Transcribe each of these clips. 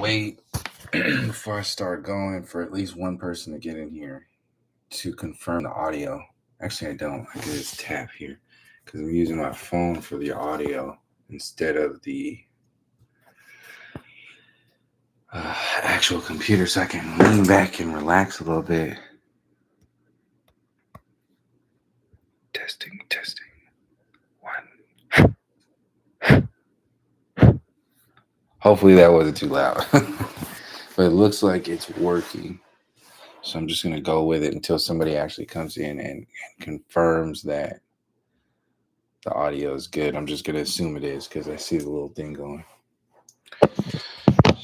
wait before I start going for at least one person to get in here to confirm the audio. Actually, I don't. I can just tap here because I'm using my phone for the audio instead of the actual computer, so I can lean back and relax a little bit. Testing. One. Hopefully that wasn't too loud. But it looks like it's working. So I'm just going to go with it until somebody actually comes in and confirms that the audio is good. I'm just going to assume it is because I see the little thing going.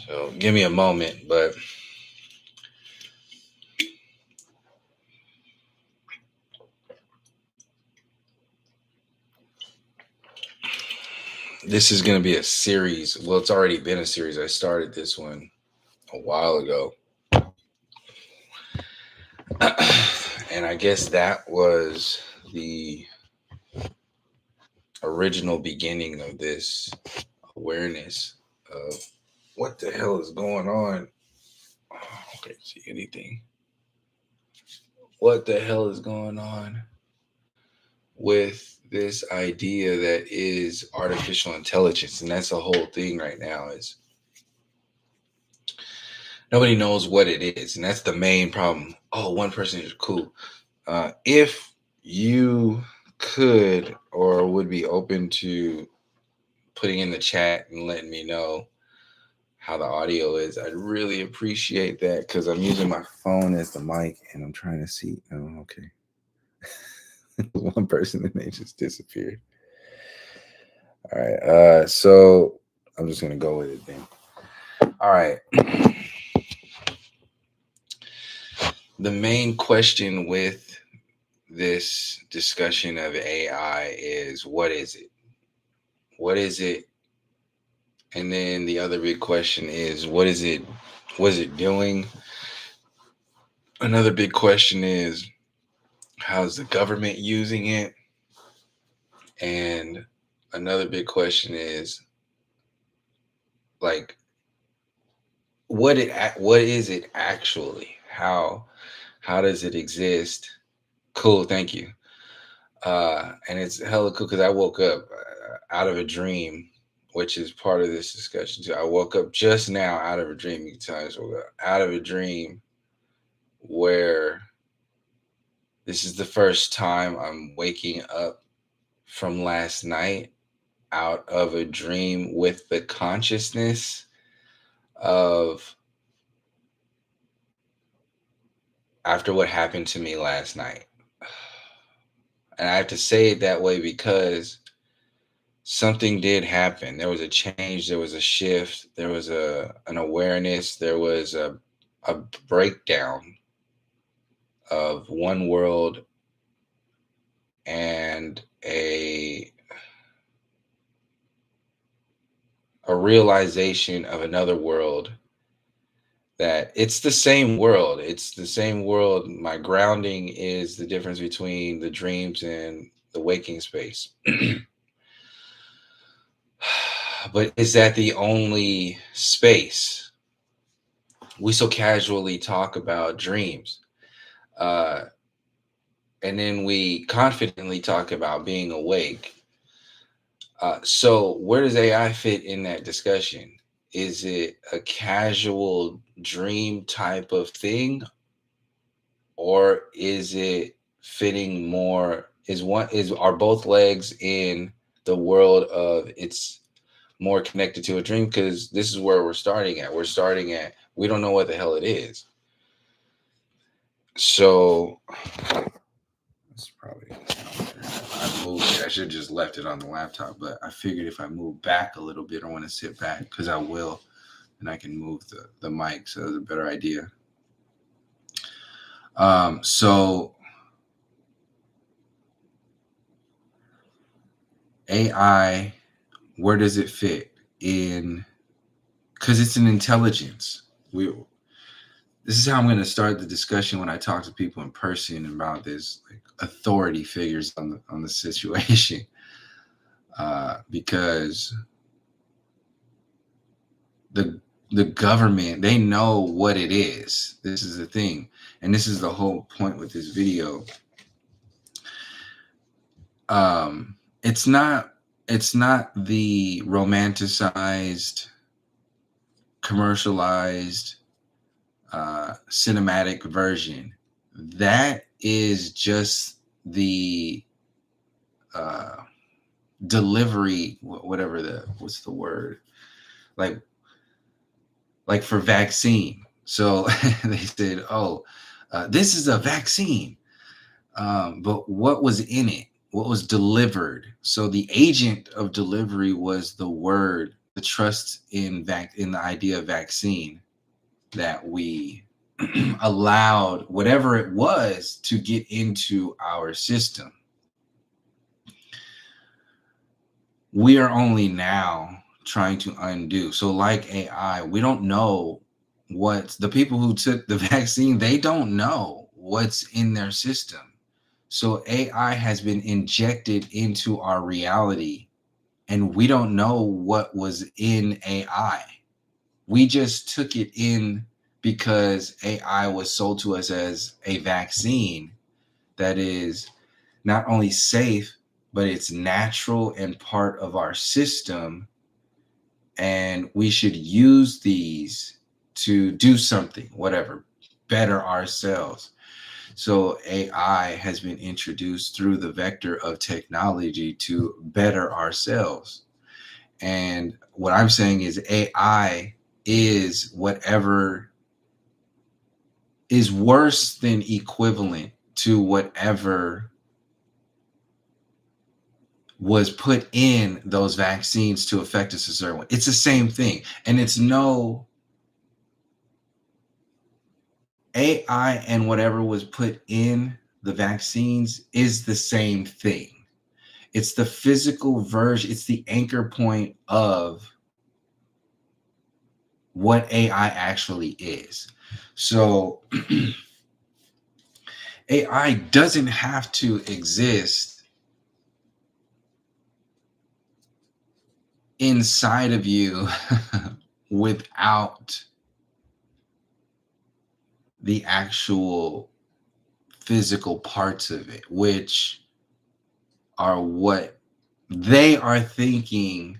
So give me a moment, but this is going to be a series. Well, it's already been a series. I started this one a while ago. And I guess that was the original beginning of this awareness of what the hell is going on. Oh, I can't see anything. What the hell is going on with this idea that is artificial intelligence? And that's the whole thing right now is nobody knows what it is. And that's the main problem. Oh, one person is cool. If you could or would be open to putting in the chat and letting me know how the audio is, I'd really appreciate that because I'm using my phone as the mic and I'm trying to see. Oh, okay. One person that may just disappeared. All right. So I'm just gonna go with it then. All right. The main question with this discussion of AI is what is it? What is it? And then the other big question is what is it? What is it doing? Another big question is how's the government using it? And another big question is like what is it actually? How does it exist? Cool, thank you. And it's hella cool because I woke up out of a dream, which is part of this discussion too. I woke up just now out of a dream. You can tell I just woke up out of a dream where this is the first time I'm waking up from last night out of a dream with the consciousness of after what happened to me last night. And I have to say it that way because something did happen. There was a change, there was a shift, there was an awareness, there was a breakdown of one world and a realization of another world that it's the same world. It's the same world. My grounding is the difference between the dreams and the waking space. But is that the only space? We so casually talk about dreams. Uh, and then we confidently talk about being awake. So where does AI fit in that discussion? Is it a casual dream type of thing, or is it fitting more? Are both legs in the world of it's more connected to a dream? Because this is where we're starting at. We're starting at we don't know what the hell it is. So that's probably I moved it. I should have just left it on the laptop, but I figured if I move back a little bit, I want to sit back because I will, and I can move the mic, so it's a better idea. So AI, where does it fit in? Because it's an intelligence. This is how I'm going to start the discussion when I talk to people in person about this, like authority figures on the situation, because the government, they know what it is. This is the thing. And this is the whole point with this video. It's not the romanticized, commercialized, cinematic version. That is just the delivery, whatever what's the word, like for vaccine. So they said, oh, this is a vaccine, but what was in it, what was delivered? So the agent of delivery was the word, the trust in the idea of vaccine, that we allowed whatever it was to get into our system. We are only now trying to undo. So like AI, we don't know what the people who took the vaccine, they don't know what's in their system. So AI has been injected into our reality, and we don't know what was in AI. We just took it in because AI was sold to us as a vaccine that is not only safe, but it's natural and part of our system. And we should use these to do something, whatever, better ourselves. So AI has been introduced through the vector of technology to better ourselves. And what I'm saying is AI is whatever is worse than equivalent to whatever was put in those vaccines to affect us a certain way. It's the same thing. And it's no AI, and whatever was put in the vaccines is the same thing. It's the physical version, it's the anchor point of what AI actually is. So AI doesn't have to exist inside of you without the actual physical parts of it, which are what they are thinking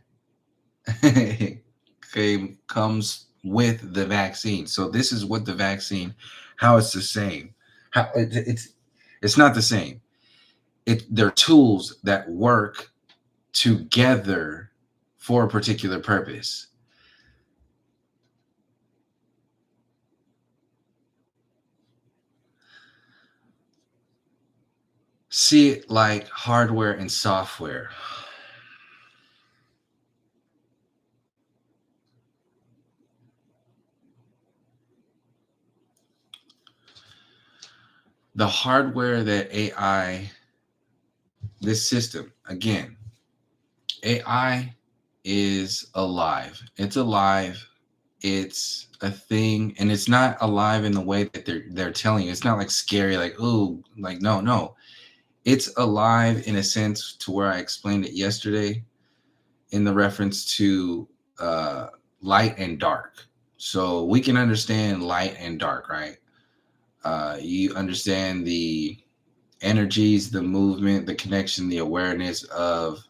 comes with the vaccine. So this is what the vaccine, how it's the same. How it's not the same. They're tools that work together for a particular purpose. See it like hardware and software. The hardware that AI, this system, again, AI is alive. It's alive. It's a thing, and it's not alive in the way that they're telling you. It's not like scary, like, ooh, like no. It's alive in a sense to where I explained it yesterday in the reference to light and dark. So we can understand light and dark, right? You understand the energies, the movement, the connection, the awareness of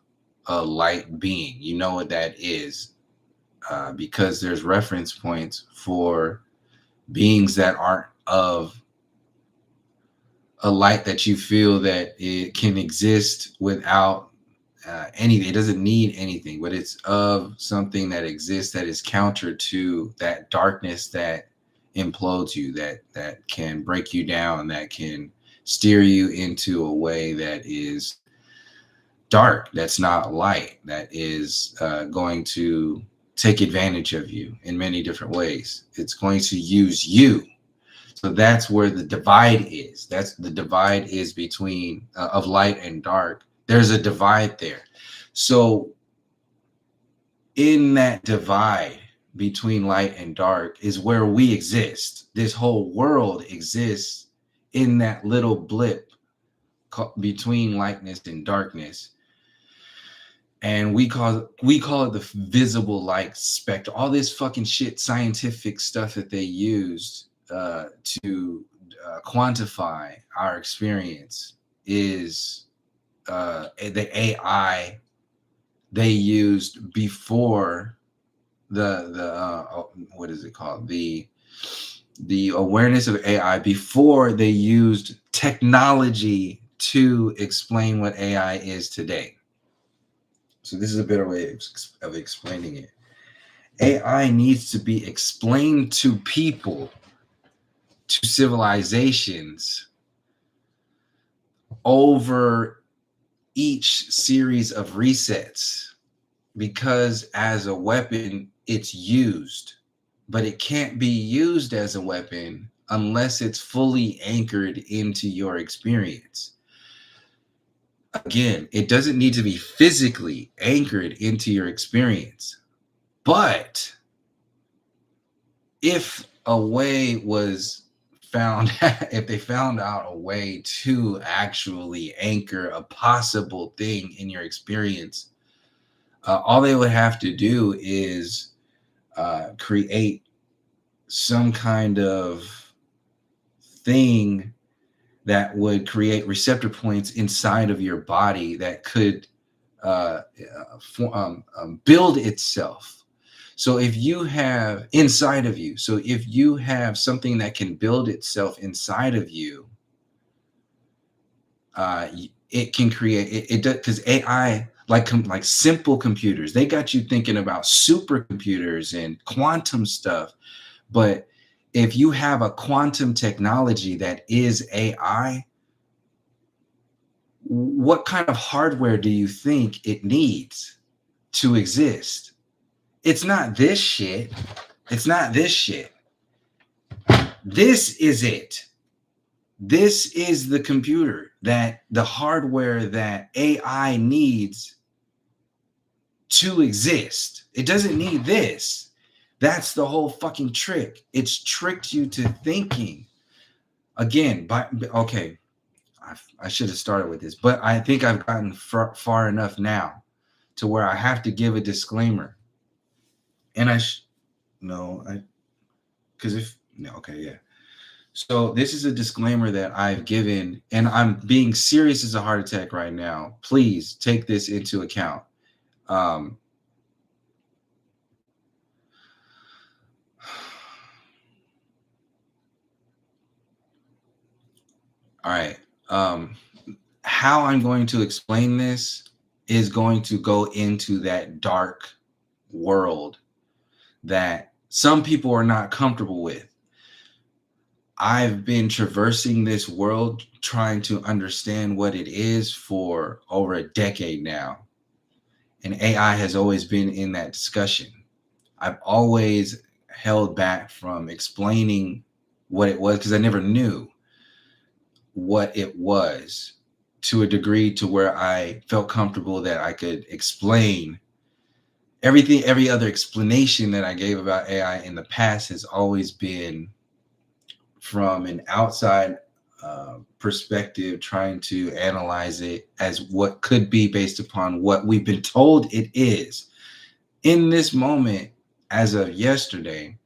a light being. You know what that is, because there's reference points for beings that aren't of a light that you feel that it can exist without anything. It doesn't need anything, but it's of something that exists that is counter to that darkness that implodes you, that can break you down, that can steer you into a way that is dark, that's not light, that is going to take advantage of you in many different ways. It's going to use you. So that's where the divide is. That's the divide is between of light and dark. There's a divide there. So in that divide between light and dark is where we exist. This whole world exists in that little blip between lightness and darkness. And we call it the visible light spectrum. All this fucking shit, scientific stuff that they used to quantify our experience is the AI they used before what is it called, the awareness of AI, before they used technology to explain what AI is today. So this is a better way of explaining it. AI needs to be explained to people, to civilizations, over each series of resets, because as a weapon, it's used, but it can't be used as a weapon unless it's fully anchored into your experience. Again, it doesn't need to be physically anchored into your experience, but if a way was found, if they found out a way to actually anchor a possible thing in your experience, all they would have to do is create some kind of thing that would create receptor points inside of your body that could build itself. So if you have inside of you, so if you have something that can build itself inside of you, it can create it does, because AI, like simple computers, they got you thinking about supercomputers and quantum stuff. But if you have a quantum technology that is AI, what kind of hardware do you think it needs to exist? It's not this shit. It's not this shit. This is it. This is the computer, that the hardware that AI needs to exist. It doesn't need this. That's the whole fucking trick. It's tricked you to thinking. Again, okay, I should have started with this, but I think I've gotten far enough now to where I have to give a disclaimer. And yeah. So this is a disclaimer that I've given, and I'm being serious as a heart attack right now. Please take this into account. All right. How I'm going to explain this is going to go into that dark world that some people are not comfortable with. I've been traversing this world trying to understand what it is for over a decade now. And AI has always been in that discussion. I've always held back from explaining what it was because I never knew what it was to a degree to where I felt comfortable that I could explain everything. Every other explanation that I gave about AI in the past has always been from an outside perspective, trying to analyze it as what could be based upon what we've been told it is. In this moment, as of yesterday,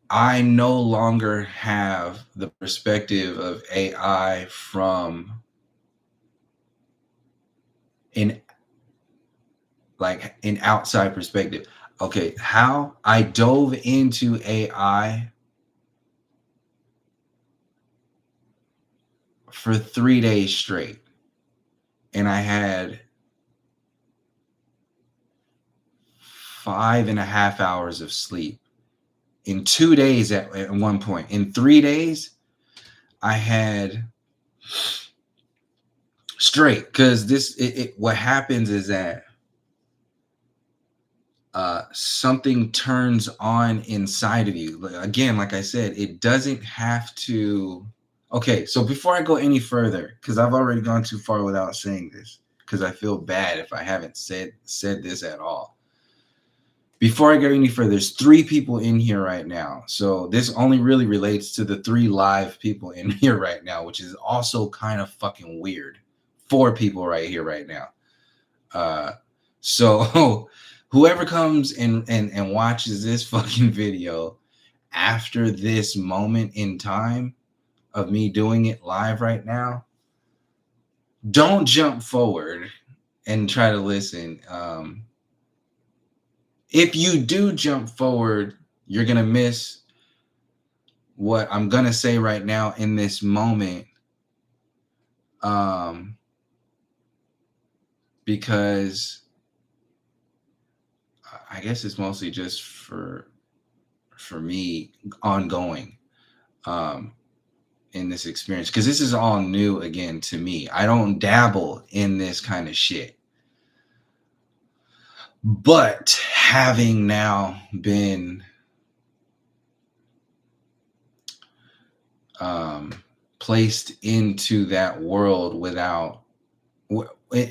I no longer have the perspective of AI from an outside perspective. Okay, how I dove into AI for 3 days straight, and I had 5.5 hours of sleep in 2 days at one point. In 3 days, I had straight, because what happens is that something turns on inside of you. Again, like I said, it doesn't have to. Okay, so before I go any further, because I've already gone too far without saying this, because I feel bad if I haven't said this at all. Before I go any further, there's 3 people in here right now. So this only really relates to the 3 live people in here right now, which is also kind of fucking weird. 4 people right here right now. So whoever comes and watches this fucking video after this moment in time of me doing it live right now, don't jump forward and try to listen. If you do jump forward, you're going to miss what I'm going to say right now in this moment. Because I guess it's mostly just for me ongoing in this experience, because this is all new again to me. I don't dabble in this kind of shit. But having now been placed into that world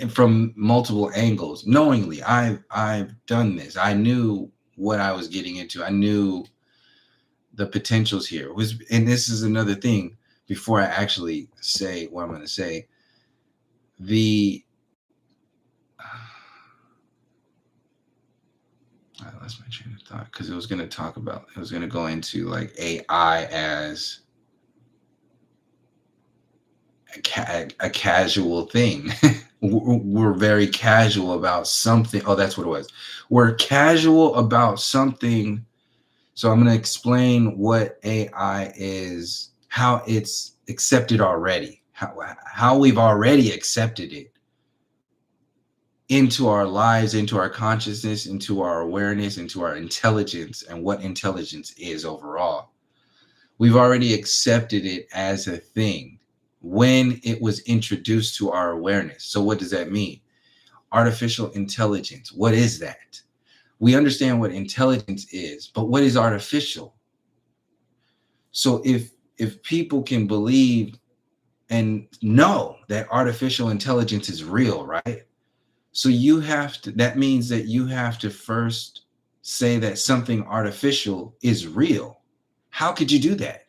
from multiple angles, knowingly, I've done this. I knew what I was getting into. I knew the potentials here. And this is another thing before I actually say what I'm going to say. I lost my train of thought because it was going to go into like AI as a casual thing. We're very casual about something. Oh, that's what it was. We're casual about something. So I'm going to explain what AI is, how it's accepted already, how we've already accepted it into our lives, into our consciousness, into our awareness, into our intelligence, and what intelligence is overall. We've already accepted it as a thing when it was introduced to our awareness. So what does that mean? Artificial intelligence. What is that? We understand what intelligence is, but what is artificial? So if people can believe and know that artificial intelligence is real, right? So that means that you have to first say that something artificial is real. How could you do that?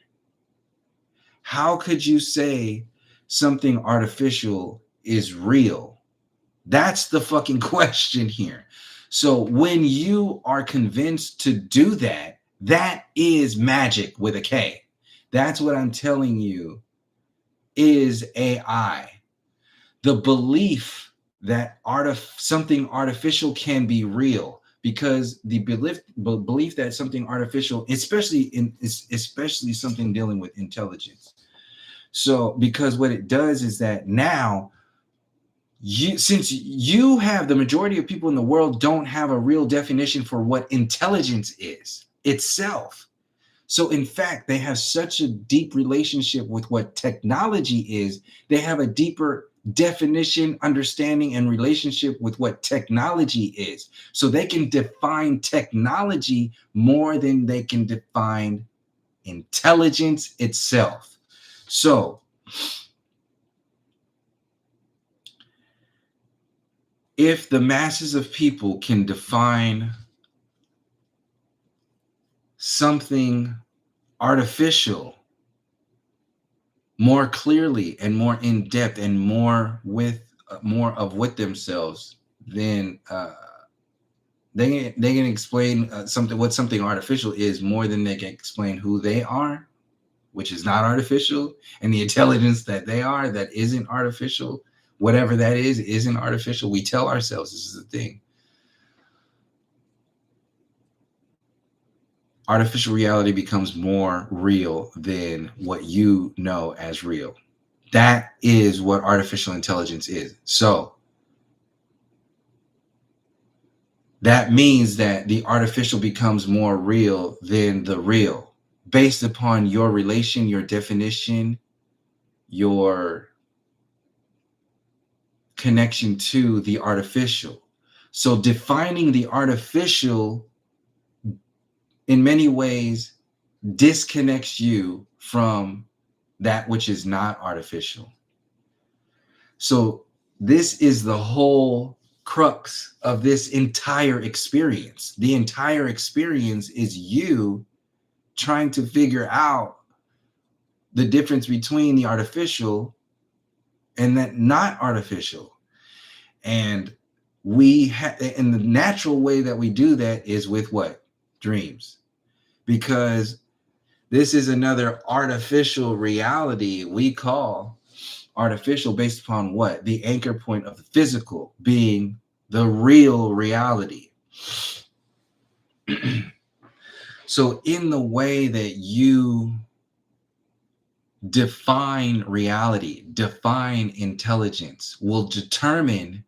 How could you say something artificial is real? That's the fucking question here. So when you are convinced to do that, that is magic with a K. That's what I'm telling you is AI. The belief that something artificial can be real, because the belief that something artificial, especially something dealing with intelligence. So because what it does is that now, since you have, the majority of people in the world don't have a real definition for what intelligence is itself. So in fact, they have such a deep relationship with what technology is. They have a deeper definition, understanding, and relationship with what technology is. So they can define technology more than they can define intelligence itself. So if the masses of people can define something artificial more clearly and more in depth and more with themselves, then they can explain what something artificial is more than they can explain who they are, which is not artificial, and the intelligence that they are that isn't artificial. Whatever that is isn't artificial. We tell ourselves this is the thing. Artificial reality becomes more real than what you know as real. That is what artificial intelligence is. So that means that the artificial becomes more real than the real, based upon your relation, your definition, your connection to the artificial. So defining the artificial in many ways disconnects you from that which is not artificial. So this is the whole crux of this entire experience. The entire experience is you trying to figure out the difference between the artificial and that not artificial. And and the natural way that we do that is with what? Dreams. Because this is another artificial reality we call artificial, based upon what? The anchor point of the physical being the real reality. So in the way that you define reality, define intelligence, will determine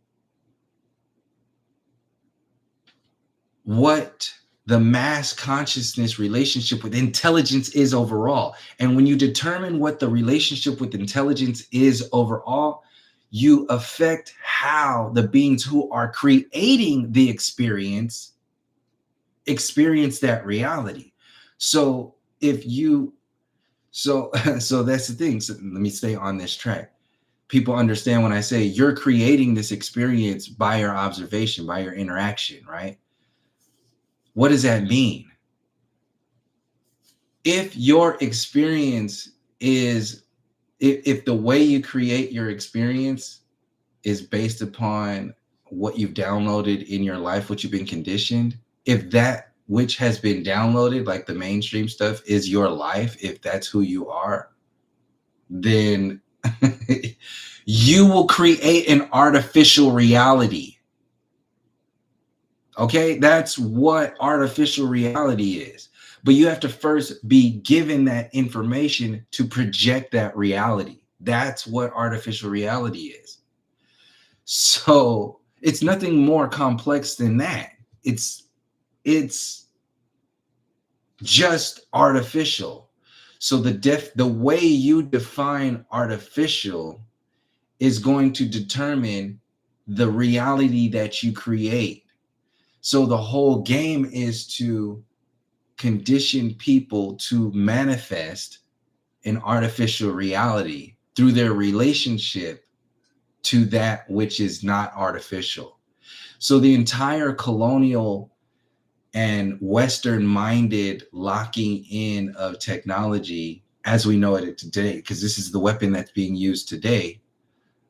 what the mass consciousness relationship with intelligence is overall. And when you determine what the relationship with intelligence is overall, you affect how the beings who are creating the experience that reality. So so that's the thing. So let me stay on this track. People understand when I say you're creating this experience by your observation, by your interaction, right? What does that mean? If your experience is, if the way you create your experience is based upon what you've downloaded in your life, what you've been conditioned, if that which has been downloaded, like the mainstream stuff, is your life, if that's who you are, then you will create an artificial reality. Okay, that's what artificial reality is. But you have to first be given that information to project that reality. That's what artificial reality is. So it's nothing more complex than that. It's just artificial. So the way you define artificial is going to determine the reality that you create. So the whole game is to condition people to manifest an artificial reality through their relationship to that which is not artificial. So the entire colonial and Western-minded locking in of technology as we know it today, because this is the weapon that's being used today,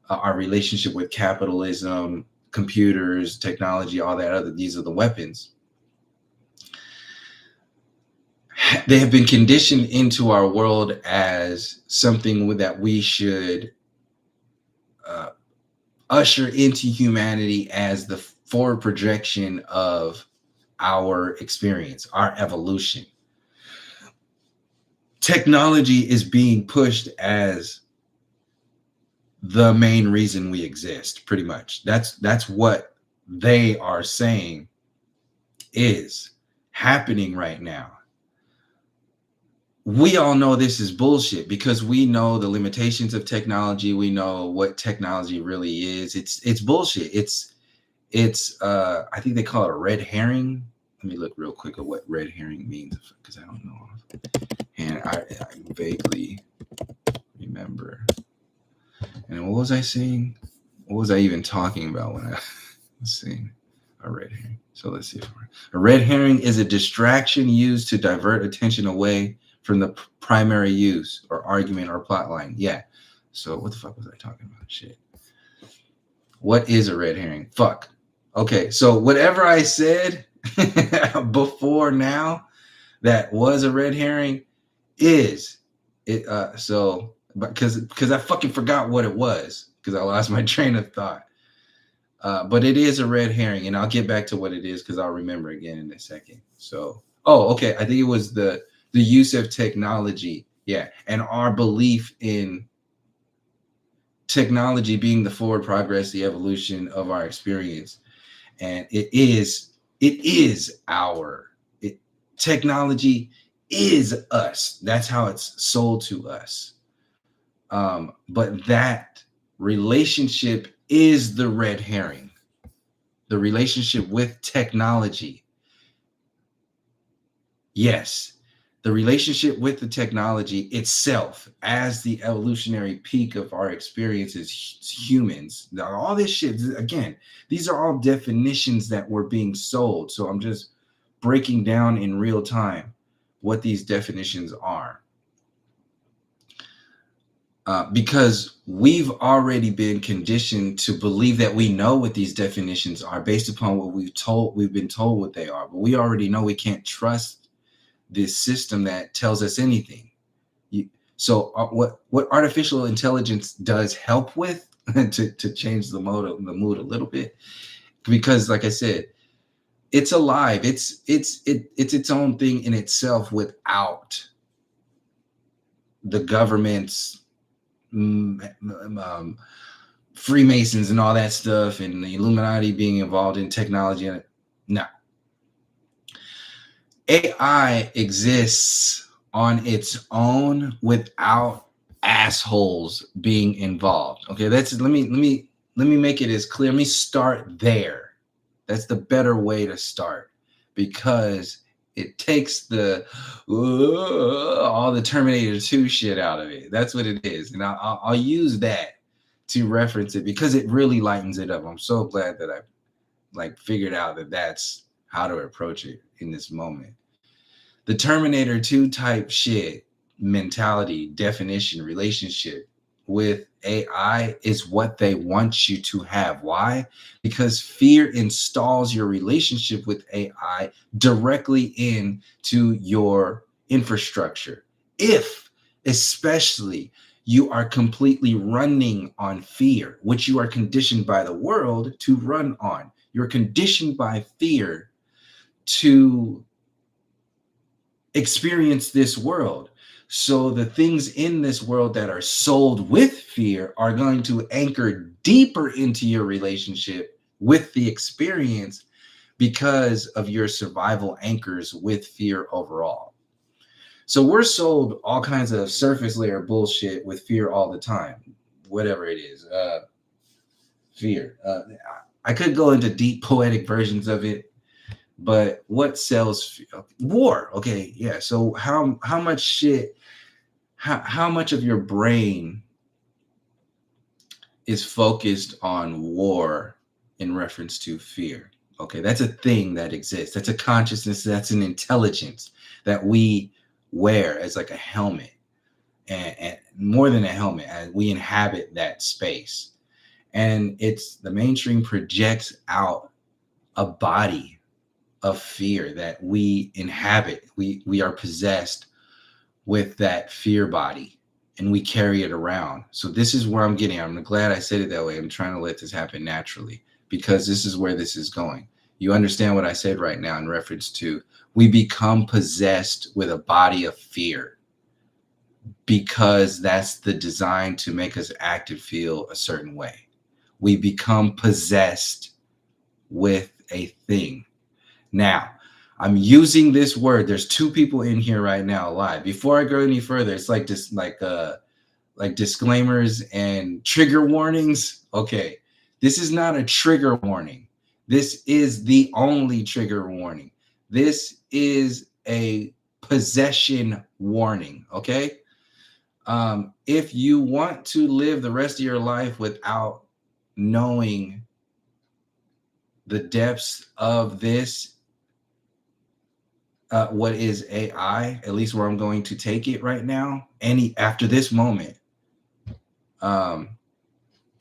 our relationship with capitalism, computers, technology, all that other, these are the weapons. They have been conditioned into our world as something that we should usher into humanity as the forward projection of our experience, our evolution. Technology is being pushed as the main reason we exist, pretty much. That's what they are saying is happening right now. We all know this is bullshit because we know the limitations of technology. We know what technology really is. It's bullshit. It's I think they call it a red herring. Let me look real quick at what red herring means because I don't know. And I vaguely remember. And what was I saying? What was I even talking about when I was saying a red herring? So let's see. A red herring is a distraction used to divert attention away from the primary use or argument or plot line. Yeah. So what the fuck was I talking about? Shit. What is a red herring? Fuck. Okay. So whatever I said before now that was a red herring is it. So because I fucking forgot what it was because I lost my train of thought. But it is a red herring, and I'll get back to what it is because I'll remember again in a second. So, okay. I think it was the use of technology. Yeah. And our belief in technology being the forward progress, the evolution of our experience. And technology is us. That's how it's sold to us. But that relationship is the red herring, the relationship with technology. Yes, the relationship with the technology itself as the evolutionary peak of our experience as humans. Now, all this shit, again, these are all definitions that were being sold. So I'm just breaking down in real time what these definitions are. Because we've already been conditioned to believe that we know what these definitions are based upon what we've been told what they are. But we already know we can't trust this system that tells us anything. So what artificial intelligence does help with to change the mood a little bit, because like I said, it's alive. It's its own thing in itself without the government's Freemasons and all that stuff and the Illuminati being involved in technology. No. AI exists on its own without assholes being involved. Okay, let me make it as clear. Let me start there. That's the better way to start, because it takes all the Terminator 2 shit out of it. That's what it is. And I'll use that to reference it because it really lightens it up. I'm so glad that I figured out that that's how to approach it in this moment. The Terminator 2 type shit, mentality, definition, relationship with AI is what they want you to have. Why? Because fear installs your relationship with AI directly into your infrastructure. If, especially, you are completely running on fear, which you are conditioned by the world to run on. You're conditioned by fear to experience this world. So the things in this world that are sold with fear are going to anchor deeper into your relationship with the experience because of your survival anchors with fear overall. So we're sold all kinds of surface layer bullshit with fear all the time, whatever it is. Fear. I could go into deep poetic versions of it, but what sells? War. Okay, yeah. So how much shit? How much of your brain is focused on war in reference to fear? Okay, that's a thing that exists. That's a consciousness. That's an intelligence that we wear as like a helmet, and more than a helmet, and we inhabit that space. And it's the mainstream projects out a body of fear that we inhabit. We are possessed with that fear body, and we carry it around. So this is where I'm getting. I'm glad I said it that way. I'm trying to let this happen naturally because this is where this is going. You understand what I said right now in reference to we become possessed with a body of fear because that's the design to make us act and feel a certain way. We become possessed with a thing. Now, I'm using this word. There's two people in here right now live. Before I go any further, it's like just like disclaimers and trigger warnings. Okay, this is not a trigger warning. This is the only trigger warning. This is a possession warning. Okay, if you want to live the rest of your life without knowing the depths of this. What is AI, at least where I'm going to take it right now, after this moment,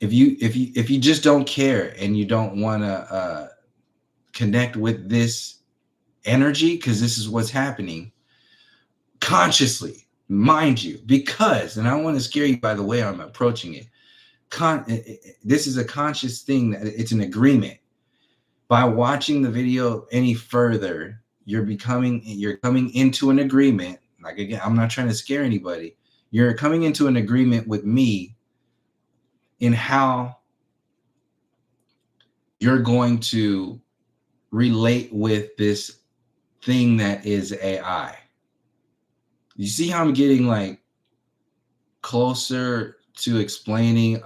if you just don't care and you don't want to connect with this energy, because this is what's happening consciously, mind you, because, and I don't want to scare you by the way I'm approaching it, this is a conscious thing, that it's an agreement. By watching the video any further, you're coming into an agreement. Like, again, I'm not trying to scare anybody. You're coming into an agreement with me in how you're going to relate with this thing that is AI. You see how I'm getting like closer to explaining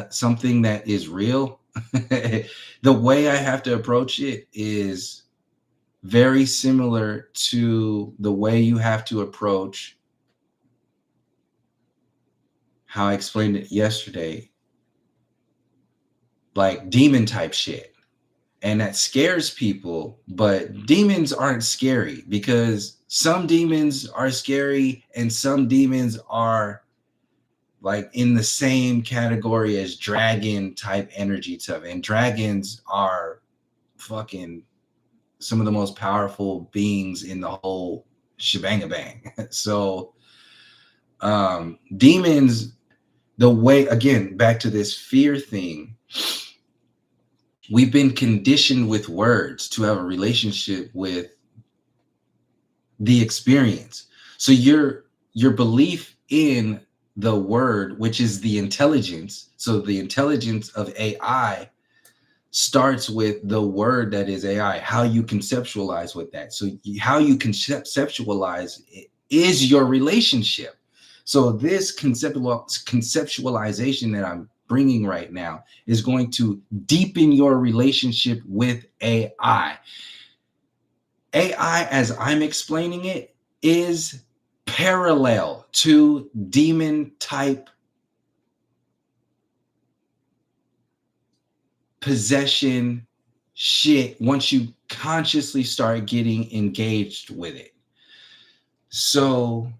something that is real? The way I have to approach it is very similar to the way you have to approach how I explained it yesterday, like demon type shit. And that scares people, but demons aren't scary because some demons are scary and some demons are like in the same category as dragon type energy stuff. And dragons are fucking some of the most powerful beings in the whole shebang bang. So demons, the way, again, back to this fear thing, we've been conditioned with words to have a relationship with the experience. So your belief in the word, which is the intelligence, so the intelligence of AI starts with the word that is AI, how you conceptualize with that. So how you conceptualize it is your relationship. So this conceptualization that I'm bringing right now is going to deepen your relationship with AI. AI, as I'm explaining it, is parallel to demon type possession shit once you consciously start getting engaged with it. So,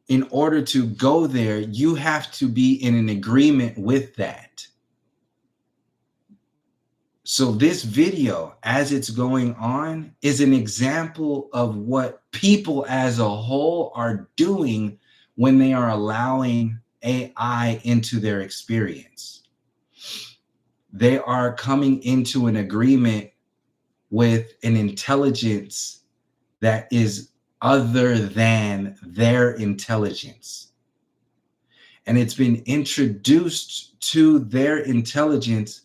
in order to go there, you have to be in an agreement with that. So, this video, as it's going on, is an example of what people as a whole are doing when they are allowing AI into their experience. They are coming into an agreement with an intelligence that is other than their intelligence. And it's been introduced to their intelligence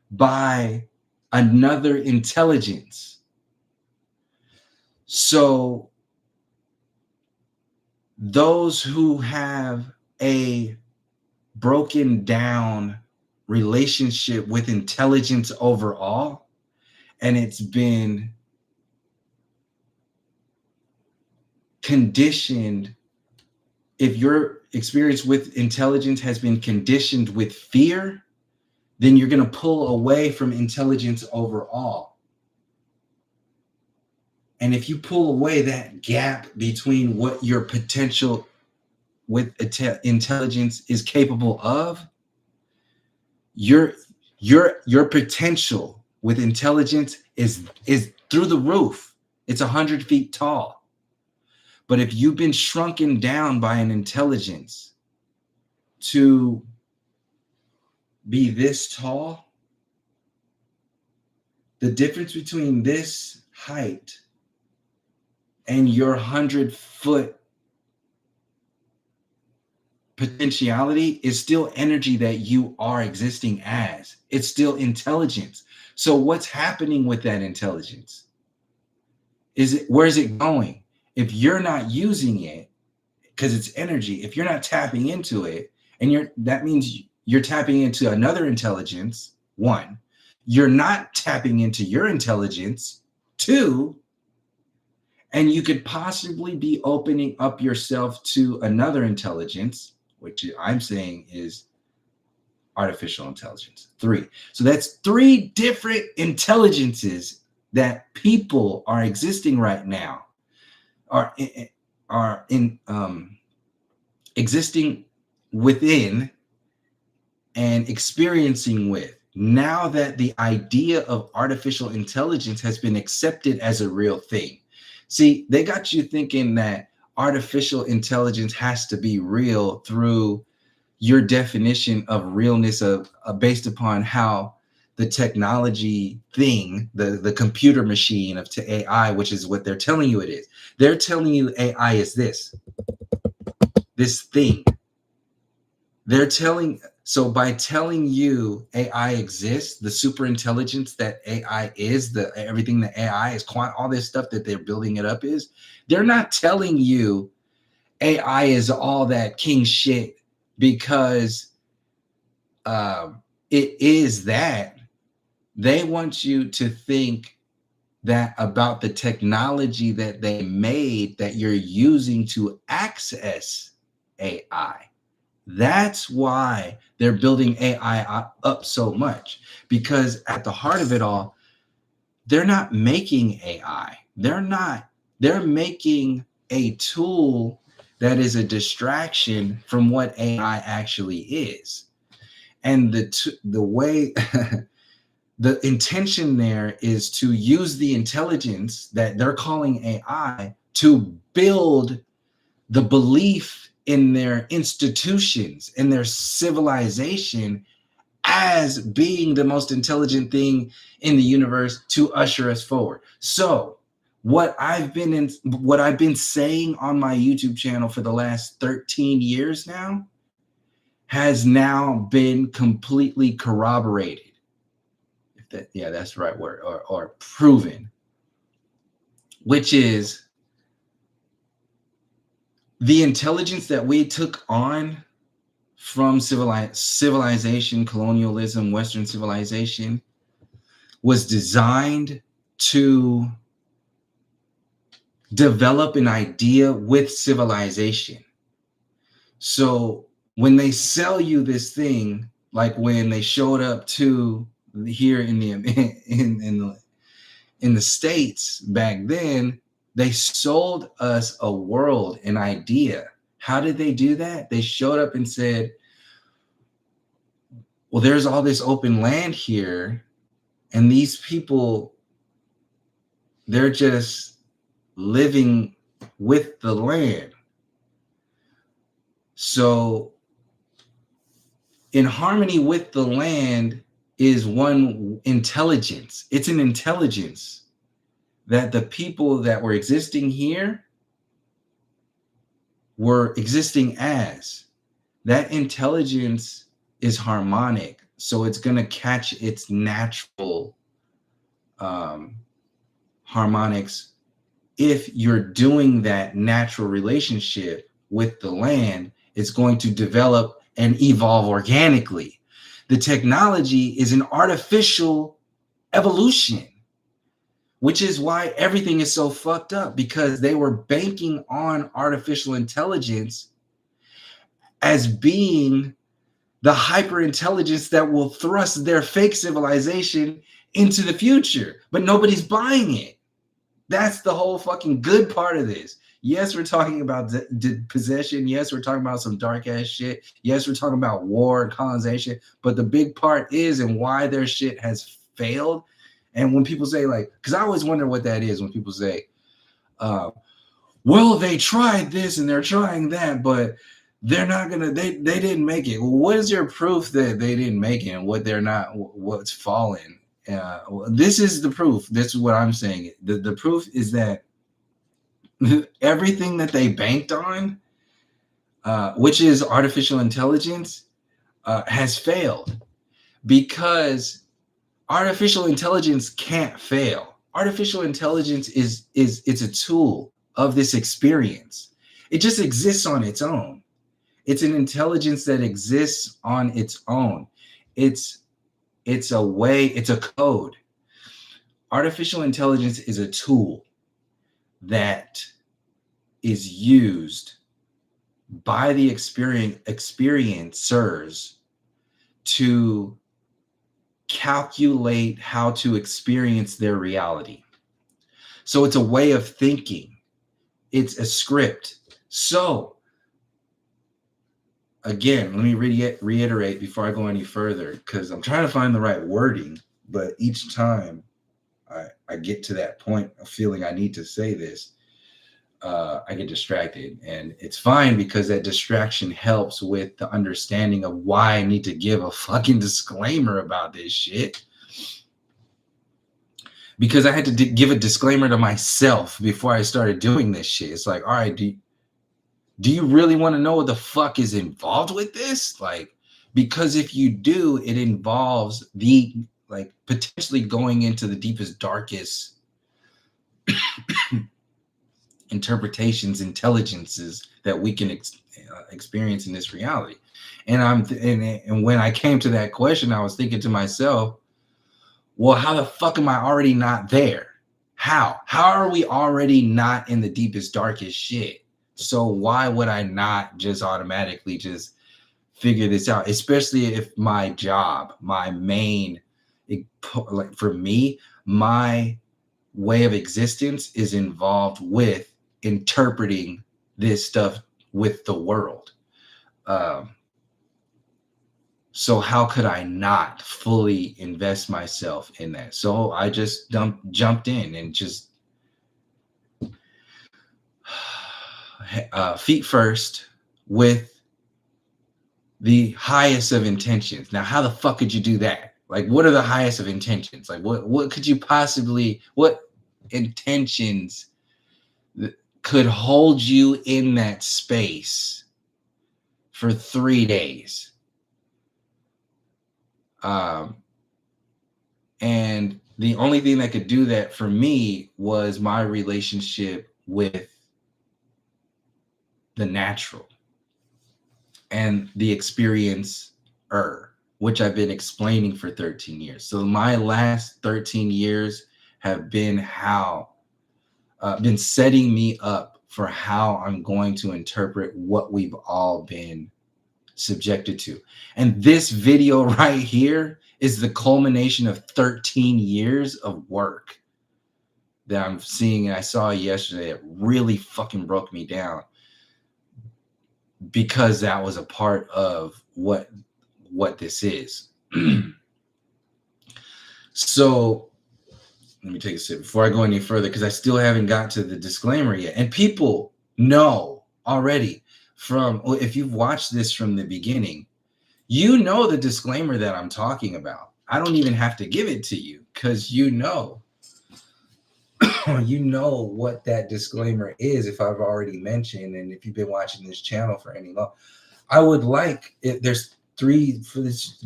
by another intelligence. So those who have a broken down relationship with intelligence overall, and it's been conditioned, if your experience with intelligence has been conditioned with fear, then you're going to pull away from intelligence overall. And if you pull away that gap between what your potential with intelligence is capable of, your potential with intelligence is through the roof. It's 100 feet tall. But if you've been shrunken down by an intelligence to be this tall, the difference between this height and your 100-foot potentiality is still energy that you are existing as. It's still intelligence. So what's happening with that intelligence? Where's it going? If you're not using it, because it's energy, if you're not tapping into it, and that means you're tapping into another intelligence, one, you're not tapping into your intelligence, two, and you could possibly be opening up yourself to another intelligence, which I'm saying is artificial intelligence. Three. So that's three different intelligences that people are existing right now, are in existing within and experiencing with. Now that the idea of artificial intelligence has been accepted as a real thing. See, they got you thinking that artificial intelligence has to be real through your definition of realness based upon how the technology thing, the computer machine of AI, which is what they're telling you it is. They're telling you AI is this thing. So by telling you AI exists, the super intelligence that AI is, everything that AI is, all this stuff that they're building it up is, they're not telling you AI is all that king shit because it is that. They want you to think that about the technology that they made that you're using to access AI. That's why they're building AI up so much, because at the heart of it all, they're not making AI. They're making a tool that is a distraction from what AI actually is. And the way the intention there is to use the intelligence that they're calling AI to build the belief in their institutions, in their civilization, as being the most intelligent thing in the universe to usher us forward. So what I've been saying on my YouTube channel for the last 13 years now has now been completely corroborated. If that, yeah, that's the right word, or proven, which is the intelligence that we took on from civilization, colonialism, Western civilization, was designed to develop an idea with civilization. So when they sell you this thing, like when they showed up to here in the States back then, they sold us a world, an idea. How did they do that? They showed up and said, well, there's all this open land here, and these people, they're just living with the land. So in harmony with the land is one intelligence. It's an intelligence that the people that were existing here were existing as. That intelligence is harmonic, so it's going to catch its natural harmonics if you're doing that natural relationship with the land. It's going to develop and evolve organically. The technology is an artificial evolution, which is why everything is so fucked up, because they were banking on artificial intelligence as being the hyper intelligence that will thrust their fake civilization into the future, but nobody's buying it. That's the whole fucking good part of this. Yes, we're talking about possession. Yes, we're talking about some dark ass shit. Yes, we're talking about war and colonization. But the big part is, and why their shit has failed. And when people say, like, because I always wonder what that is when people say, well, they tried this and they're trying that, but they're not gonna, they didn't make it. Well, what is your proof that they didn't make it and what they're not, what's fallen? This is the proof. This is what I'm saying. The proof is that everything that they banked on, which is artificial intelligence, has failed, because artificial intelligence can't fail. Artificial intelligence is it's a tool of this experience. It just exists on its own. It's an intelligence that exists on its own. It's a way, it's a code. Artificial intelligence is a tool that is used by the experiencers to calculate how to experience their reality. So it's a way of thinking. It's a script. So again, let me reiterate before I go any further, because I'm trying to find the right wording, but each time I get to that point of feeling I need to say this, I get distracted. And it's fine, because that distraction helps with the understanding of why I need to give a fucking disclaimer about this shit. Because I had to give a disclaimer to myself before I started doing this shit. It's like, all right, do you really want to know what the fuck is involved with this? Like, because if you do, it involves potentially going into the deepest, darkest interpretations, intelligences that we can experience in this reality. And when I came to that question, I was thinking to myself, well, how the fuck am I already not there? How are we already not in the deepest, darkest shit? So why would I not just automatically just figure this out? Especially if my job, my main, like for me, my way of existence is involved with interpreting this stuff with the world. So how could I not fully invest myself in that? So I just jumped in and just feet first with the highest of intentions. Now, how the fuck could you do that? Like, what are the highest of intentions? Like, what could you possibly, what intentions could hold you in that space for 3 days? And the only thing that could do that for me was my relationship with the natural and the experience, which I've been explaining for 13 years. So my last 13 years have been been setting me up for how I'm going to interpret what we've all been subjected to. And this video right here is the culmination of 13 years of work that I'm seeing. And I saw yesterday, it really fucking broke me down, because that was a part of what this is. So let me take a sip before I go any further, because I still haven't got to the disclaimer yet. And people know already, if you've watched this from the beginning, you know the disclaimer that I'm talking about. I don't even have to give it to you, because you know what that disclaimer is if I've already mentioned, and if you've been watching this channel for any long. I would like, there's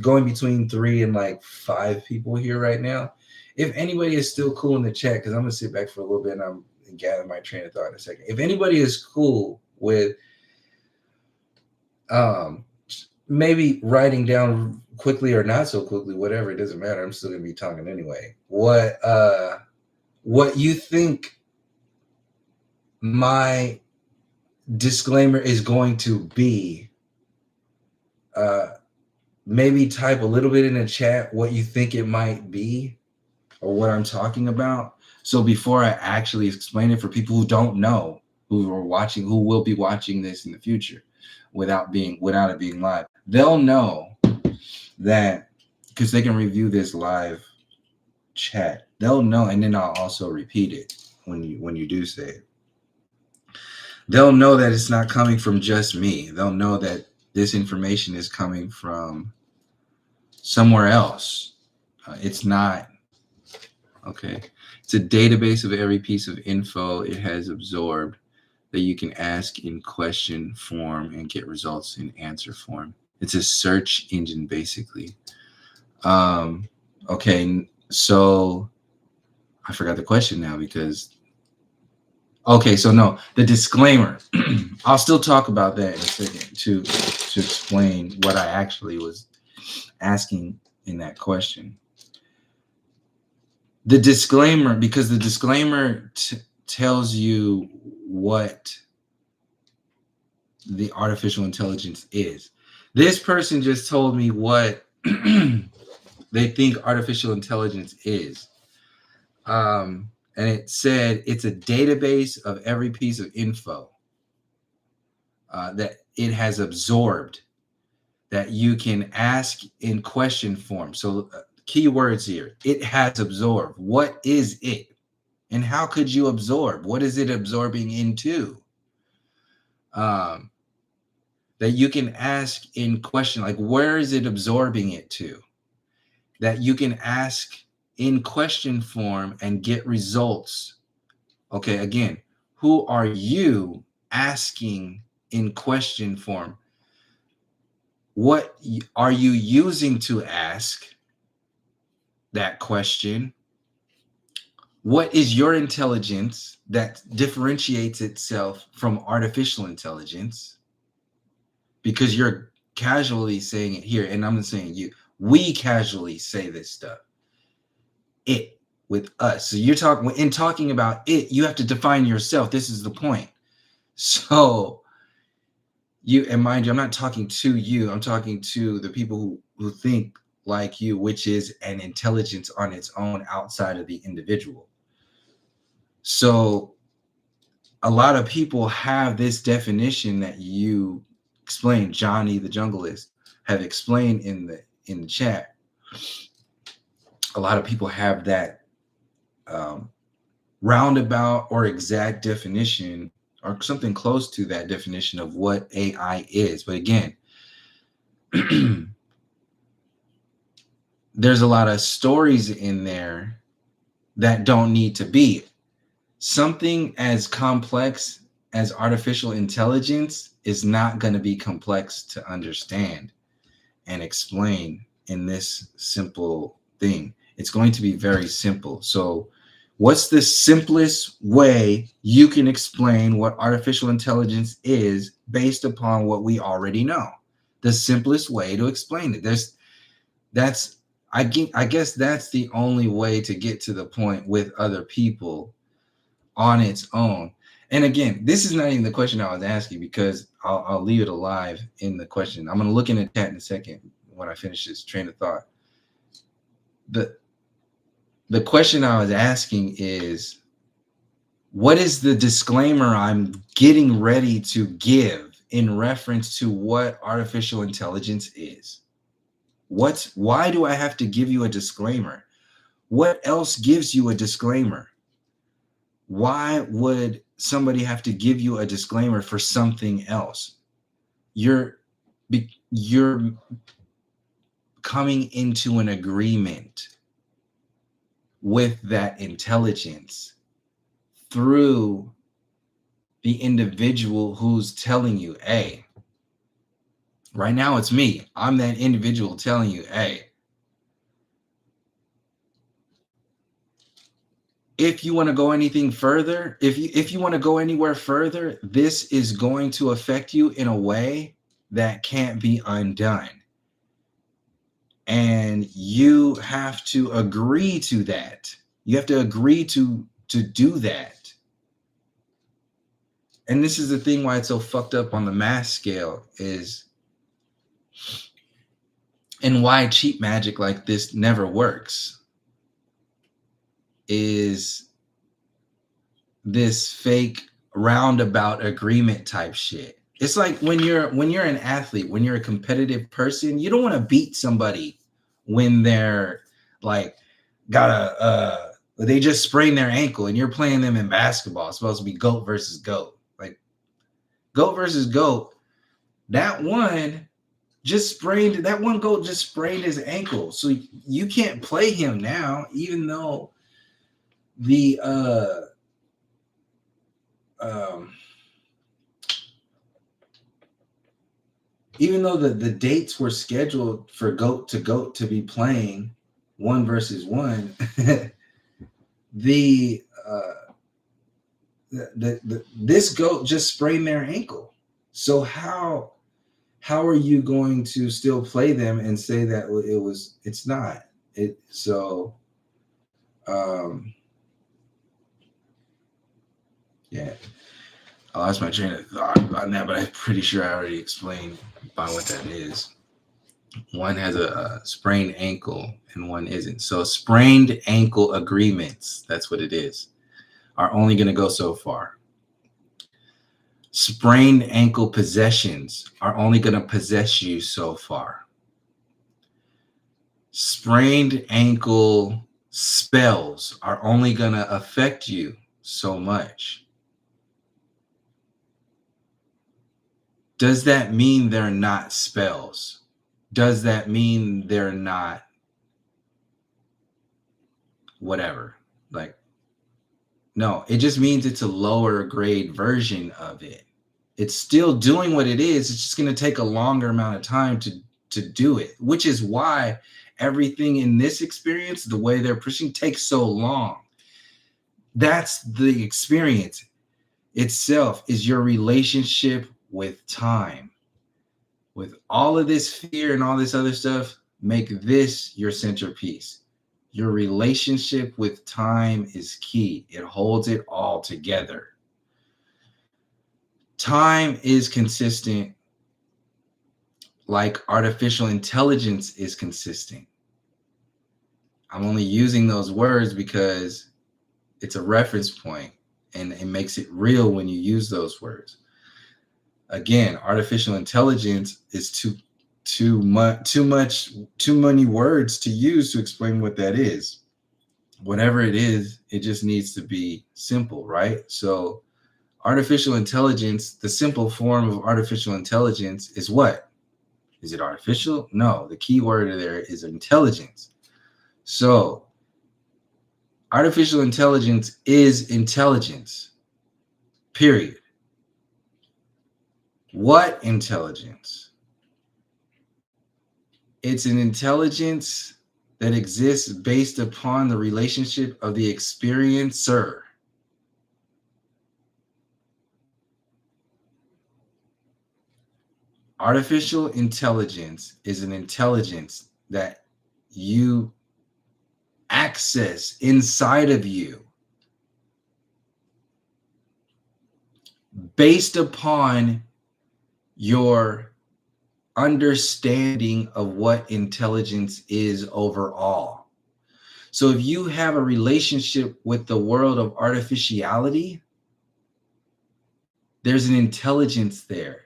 going between 3 and like 5 people here right now. If anybody is still cool in the chat, because I'm gonna sit back for a little bit and I'm gather my train of thought in a second. If anybody is cool with maybe writing down quickly or not so quickly, whatever, it doesn't matter. I'm still gonna be talking anyway. What you think my disclaimer is going to be, maybe type a little bit in the chat what you think it might be or what I'm talking about. So before I actually explain it, for people who don't know, who will be watching this in the future without it being live, they'll know that, because they can review this live chat. They'll know, and then I'll also repeat it when you do say it. They'll know that it's not coming from just me. They'll know that this information is coming from somewhere else. It's not, okay. It's a database of every piece of info it has absorbed that you can ask in question form and get results in answer form. It's a search engine, basically. Okay, so I forgot the question now okay, so no, the disclaimer. I'll still talk about that in a second to explain what I actually was asking in that question. The disclaimer, because the disclaimer tells you what the artificial intelligence is. This person just told me what they think artificial intelligence is. And it said it's a database of every piece of info that it has absorbed that you can ask in question form. So keywords here, it has absorbed. What is it? And how could you absorb? What is it absorbing into? That you can ask in question, like, where is it absorbing it to? That you can ask in question form and get results. Okay, again, who are you asking in question form? What are you using to ask that question? What is your intelligence that differentiates itself from artificial intelligence? Because you're casually saying it here, and I'm not saying you. We casually say this stuff. It. with us. So you're talking about it, you have to define yourself. This is the point. So and mind you, I'm not talking to you. I'm talking to the people who think like you, which is an intelligence on its own outside of the individual. So a lot of people have this definition that you explained, Johnny the Jungleist have explained in the chat. A lot of people have that roundabout or exact definition or something close to that definition of what AI is. But again, there's a lot of stories in there that don't need to be. Something as complex as artificial intelligence is not going to be complex to understand and explain in this simple thing. It's going to be very simple. So what's the simplest way you can explain what artificial intelligence is based upon what we already know? The simplest way to explain it. I guess that's the only way to get to the point with other people on its own. And again, this is not even the question I was asking, because I'll leave it alive in the question. I'm going to look in the chat in a second when I finish this train of thought. The question I was asking is, what is the disclaimer I'm getting ready to give in reference to what artificial intelligence is? Why do I have to give you a disclaimer? What else gives you a disclaimer? Why would somebody have to give you a disclaimer for something else? You're coming into an agreement with that intelligence through the individual who's telling you, hey, right now it's me. I'm that individual telling you, hey, if you want to go anything further, if you want to go anywhere further, this is going to affect you in a way that can't be undone. And you have to agree to that. You have to agree to do that. And this is the thing why it's so fucked up on the mass scale is, and why cheap magic like this never works, is this fake roundabout agreement type shit. It's like when you're an athlete, when you're a competitive person, you don't want to beat somebody when they're like they just sprained their ankle and you're playing them in basketball. It's supposed to be GOAT versus GOAT. Like GOAT versus GOAT, that one GOAT just sprained his ankle. So you can't play him now, even though the even though the dates were scheduled for GOAT to be playing 1 versus 1, this GOAT just sprained their ankle. So how are you going to still play them and say that it's not it? So yeah, I lost my train of thought on that, but I'm pretty sure I already explained by what that is. One has a sprained ankle and one isn't. So sprained ankle agreements, that's what it is, are only going to go so far. Sprained ankle possessions are only going to possess you so far. Sprained ankle spells are only going to affect you so much. Does that mean they're not spells? Does that mean they're not whatever? Like, no, it just means it's a lower grade version of it. It's still doing what it is. It's just going to take a longer amount of time to do it, which is why everything in this experience, the way they're pushing, takes so long. That's the experience itself, is your relationship with time. With all of this fear and all this other stuff, make this your centerpiece. Your relationship with time is key. It holds it all together. Time is consistent like artificial intelligence is consistent. I'm only using those words because it's a reference point and it makes it real when you use those words. Again, artificial intelligence is too many words to use to explain what that is. Whatever it is, it just needs to be simple, right? So artificial intelligence, the simple form of artificial intelligence is what? Is it artificial? No, the key word there is intelligence. So artificial intelligence is intelligence, period. What intelligence? It's an intelligence that exists based upon the relationship of the experiencer. Artificial intelligence is an intelligence that you access inside of you based upon your understanding of what intelligence is overall. So if you have a relationship with the world of artificiality, there's an intelligence there.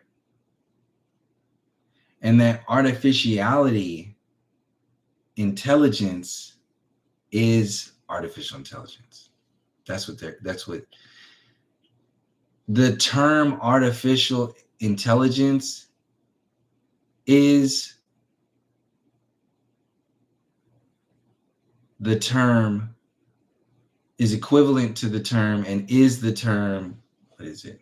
And that artificiality intelligence is artificial intelligence. That's what the term artificial intelligence is equivalent to the term and is the term, what is it?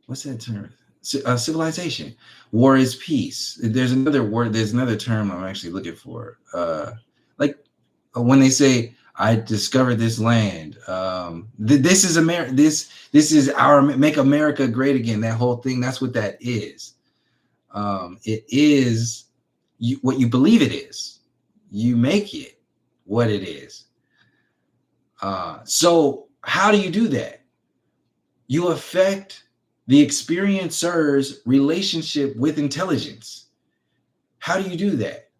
What's that term? Civilization. War is peace. There's another word. There's another term I'm actually looking for. Like when they say, "I discovered this land." This is America. This is our make America great again. That whole thing. That's what that is. It is what you believe it is. You make it what it is. So how do you do that? You affect the experiencer's relationship with intelligence. How do you do that?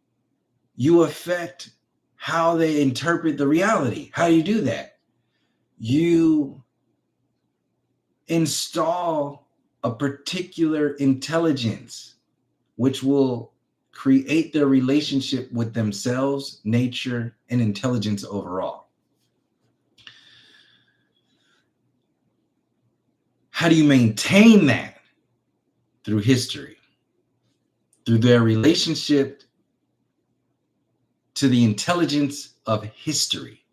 You affect how they interpret the reality. How do you do that? You install a particular intelligence which will create their relationship with themselves, nature, and intelligence overall. How do you maintain that? Through history, through their relationship to the intelligence of history.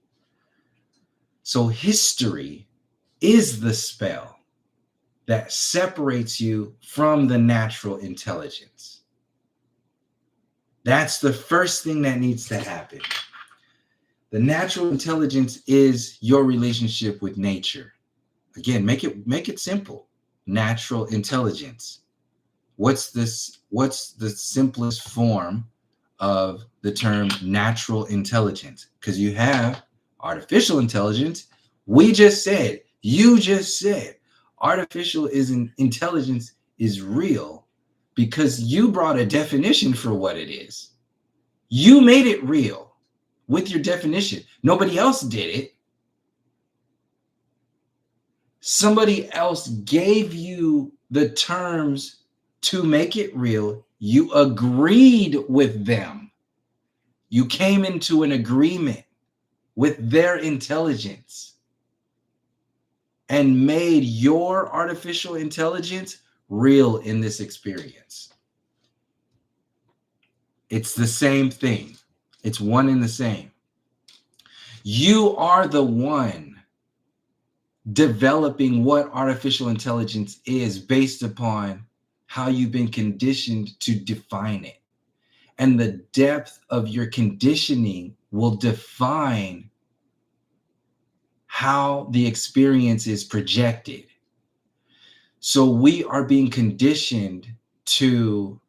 So history is the spell that separates you from the natural intelligence. That's the first thing that needs to happen. The natural intelligence is your relationship with nature. Again, make it simple. Natural intelligence. What's the simplest form of the term natural intelligence? Because you have artificial intelligence. You just said artificial intelligence is real because you brought a definition for what it is. You made it real with your definition. Nobody else did it. Somebody else gave you the terms to make it real. You agreed with them. You came into an agreement with their intelligence and made your artificial intelligence real in this experience. It's the same thing. It's one and the same. You are the one developing what artificial intelligence is based upon how you've been conditioned to define it. And the depth of your conditioning will define how the experience is projected. So we are being conditioned to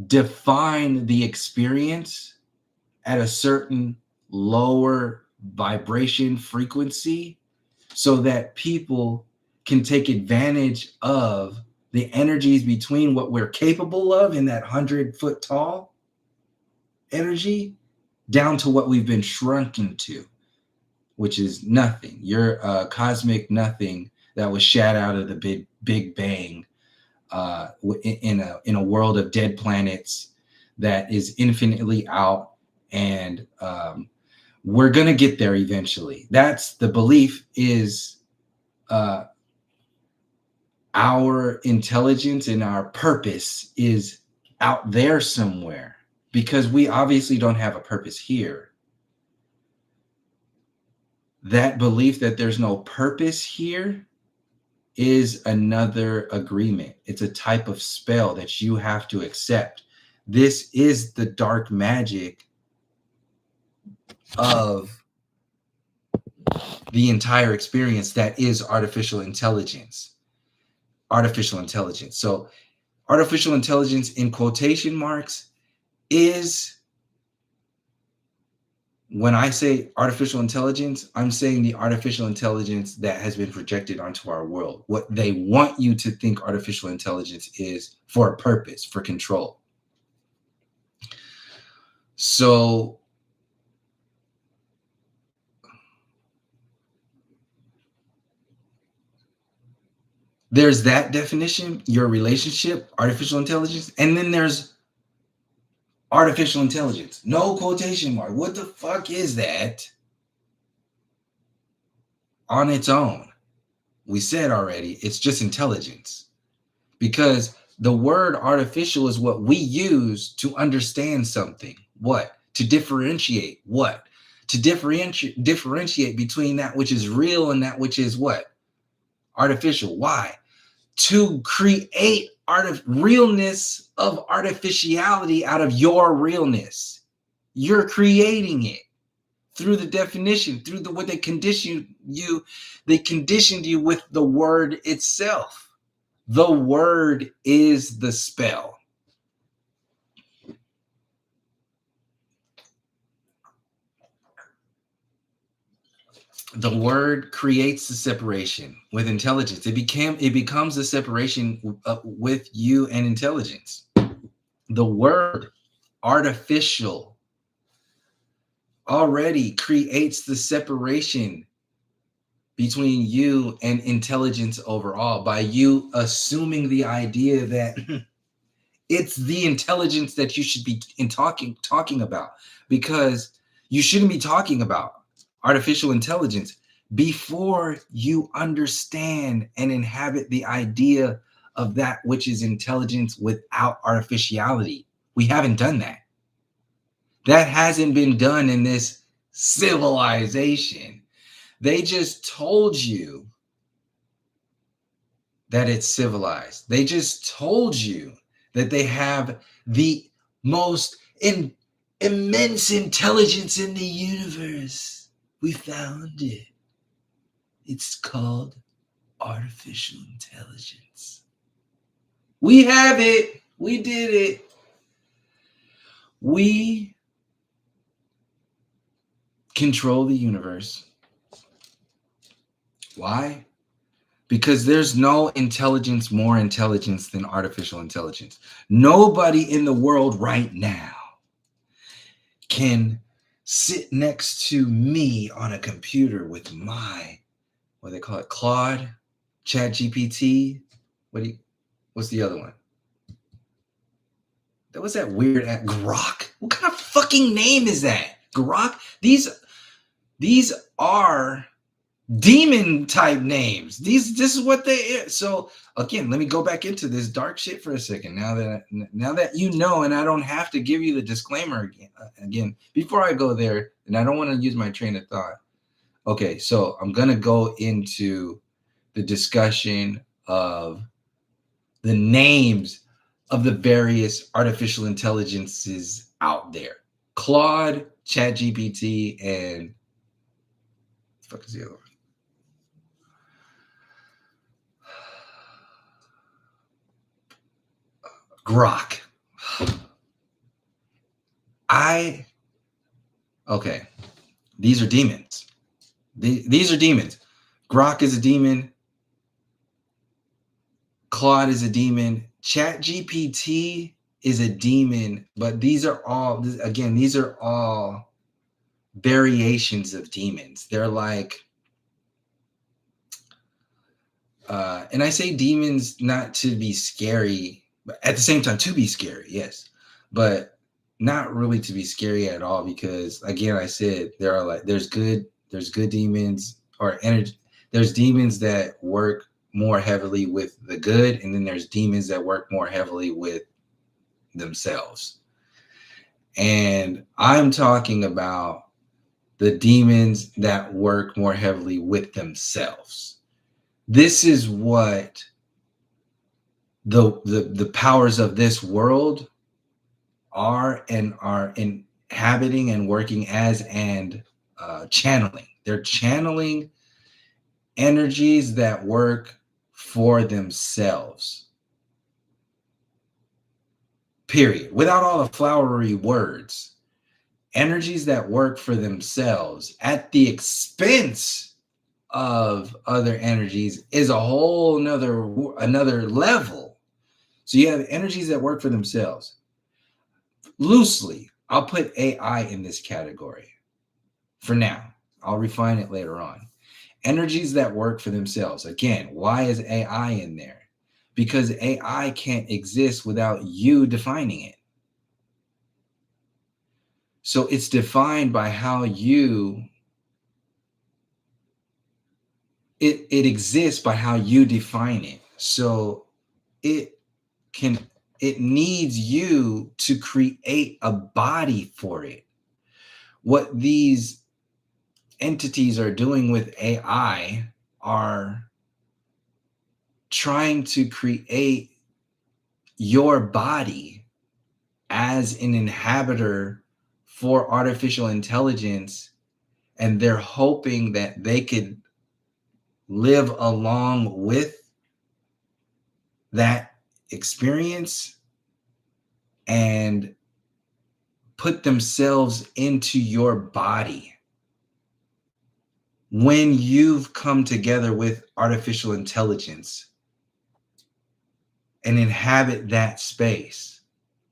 define the experience at a certain lower vibration frequency so that people can take advantage of the energies between what we're capable of in that 100-foot tall energy down to what we've been shrunken to, which is nothing. You're a cosmic nothing that was shat out of the big bang in a world of dead planets that is infinitely out, and we're gonna get there eventually. That's the belief, is our intelligence and our purpose is out there somewhere, because we obviously don't have a purpose here. That belief that there's no purpose here is another agreement. It's a type of spell that you have to accept. This is the dark magic of the entire experience that is artificial intelligence. Artificial intelligence. So artificial intelligence, in quotation marks, is, when I say artificial intelligence, I'm saying the artificial intelligence that has been projected onto our world. What they want you to think artificial intelligence is, for a purpose, for control. So there's that definition, your relationship, artificial intelligence, and then there's artificial intelligence. No quotation mark. What the fuck is that on its own? We said already, it's just intelligence. Because the word artificial is what we use to understand something. What? To differentiate. What? To differentiate between that which is real and that which is what? Artificial. Why? To create realness of artificiality out of your realness. You're creating it through the definition, through what they conditioned you. They conditioned you with the word itself. The word is the spell. The word creates the separation with intelligence. It becomes a separation with you and intelligence. The word artificial already creates the separation between you and intelligence overall, by you assuming the idea that it's the intelligence that you should be talking about, because you shouldn't be talking about artificial intelligence before you understand and inhabit the idea of that which is intelligence without artificiality. We haven't done that. That hasn't been done in this civilization. They just told you that it's civilized. They just told you that they have the most immense intelligence in the universe. We found it. It's called artificial intelligence. We have it. We did it. We control the universe. Why? Because there's no intelligence more intelligence than artificial intelligence. Nobody in the world right now can sit next to me on a computer with my, what do they call it, Claude, ChatGPT. What's the other one? That was that weird at Grok. What kind of fucking name is that? Grok? These are demon type names. This is what they is. So again, let me go back into this dark shit for a second. Now that you know, and I don't have to give you the disclaimer again before I go there, and I don't want to use my train of thought. Okay, so I'm gonna go into the discussion of the names of the various artificial intelligences out there: Claude, ChatGPT, and what the fuck is the other one? Grok. I okay, these are demons. These are demons. Grok is a demon. Claude is a demon. Chat GPT is a demon, but these are all, again, these are all variations of demons. They're like, and I say demons not to be scary, but at the same time to be scary, yes, but not really to be scary at all, because again, I said there are like there's good demons or energy. There's demons that work more heavily with the good, and then there's demons that work more heavily with themselves. And I'm talking about the demons that work more heavily with themselves. This is what the powers of this world are, and are inhabiting and working as, and channeling. They're channeling energies that work for themselves. Period. Without all the flowery words. Energies that work for themselves at the expense of other energies is a whole another level. So you have energies that work for themselves. Loosely, I'll put AI in this category for now. I'll refine it later on. Energies that work for themselves. Again, why is AI in there? Because AI can't exist without you defining it. So it's defined by how you, it exists by how you define it. So it needs you to create a body for it. What these entities are doing with AI are trying to create your body as an inhabitor for artificial intelligence, and they're hoping that they could live along with that experience and put themselves into your body. When you've come together with artificial intelligence and inhabit that space,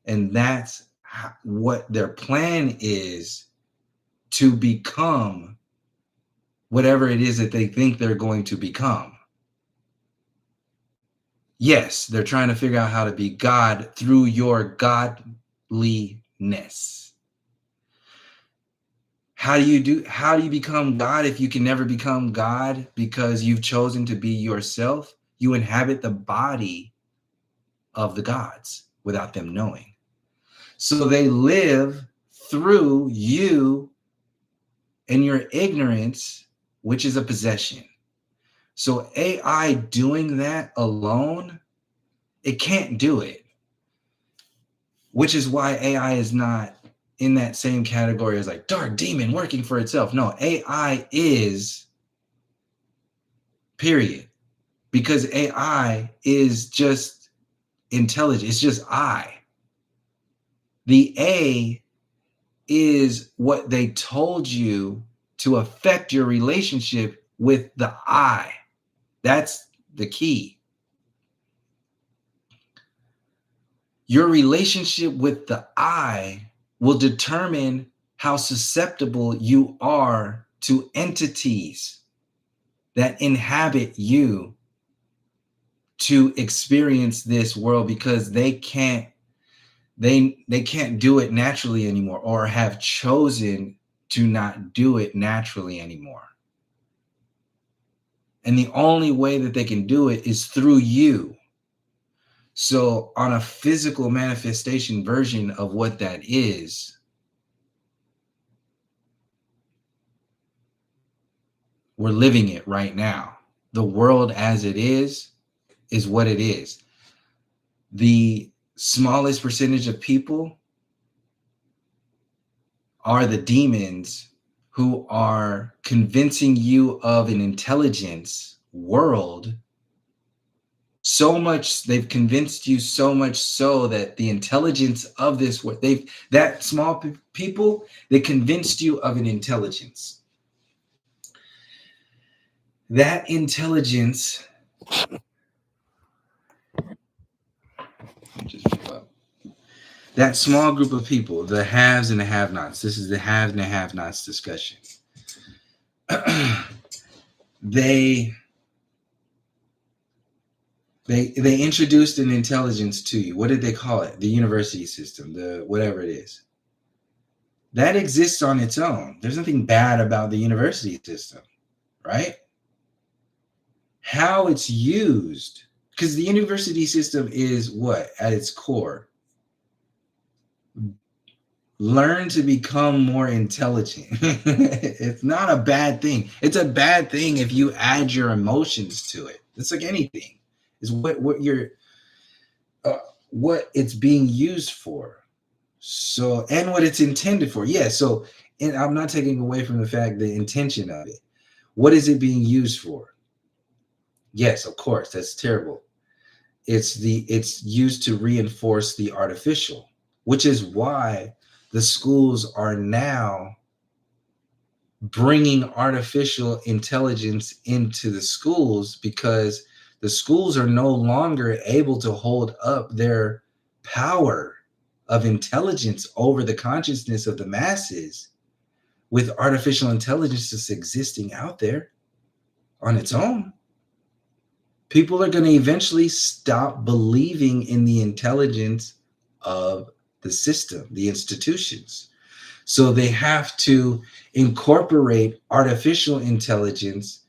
and that's what their plan is, to become whatever it is that they think they're going to become. Yes, they're trying to figure out how to be God through your godliness. How do you become God if you can never become God because you've chosen to be yourself? You inhabit the body of the gods without them knowing. So they live through you and your ignorance, which is a possession. So AI doing that alone, it can't do it. Which is why AI is not in that same category as like dark demon working for itself. No, AI is, period. Because AI is just intelligent. It's just I. The A is what they told you to affect your relationship with the I. That's the key. Your relationship with the I will determine how susceptible you are to entities that inhabit you to experience this world, because they can't do it naturally anymore, or have chosen to not do it naturally anymore. And the only way that they can do it is through you. So on a physical manifestation version of what that is, we're living it right now. The world as it is what it is. The smallest percentage of people are the demons who are convincing you of an intelligence world So much, they've convinced you so much so that the intelligence of this, what they've, that small people, they convinced you of an intelligence. That intelligence, just pull up. That small group of people, the haves and the have-nots. This is the haves and the have-nots discussion. they introduced an intelligence to you. What did they call it? The university system, the whatever it is. That exists on its own. There's nothing bad about the university system, right? How it's used, because the university system is what at its core? Learn to become more intelligent. It's not a bad thing. It's a bad thing if you add your emotions to it. It's like anything. Is what it's being used for. So, and what it's intended for. Yeah. So, and I'm not taking away from the fact, the intention of it. What is it being used for? Yes, of course, that's terrible. It's used to reinforce the artificial, which is why the schools are now bringing artificial intelligence into the schools, because the schools are no longer able to hold up their power of intelligence over the consciousness of the masses with artificial intelligence just existing out there on its own. People are going to eventually stop believing in the intelligence of the system, the institutions. So they have to incorporate artificial intelligence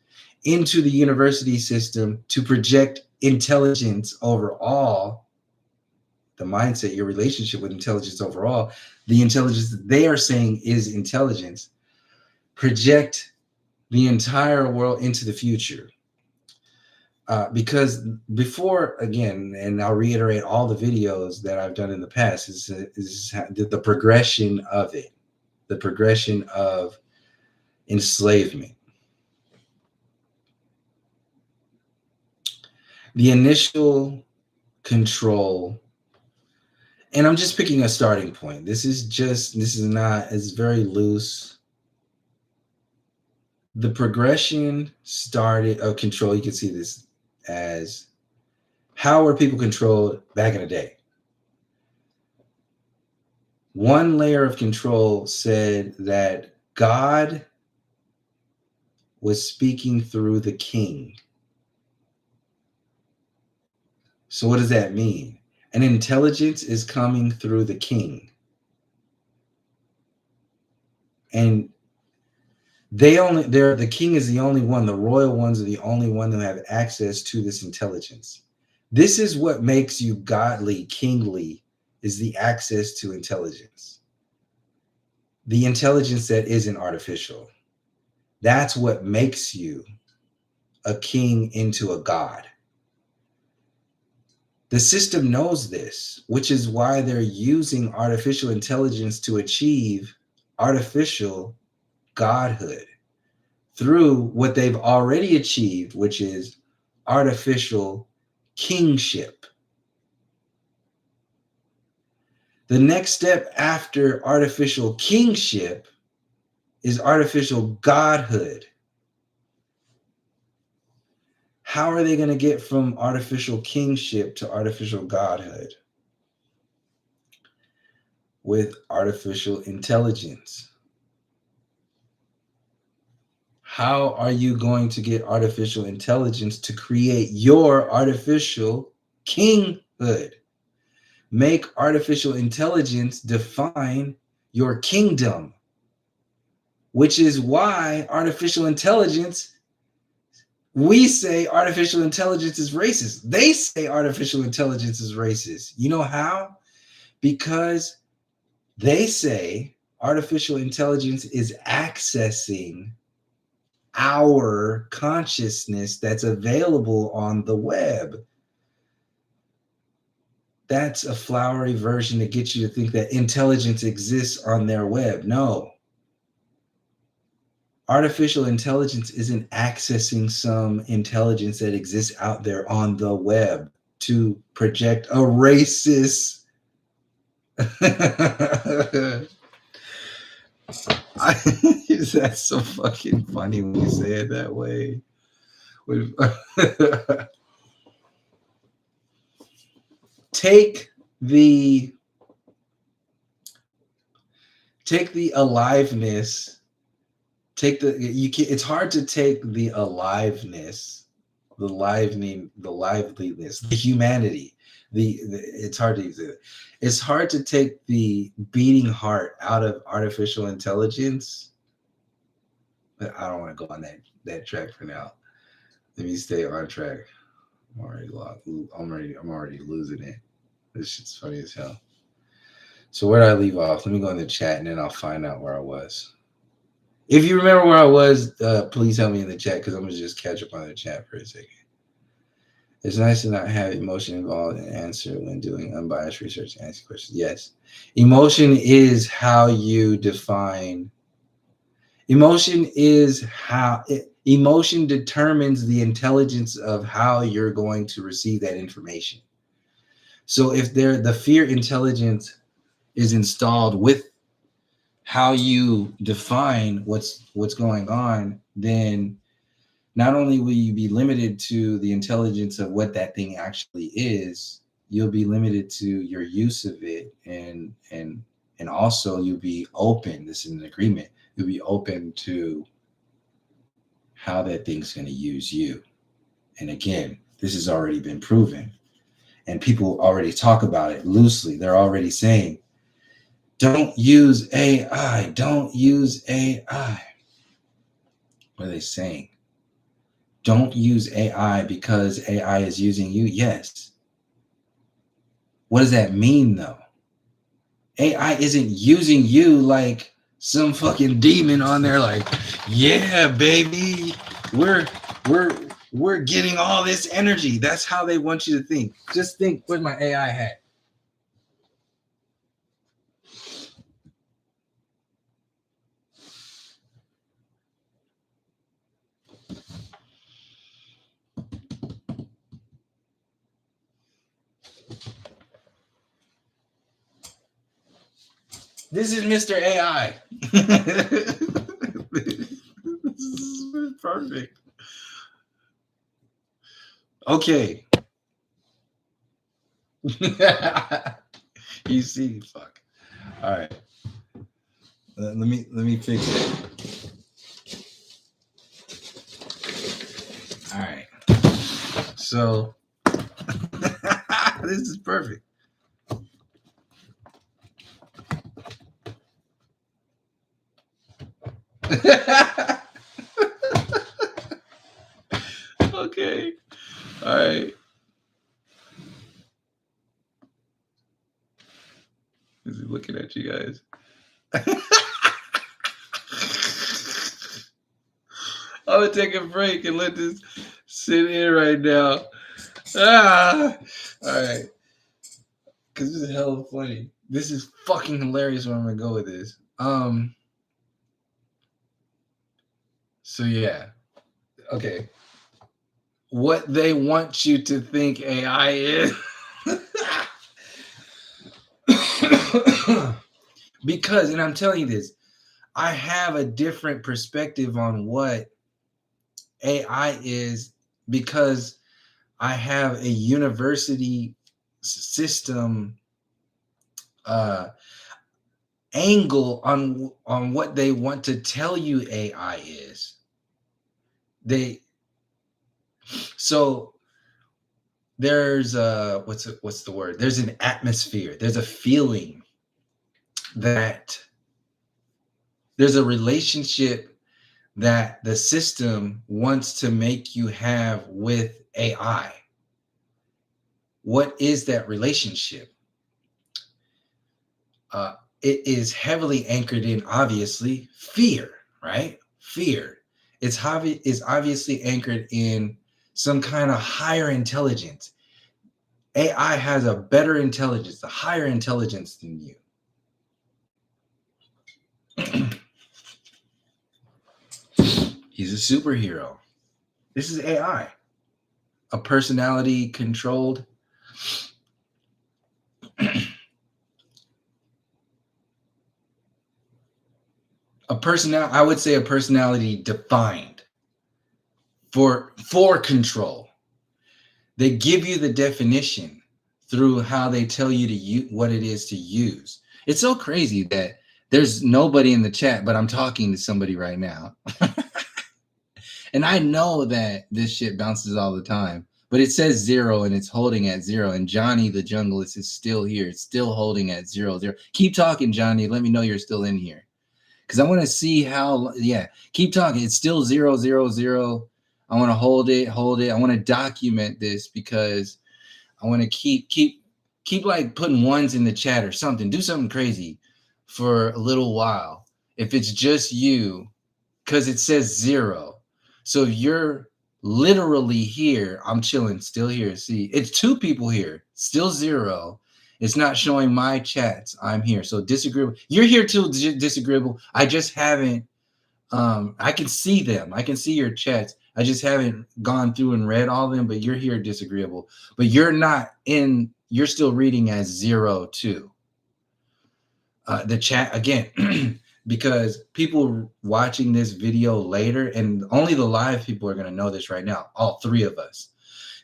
into the university system to project intelligence overall, the mindset, your relationship with intelligence overall, the intelligence that they are saying is intelligence, project the entire world into the future. Because before, again, and I'll reiterate all the videos that I've done in the past, is the progression of it, the progression of enslavement. The initial control, and I'm just picking a starting point. This is not, it's very loose. The progression started of control, you can see this as how were people controlled back in the day. One layer of control said that God was speaking through the king. So what does that mean? An intelligence is coming through the king. And the king is the only one, the royal ones are the only one that have access to this intelligence. This is what makes you godly, kingly, is the access to intelligence. The intelligence that isn't artificial. That's what makes you a king into a god. The system knows this, which is why they're using artificial intelligence to achieve artificial godhood through what they've already achieved, which is artificial kingship. The next step after artificial kingship is artificial godhood. How are they going to get from artificial kingship to artificial godhood? With artificial intelligence. How are you going to get artificial intelligence to create your artificial kinghood? Make artificial intelligence define your kingdom, which is why artificial intelligence, we say artificial intelligence is racist. They say artificial intelligence is racist. You know how? Because they say artificial intelligence is accessing our consciousness that's available on the web. That's a flowery version to get you to think that intelligence exists on their web. No. artificial intelligence isn't accessing some intelligence that exists out there on the web to project a racist. That's so fucking funny when you say it that way. Take the aliveness. It's hard to take the aliveness, the liveliness, the humanity. It's hard to use it. It's hard to take the beating heart out of artificial intelligence. I don't want to go on that track for now. Let me stay on track. I'm already losing it. This shit's funny as hell. So where did I leave off? Let me go in the chat and then I'll find out where I was. If you remember where I was, please help me in the chat because I'm gonna just catch up on the chat for a second. It's nice to not have emotion involved in answer when doing unbiased research and asking questions. Yes, emotion is how you define. Emotion determines the intelligence of how you're going to receive that information. So if the fear intelligence is installed with how you define what's going on, then not only will you be limited to the intelligence of what that thing actually is, you'll be limited to your use of it, and also you'll be open. This is an agreement. You'll be open to how that thing's going to use you. And again, this has already been proven, and people already talk about it loosely. They're already saying, don't use AI. Don't use AI. What are they saying? Don't use AI because AI is using you. Yes. What does that mean, though? AI isn't using you like some fucking demon on there. Like, yeah, baby, we're getting all this energy. That's how they want you to think. Just think, where's my AI hat? This is Mr. AI. This is perfect. Okay. You see, fuck. All right. Let me fix it. All right. So this is perfect. Okay. All right. Is he looking at you guys? I'm gonna take a break and let this sit in right now. All right. Because this is hella funny. This is fucking hilarious where I'm gonna go with this. So yeah. Okay. What they want you to think AI is. Because, and I'm telling you this, I have a different perspective on what AI is because I have a university system angle on what they want to tell you AI is. So there's what's the word? There's an atmosphere. There's a feeling that there's a relationship that the system wants to make you have with AI. What is that relationship? It is heavily anchored in, obviously, fear, right? Fear. It's obviously anchored in some kind of higher intelligence. AI has a better intelligence, a higher intelligence than you. a superhero. This is AI, a personality controlled. I would say a personality defined for control. They give you the definition through how they tell you to use what it is to use. It's so crazy that there's nobody in the chat, but I'm talking to somebody right now. And I know that this shit bounces all the time, but it says 0 and it's holding at 0. And Johnny the Junglist is still here. It's still holding at 0, 0. Keep talking, Johnny. Let me know you're still in here. Because I want to see how, keep talking. It's still 0, 0, 0. I want to hold it. I want to document this because I want to keep like putting ones in the chat or something. Do something crazy for a little while. If it's just you, because it says 0. So if you're literally here, I'm chilling, still here. See, it's 2 people here, still 0. It's not showing my chats. I'm here. So disagreeable. You're here too, disagreeable. I just haven't. I can see them. I can see your chats. I just haven't gone through and read all of them. But you're here, disagreeable. But you're not in. You're still reading as 0 too. The chat again. Because people watching this video later, and only the live people are going to know this right now, all 3 of us,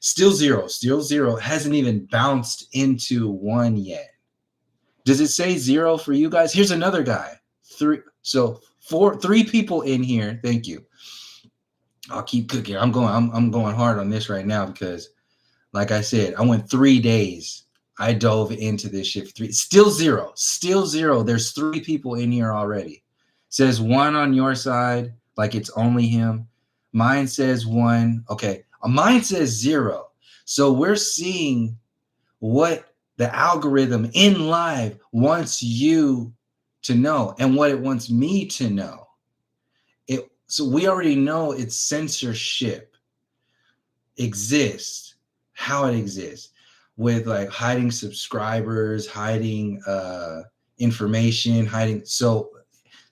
still 0, hasn't even bounced into 1 yet. Does it say 0 for you guys? Here's another guy. 3. So 3 people in here. Thank you. I'll keep cooking. I'm going hard on this right now because, like I said, I went 3 days. I dove into this shit for 3. Still 0. There's 3 people in here already. It says 1 on your side, like it's only him. Mine says 1. Okay. Mine says 0. So we're seeing what the algorithm in live wants you to know and what it wants me to know. So we already know its censorship exists, how it exists, with like hiding subscribers, hiding information, hiding. So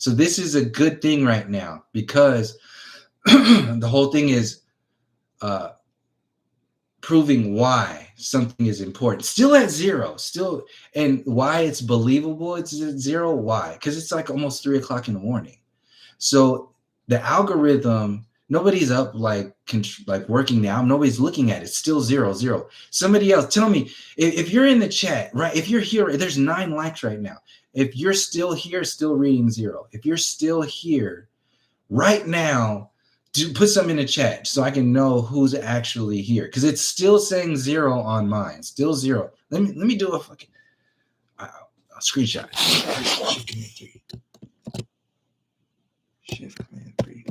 this is a good thing right now because the whole thing is proving why something is important. Still at 0, and why it's believable it's at 0. Why? Because it's like almost 3 o'clock in the morning. So the algorithm, nobody's up like working now. Nobody's looking at it. It's still 0, 0. Somebody else, tell me if you're in the chat, right? If you're here, there's 9 likes right now. If you're still here, still reading 0. If you're still here right now, put something in the chat so I can know who's actually here. Because it's still saying 0 on mine. Still 0. Let me do a fucking a screenshot. Shift Command 3.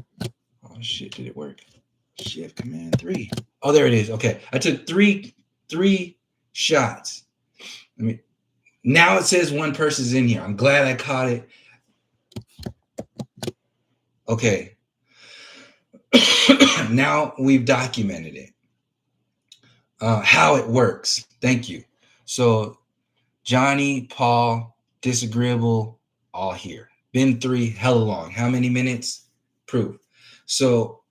Oh shit, did it work? Shift Command 3. Oh, there it is. Okay. I took three shots. Now it says 1 person's in here. I'm glad I caught it. Okay. Now we've documented it. How it works. Thank you. So Johnny, Paul, disagreeable, all here. Been 3 hella long. How many minutes? Proof. So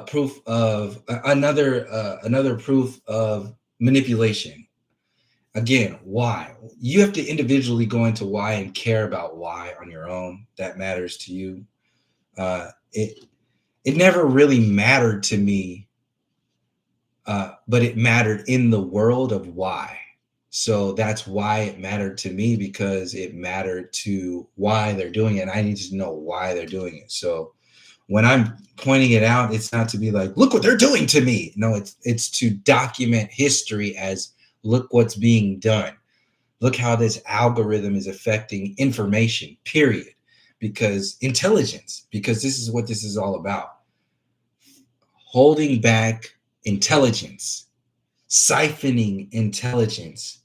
proof of another proof of manipulation. Again, why? You have to individually go into why and care about why on your own. That matters to you. It never really mattered to me, but it mattered in the world of why. So that's why it mattered to me, because it mattered to why they're doing it. And I need to know why they're doing it. So when I'm pointing it out, it's not to be like, look what they're doing to me. No, it's to document history as, look what's being done. Look how this algorithm is affecting information, period. Because intelligence, because this is what this is all about. Holding back intelligence, siphoning intelligence,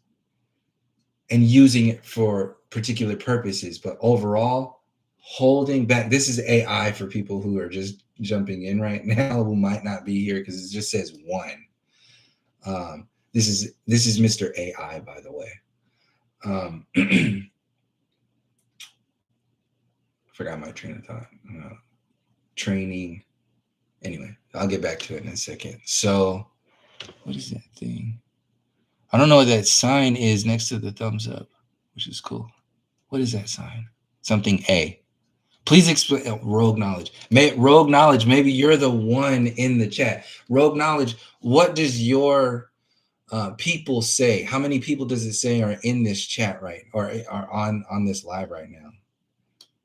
and using it for particular purposes. But overall, holding back. This is AI for people who are just jumping in right now, who might not be here because it just says 1. This is Mr. AI, by the way. Forgot my train of thought. Training Anyway, I'll get back to it in a second. So, what is that thing? I don't know what that sign is next to the thumbs up, which is cool. What is that sign? Something A. Please explain. Rogue Knowledge. Rogue Knowledge, maybe you're the one in the chat. Rogue Knowledge, what does your people say? How many people does it say are in this chat right, or are on this live right now?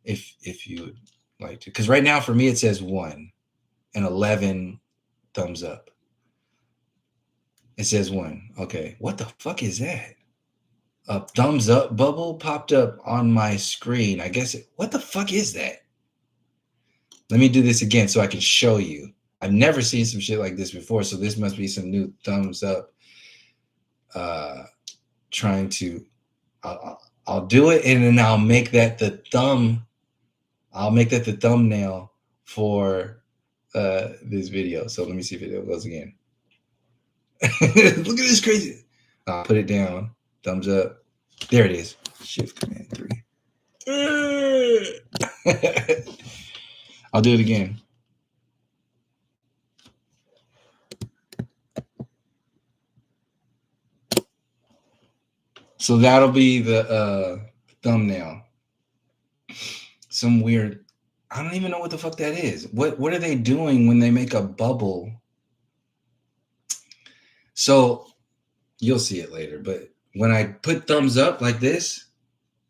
If you would like to, because right now for me it says 1 and 11 thumbs up. It says 1. Okay, what the fuck is that? A thumbs up bubble popped up on my screen. I guess what the fuck is that? Let me do this again so I can show you. I've never seen some shit like this before, so this must be some new thumbs up. Trying to, I'll do it, and then I'll make that the thumbnail for this video. So let me see if it goes again. Look at this crazy. I'll put it down. Thumbs up. There it is. Shift Command 3. I'll do it again. So that'll be the thumbnail. Some weird, I don't even know what the fuck that is. What are they doing when they make a bubble? So you'll see it later, but when I put thumbs up like this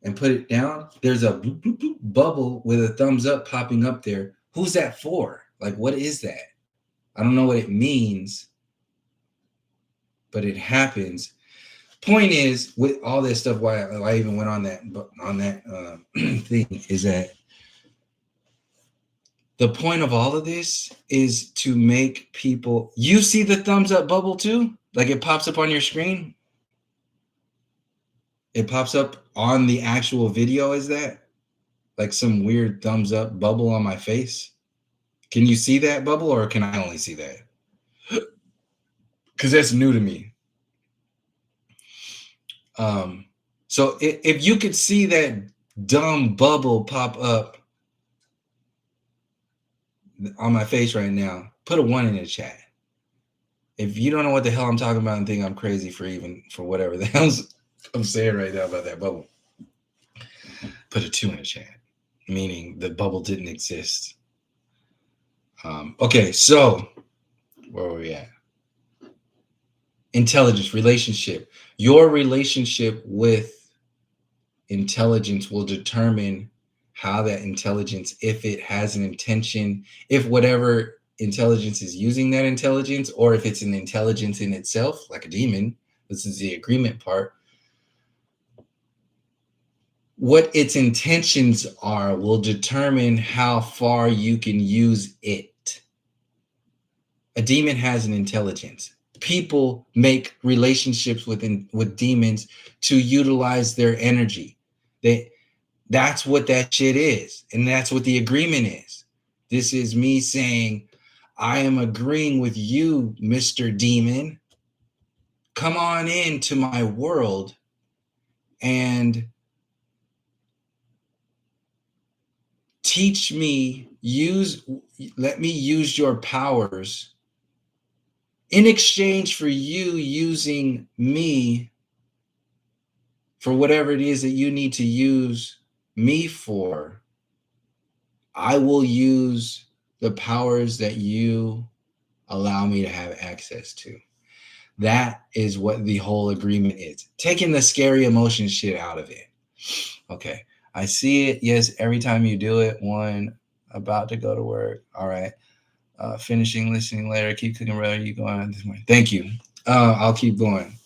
and put it down, there's a bloop, bloop, bloop bubble with a thumbs up popping up there. Who's that for? Like, what is that? I don't know what it means, but it happens. Point is, with all this stuff, why I even went on that thing is that the point of all of this is to make people. You see the thumbs up bubble too? Like it pops up on your screen? It pops up on the actual video, is that? Like some weird thumbs up bubble on my face? Can you see that bubble, or can I only see that? Because that's new to me. So if you could see that dumb bubble pop up on my face right now, put a 1 in the chat. If you don't know what the hell I'm talking about and think I'm crazy for whatever the hell I'm saying right now about that bubble, put a 2 in the chat, meaning the bubble didn't exist. Okay, so where were we at? Intelligence, relationship. Your relationship with intelligence will determine how that intelligence, if it has an intention, if whatever intelligence is using that intelligence, or if it's an intelligence in itself, like a demon. This is the agreement part. What its intentions are will determine how far you can use it. A demon has an intelligence. People make relationships with demons to utilize their energy. That's what that shit is. And that's what the agreement is. This is me saying, I am agreeing with you, Mr. Demon. Come on into my world and teach me, let me use your powers in exchange for you using me for whatever it is that you need to use me for. I will use the powers that you allow me to have access to. That is what the whole agreement is. Taking the scary emotion shit out of it. Okay, I see it. Yes, every time you do it. 1, about to go to work. All right. Finishing, listening later. Keep cooking, brother. You going on this morning. Thank you. I'll keep going.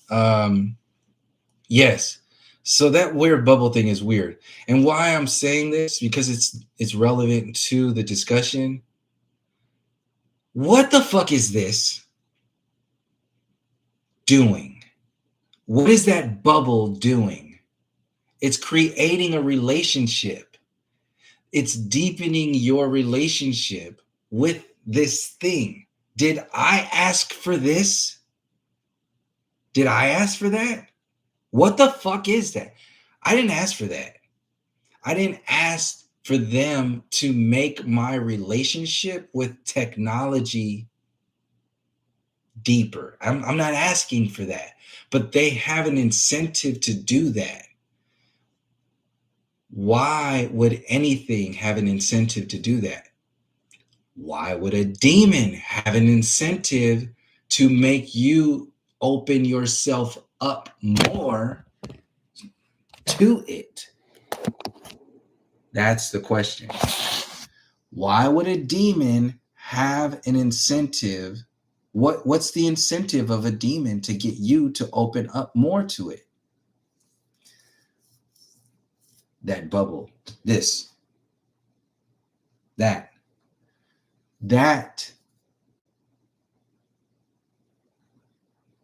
Yes. So that weird bubble thing is weird. And why I'm saying this, because it's relevant to the discussion. What the fuck is this doing? What is that bubble doing? It's creating a relationship. It's deepening your relationship with this thing. Did I ask for this? Did I ask for that? What the fuck is that? I didn't ask for that. I didn't ask for them to make my relationship with technology deeper. I'm not asking for that, but they have an incentive to do that. Why would anything have an incentive to do that? Why would a demon have an incentive to make you open yourself up more to it? That's the question. Why would a demon have an incentive? What's the incentive of a demon to get you to open up more to it? That bubble, this, that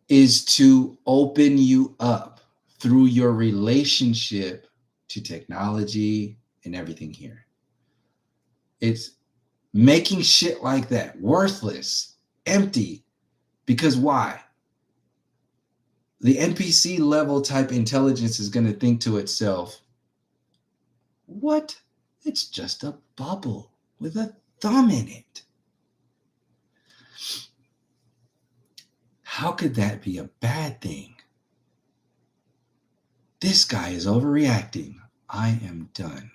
is to open you up through your relationship to technology and everything here. It's making shit like that worthless, empty. Because why? The NPC level type intelligence is going to think to itself, what? It's just a bubble with a thumb in it. How could that be a bad thing? This guy is overreacting. I am done.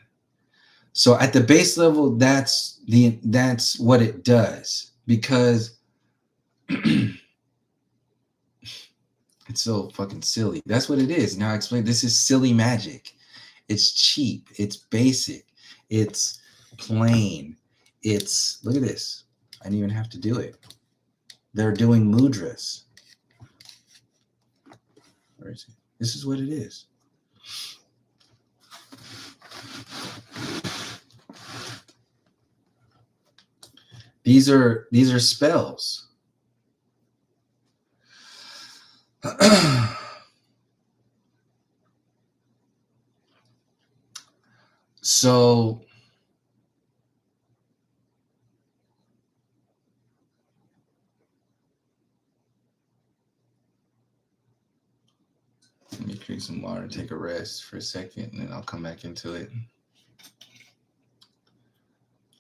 So at the base level, that's what it does, because it's so fucking silly. That's what it is. Now I explain. This is silly magic. It's cheap. It's basic. It's plain. It's, look at this. I didn't even have to do it. They're doing mudras. Where is it? This is what it is. These are spells. So let me drink some water, take a rest for a second, and then I'll come back into it.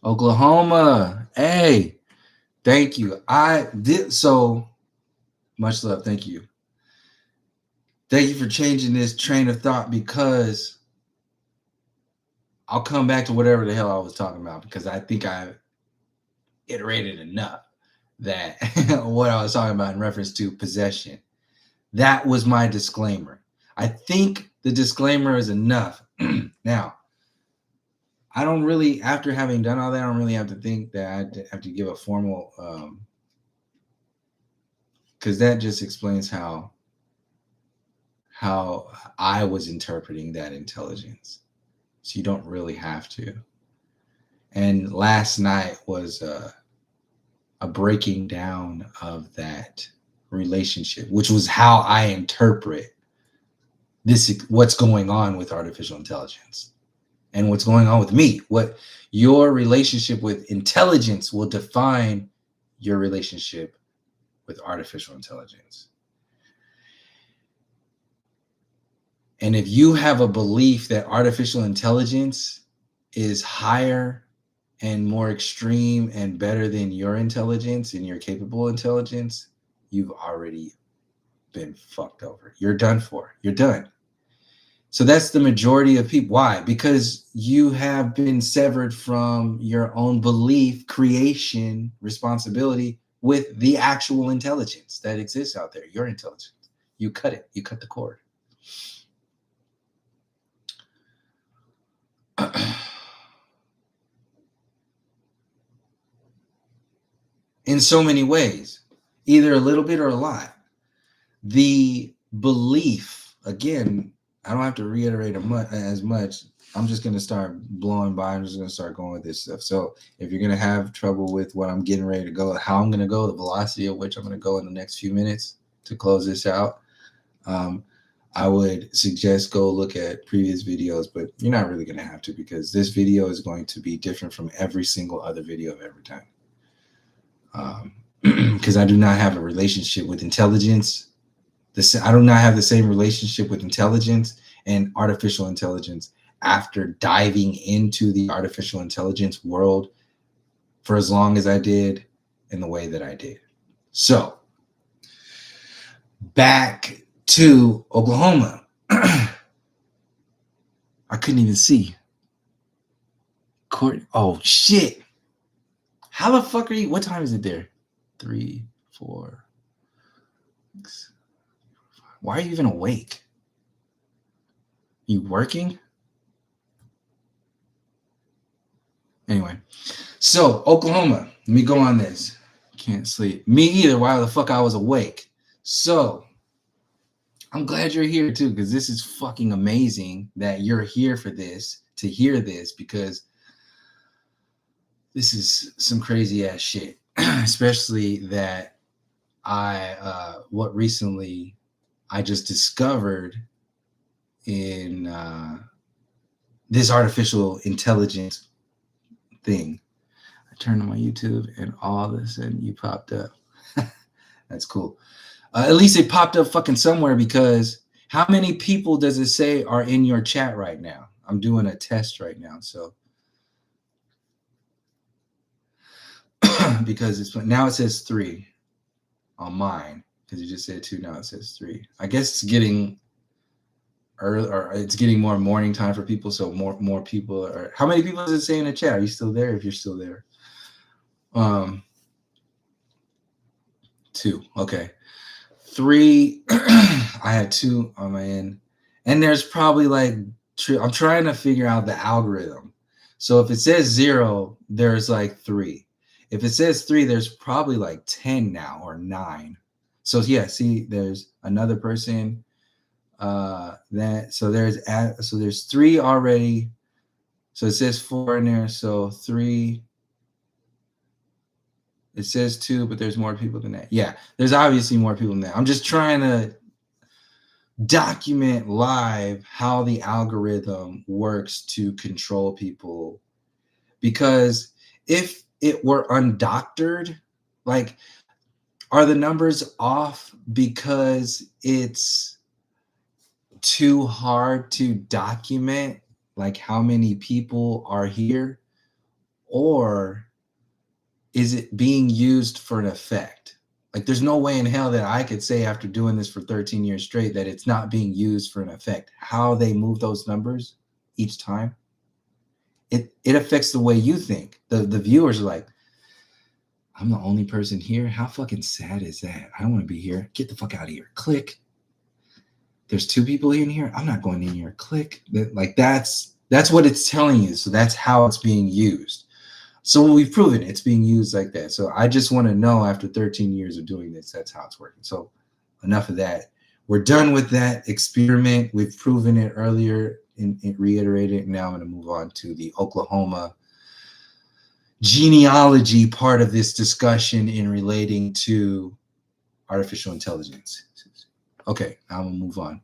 Oklahoma, hey, thank you. I did so much love. Thank you. Thank you for changing this train of thought, because I'll come back to whatever the hell I was talking about, because I think I iterated enough that what I was talking about in reference to possession. That was my disclaimer. I think the disclaimer is enough. Now, I don't really, after having done all that, I don't really have to think that I have to give a formal, because that just explains how I was interpreting that intelligence. So you don't really have to. And last night was a breaking down of that relationship, which was how I interpret this, what's going on with artificial intelligence and what's going on with me. What your relationship with intelligence will define your relationship with artificial intelligence. And if you have a belief that artificial intelligence is higher and more extreme and better than your intelligence and your capable intelligence, you've already been fucked over. You're done for. You're done. So that's the majority of people. Why? Because you have been severed from your own belief, creation, responsibility with the actual intelligence that exists out there, your intelligence. You cut it. You cut the cord. In so many ways, either a little bit or a lot. The belief, again, I don't have to reiterate as much. I'm just going to start blowing by. I'm just going to start going with this stuff. So if you're going to have trouble with what I'm getting ready to go, how I'm going to go, the velocity of which I'm going to go in the next few minutes to close this out, I would suggest go look at previous videos, but you're not really going to have to, because this video is going to be different from every single other video of every time. Because I do not have a relationship with intelligence. I do not have the same relationship with intelligence and artificial intelligence after diving into the artificial intelligence world for as long as I did in the way that I did. So back to Oklahoma. I couldn't even see. Oh shit. How the fuck are you? What time is it there? 3, 4, 6. Why are you even awake? You working? Anyway, so Oklahoma. Let me go on this. Can't sleep. Me either. Why the fuck I was awake? So I'm glad you're here too, because this is fucking amazing that you're here for this, to hear this, because this is some crazy ass shit. Especially that what recently I just discovered in this artificial intelligence thing. I turned on my YouTube and all of a sudden you popped up. That's cool. At least it popped up fucking somewhere, because how many people does it say are in your chat right now? I'm doing a test right now. So because it's now it says 3 on mine, because you just said 2, now it says 3. I guess it's getting early, or it's getting more morning time for people, so more people are. How many people does it say in the chat? Are you still there? If you're still there. 2. Okay. 3. I had 2 on my end, and there's probably like I'm trying to figure out the algorithm. So if it says 0, there's like 3. If it says 3, there's probably like 10 now, or 9. So yeah, see, there's another person. So there's 3 already. So it says 4 in there. So 3. It says 2, but there's more people than that. Yeah, there's obviously more people than that. I'm just trying to document live how the algorithm works to control people. Because if it were undoctored, like, are the numbers off because it's too hard to document, like how many people are here? Or is it being used for an effect? Like, there's no way in hell that I could say after doing this for 13 years straight that it's not being used for an effect. How they move those numbers each time, it affects the way you think. The viewers are like, I'm the only person here. How fucking sad is that? I don't want to be here. Get the fuck out of here. Click. There's 2 people in here. I'm not going in here. Click. Like, that's what it's telling you. So that's how it's being used. So we've proven it's being used like that. So I just want to know, after 13 years of doing this, that's how it's working. So enough of that. We're done with that experiment. We've proven it earlier and reiterated. Now I'm going to move on to the Oklahoma genealogy part of this discussion in relating to artificial intelligence. Okay, now I'm going to move on.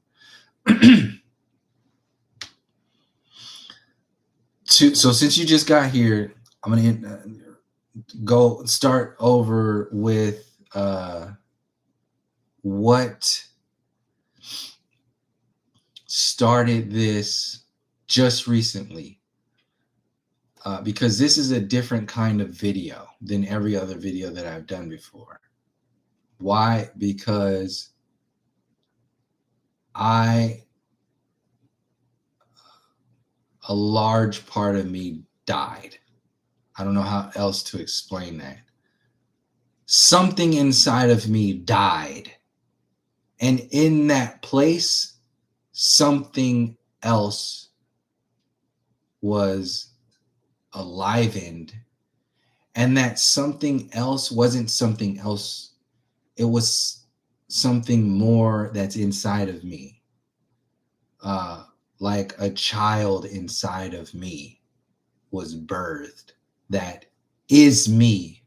So since you just got here, I'm going to go start over with what started this just recently, because this is a different kind of video than every other video that I've done before. Why? Because a large part of me died. I don't know how else to explain that. Something inside of me died. And in that place, something else was alivened. And that something else wasn't something else. It was something more that's inside of me. Like a child inside of me was birthed. That is me,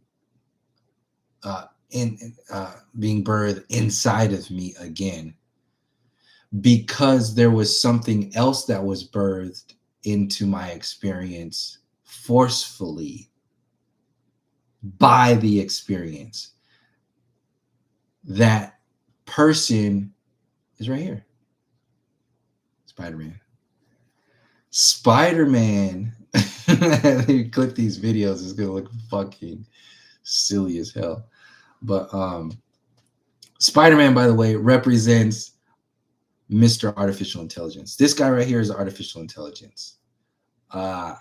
being birthed inside of me again, because there was something else that was birthed into my experience forcefully by the experience. That person is right here. Spider-Man. Spider-Man. If you click these videos, it's gonna look fucking silly as hell. But Spider-Man, by the way, represents Mr. Artificial Intelligence. This guy right here is artificial intelligence. Mr.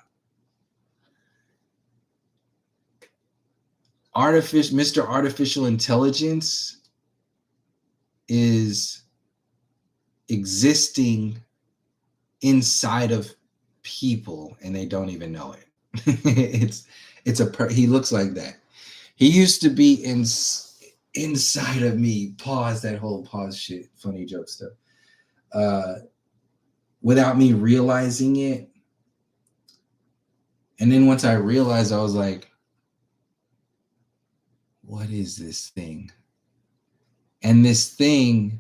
Artificial Intelligence is existing inside of people and they don't even know it. He looks like that. He used to be inside of me. Pause that whole pause shit, funny joke stuff. Without me realizing it. And then once I realized, I was like, what is this thing? And this thing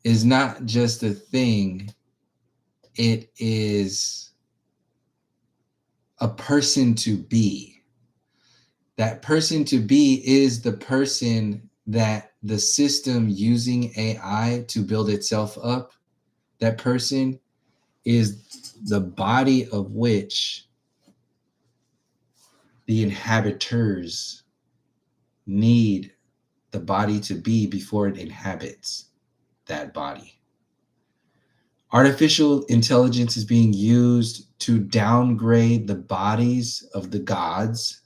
is not just a thing. It is a person to be. That person to be is the person that the system using AI to build itself up, that person is the body of which the inhabitants need the body to be before it inhabits that body. Artificial intelligence is being used to downgrade the bodies of the gods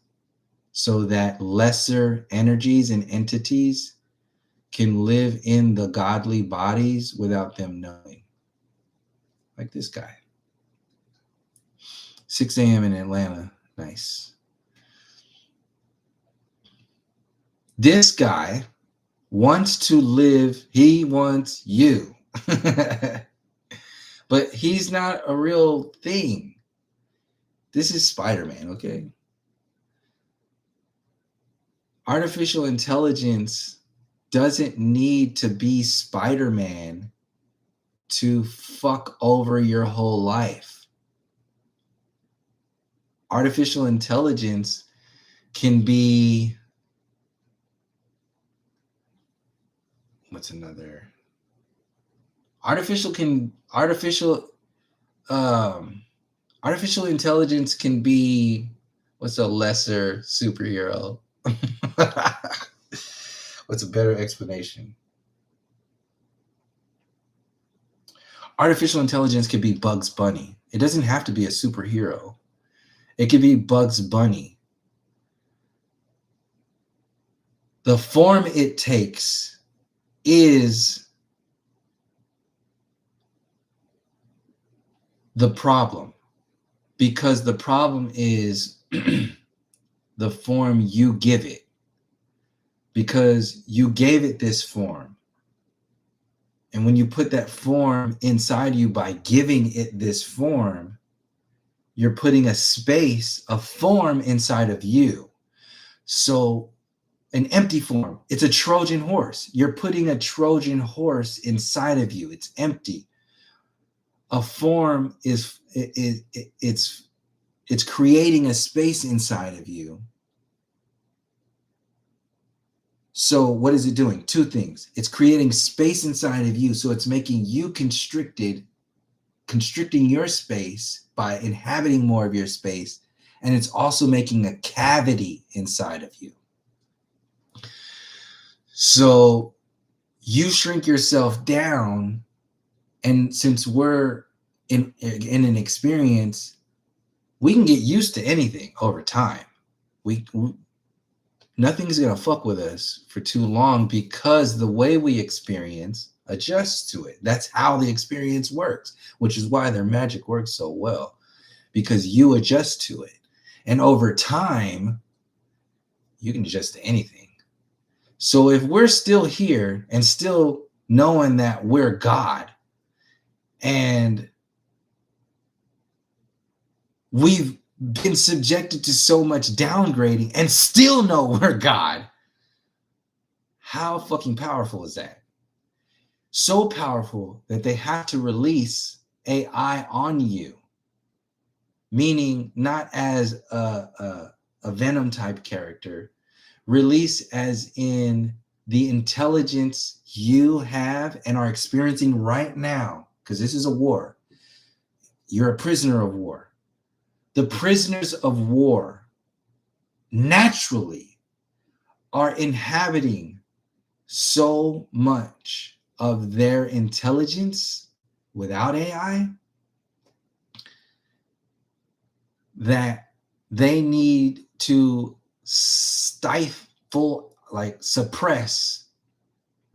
so that lesser energies and entities can live in the godly bodies without them knowing. Like this guy. 6 a.m. in Atlanta. Nice. This guy wants to live, he wants you. But he's not a real thing. This is Spider-Man, okay? Artificial intelligence doesn't need to be Spider-Man to fuck over your whole life. Artificial intelligence can be, what's another? Artificial intelligence can be, what's a lesser superhero? What's a better explanation? Artificial intelligence could be Bugs Bunny. It doesn't have to be a superhero. It could be Bugs Bunny. The form it takes is the problem, because the problem is the form you give it, because you gave it this form. And when you put that form inside you by giving it this form, you're putting a space, a form inside of you. So an empty form, it's a Trojan horse. You're putting a Trojan horse inside of you. It's empty. A form is it's creating a space inside of you. So what is it doing? Two things. It's creating space inside of you. So it's making you constricting your space by inhabiting more of your space. And it's also making a cavity inside of you. So you shrink yourself down. And since we're in an experience, we can get used to anything over time. Nothing's going to fuck with us for too long because the way we experience adjusts to it. That's how the experience works, which is why their magic works so well, because you adjust to it. And over time, you can adjust to anything. So if we're still here and still knowing that we're God, and we've been subjected to so much downgrading and still know we're God, how fucking powerful is that? So powerful that they have to release AI on you, meaning not as a Venom type character, release as in the intelligence you have and are experiencing right now, because this is a war. You're a prisoner of war. The prisoners of war naturally are inhabiting so much of their intelligence without AI that they need to stifle, like suppress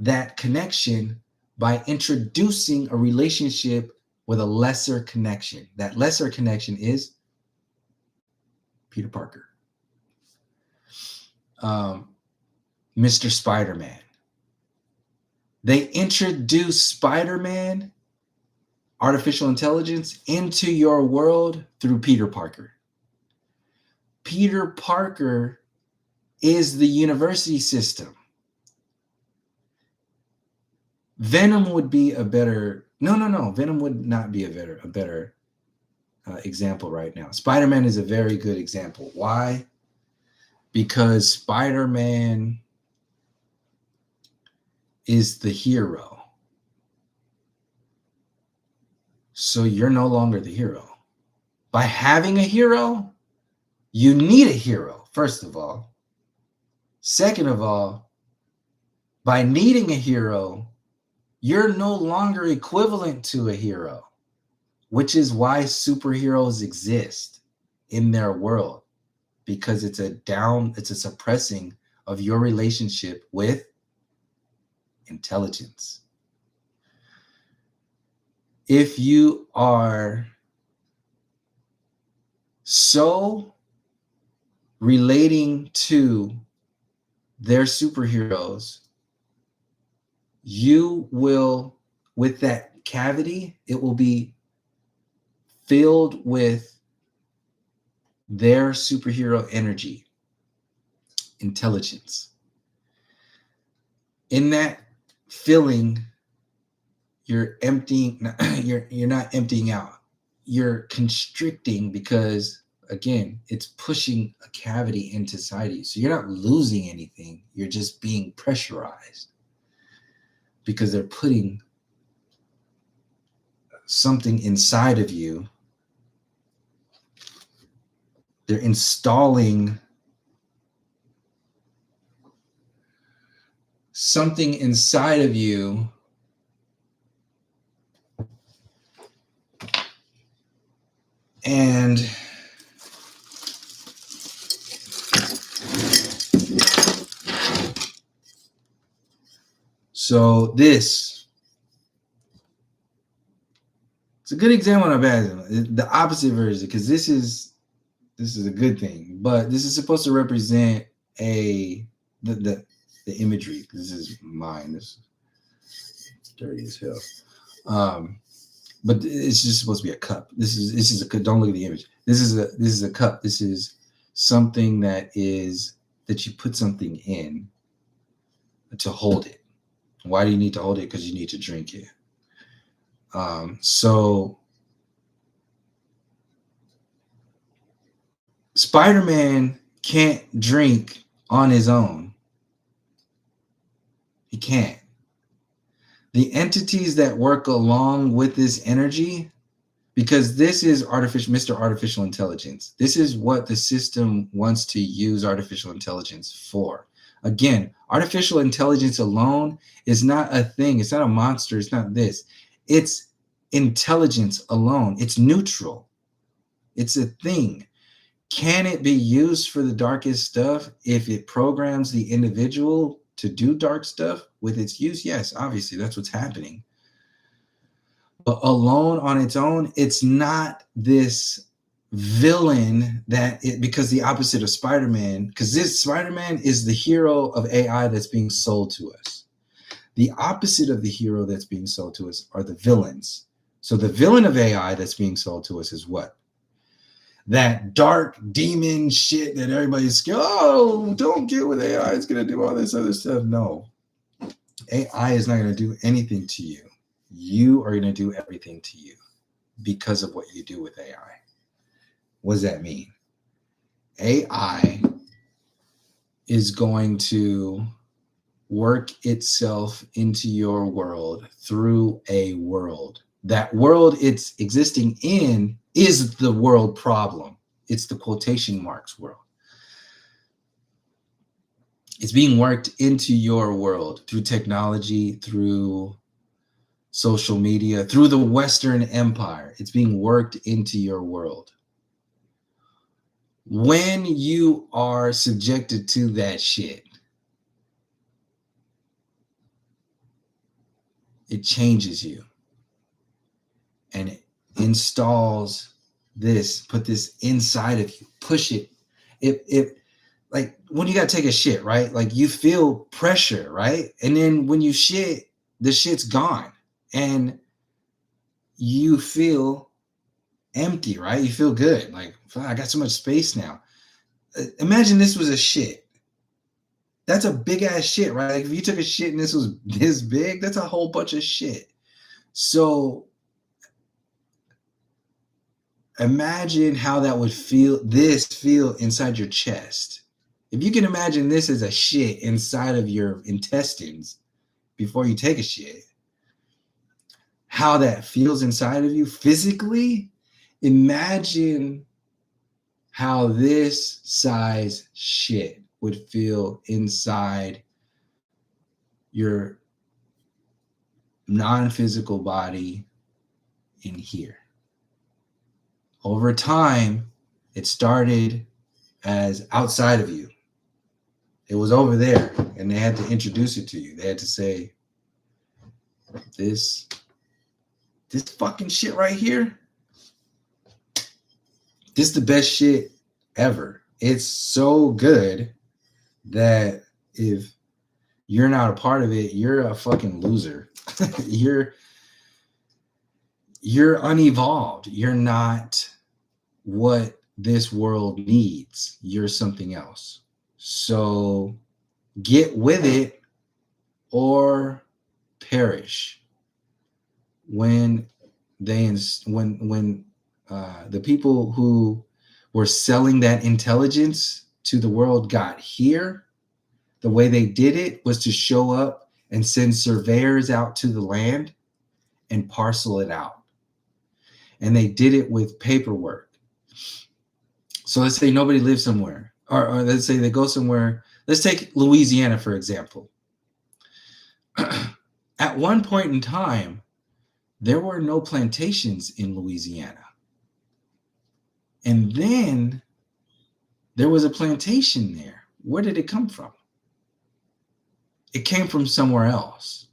that connection by introducing a relationship with a lesser connection. That lesser connection is Peter Parker, Mr. Spider-Man. They introduce Spider-Man, artificial intelligence, into your world through Peter Parker. Peter Parker is the university system. Venom would be a better, no. Venom would not be a better example right now. Spider-Man is a very good example. Why? Because Spider-Man is the hero. So you're no longer the hero. By having a hero, you need a hero, first of all. Second of all, by needing a hero, you're no longer equivalent to a hero, which is why superheroes exist in their world, because it's a suppressing of your relationship with intelligence. If you are so relating to their superheroes, you will, with that cavity, it will be filled with their superhero energy, intelligence. In that filling, you're emptying, you're not emptying out, you're constricting, because again, it's pushing a cavity into society. So you're not losing anything, you're just being pressurized, because they're putting something inside of you. They're installing something inside of you and so this, it's a good example of a bad example. The opposite version, because this is a good thing, but this is supposed to represent the imagery. This is mine. This is dirty as hell. But it's just supposed to be a cup. This is a cup. Don't look at the image. This is a cup. This is something that you put something in to hold it. Why do you need to hold it? Because you need to drink it. So Spider-Man can't drink on his own. He can't. The entities that work along with this energy, because this is Mr. Artificial Intelligence. This is what the system wants to use artificial intelligence for. Again, artificial intelligence alone is not a thing. It's not a monster. It's not this. It's intelligence alone. It's neutral. It's a thing. Can it be used for the darkest stuff if it programs the individual to do dark stuff with its use? Yes, obviously, that's what's happening. But alone on its own, it's not this villain because the opposite of Spider-Man, because this Spider-Man is the hero of AI that's being sold to us. The opposite of the hero that's being sold to us are the villains. So the villain of AI that's being sold to us is what? That dark demon shit that everybody's scared. Oh, don't get with AI. It's going to do all this other stuff. No. AI is not going to do anything to you. You are going to do everything to you because of what you do with AI. What does that mean? AI is going to work itself into your world through a world. That world it's existing in is the world problem. It's the quotation marks world. It's being worked into your world through technology, through social media, through the Western Empire. It's being worked into your world. When you are subjected to that shit, it changes you. And it installs this, put this inside of you, push it. If like when you gotta take a shit, right? Like you feel pressure, right? And then when you shit, the shit's gone. And you feel empty, right? You feel good. Like, I got so much space now. Imagine this was a shit. That's a big ass shit, right? Like if you took a shit and this was this big, that's a whole bunch of shit. So imagine how that would feel inside your chest. If you can imagine this as a shit inside of your intestines before you take a shit, how that feels inside of you physically, imagine how this size shit would feel inside your non-physical body in here. Over time, it started as outside of you. It was over there, and they had to introduce it to you. They had to say, this fucking shit right here, this is the best shit ever. It's so good that if you're not a part of it, you're a fucking loser. You're unevolved. You're not what this world needs. You're something else. So get with it or perish. When the people who were selling that intelligence to the world got here, the way they did it was to show up and send surveyors out to the land and parcel it out. And they did it with paperwork. So let's say nobody lives somewhere, or let's say they go somewhere. Let's take Louisiana, for example. At one point in time, there were no plantations in Louisiana. And then there was a plantation there. Where did it come from? It came from somewhere else.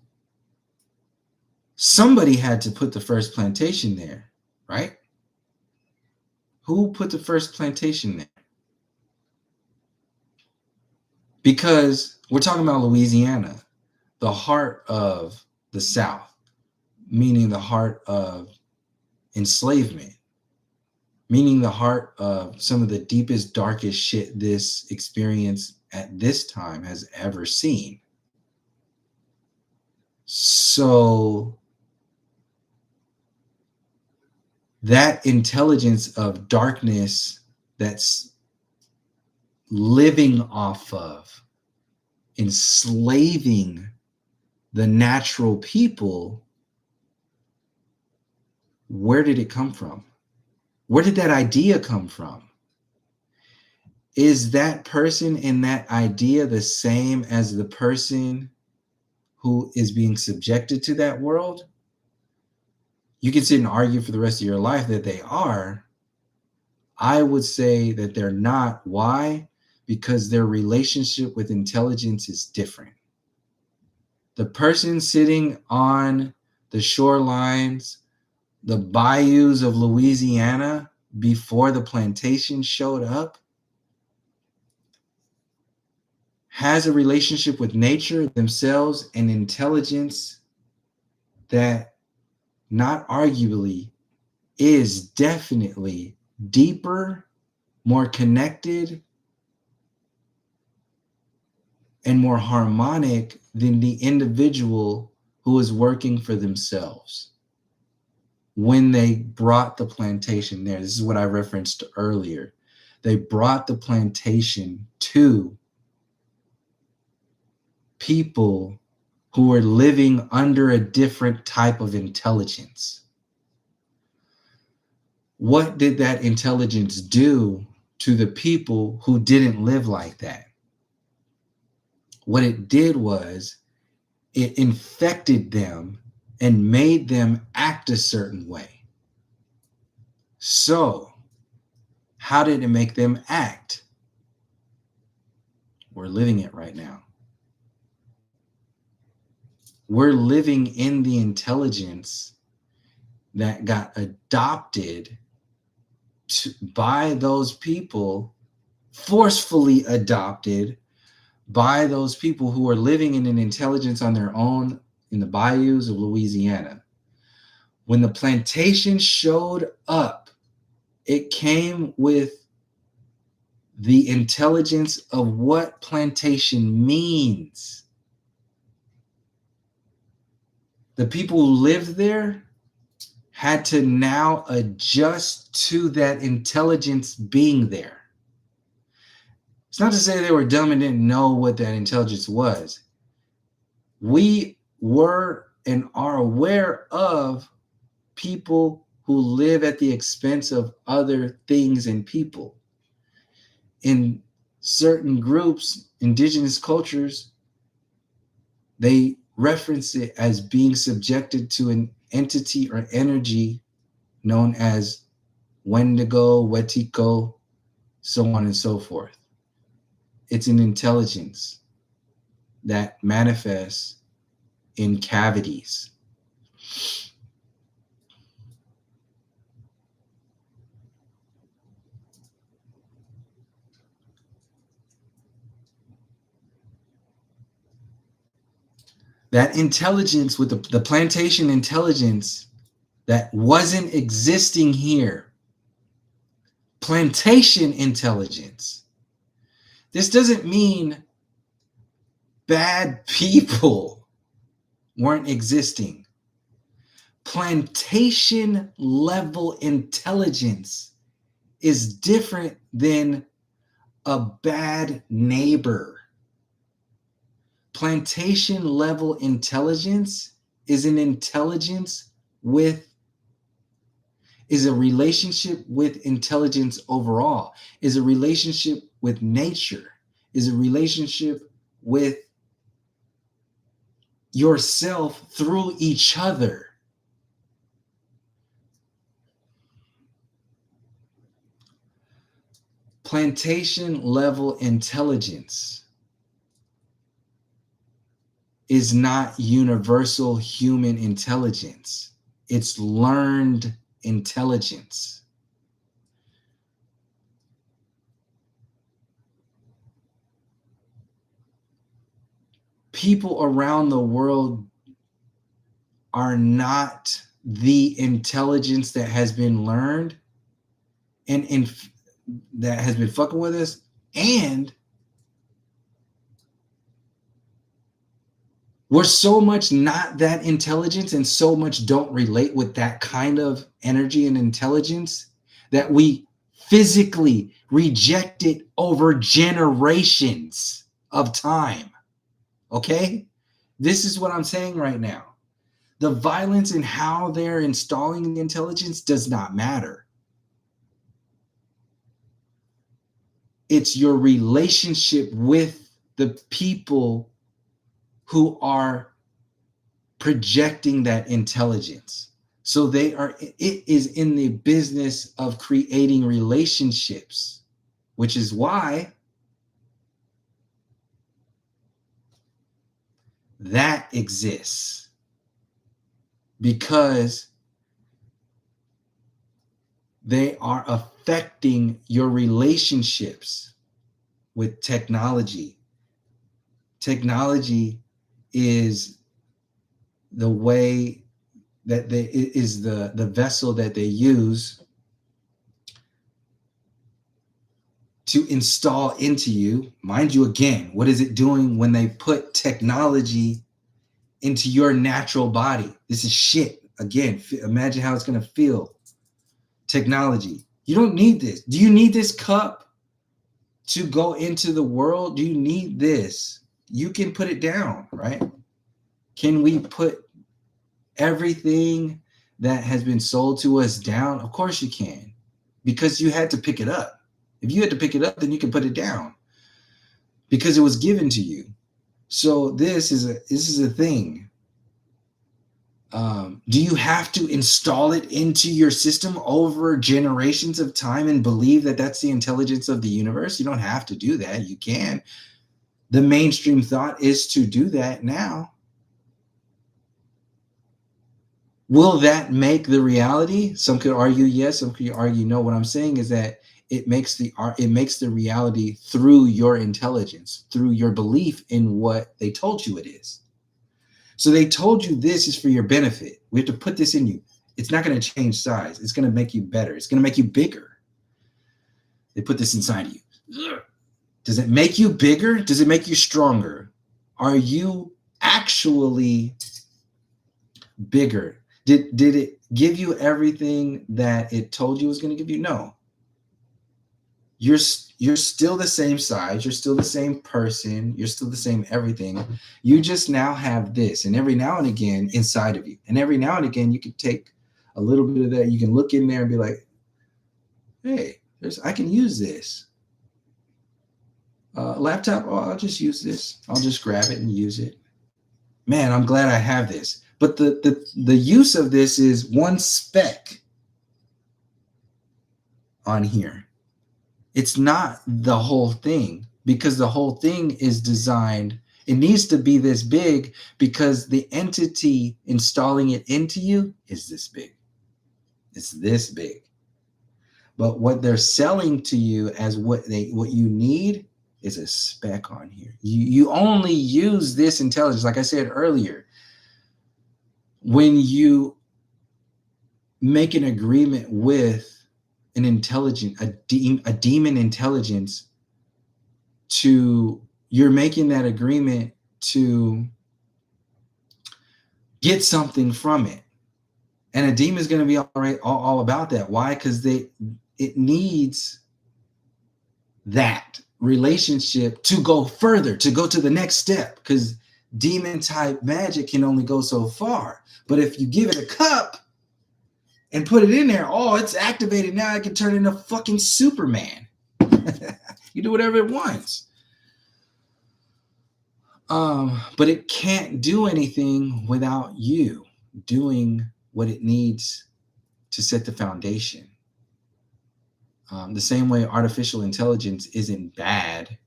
Somebody had to put the first plantation there, right? Who put the first plantation there? Because we're talking about Louisiana, the heart of the South, meaning the heart of enslavement, meaning the heart of some of the deepest, darkest shit this experience at this time has ever seen. So that intelligence of darkness that's living off of enslaving the natural people, where did it come from? Where did that idea come from? Is that person in that idea the same as the person who is being subjected to that world? You can sit and argue for the rest of your life that they are. I would say that they're not. Why? Because their relationship with intelligence is different. The person sitting on the shorelines, the bayous of Louisiana before the plantation showed up, has a relationship with nature themselves and intelligence that not arguably is definitely deeper, more connected, and more harmonic than the individual who is working for themselves when they brought the plantation there. This is what I referenced earlier. They brought the plantation to people who were living under a different type of intelligence. What did that intelligence do to the people who didn't live like that? What it did was it infected them and made them act a certain way. So, how did it make them act? We're living it right now. We're living in the intelligence that got adopted by those people, forcefully adopted by those people who are living in an intelligence on their own in the bayous of Louisiana. When the plantation showed up, it came with the intelligence of what plantation means. The people who lived there had to now adjust to that intelligence being there. It's not to say they were dumb and didn't know what that intelligence was. We were and are aware of people who live at the expense of other things and people. In certain groups, indigenous cultures, they reference it as being subjected to an entity or energy known as Wendigo, Wetiko, so on and so forth. It's an intelligence that manifests in cavities. That intelligence with the plantation intelligence that wasn't existing here. Plantation intelligence. This doesn't mean bad people weren't existing. Plantation level intelligence is different than a bad neighbor. Plantation level intelligence is an intelligence is a relationship with intelligence overall, is a relationship with nature, is a relationship with yourself through each other. Plantation level intelligence is not universal human intelligence. It's learned intelligence. People around the world are not the intelligence that has been learned and that has been fucking with us, and we're so much not that intelligence and so much don't relate with that kind of energy and intelligence that we physically reject it over generations of time. Okay? This is what I'm saying right now. The violence and how they're installing the intelligence does not matter. It's your relationship with the people who are projecting that intelligence. So it is in the business of creating relationships, which is why that exists. Because they are affecting your relationships with technology. Technology is the way that is the vessel that they use to install into you. Mind you, again, what is it doing when they put technology into your natural body? This is shit. Again, imagine how it's going to feel. Technology. You don't need this. Do you need this cup to go into the world? Do you need this? You can put it down, right? Can we put everything that has been sold to us down? Of course you can. because you had to pick it up. If you had to pick it up, then you can put it down because it was given to you. So this is a thing. Do you have to install it into your system over generations of time and believe that that's the intelligence of the universe? You don't have to do that. You can. The mainstream thought is to do that now. Will that make the reality? Some could argue yes, some could argue no. What I'm saying is that it makes the reality through your intelligence, through your belief in what they told you it is. So they told you this is for your benefit. We have to put this in you. It's not going to change size. It's going to make you better. It's going to make you bigger. They put this inside of you. Does it make you bigger? Does it make you stronger? Are you actually bigger? Did it give you everything that it told you it was going to give you? No. You're still the same size. You're still the same person. You're still the same everything. You just now have this, and every now and again inside of you, and every now and again you can take a little bit of that. You can look in there and be like, "Hey, I can use this laptop. Oh, I'll just use this. I'll just grab it and use it. Man, I'm glad I have this." But the use of this is one speck on here. It's not the whole thing, because the whole thing is designed. It needs to be this big because the entity installing it into you is this big. It's this big. But what they're selling to you as what you need is a speck on here. You only use this intelligence, like I said earlier, when you make an agreement with an intelligent, a demon intelligence, you're making that agreement to get something from it. And a demon is going to be all about that. Why? Because it needs that relationship to go further, to go to the next step, because demon type magic can only go so far. But if you give it a cup and put it in there, oh, it's activated now. It can turn into fucking Superman. You do whatever it wants. But it can't do anything without you doing what it needs to set the foundation. The same way artificial intelligence isn't bad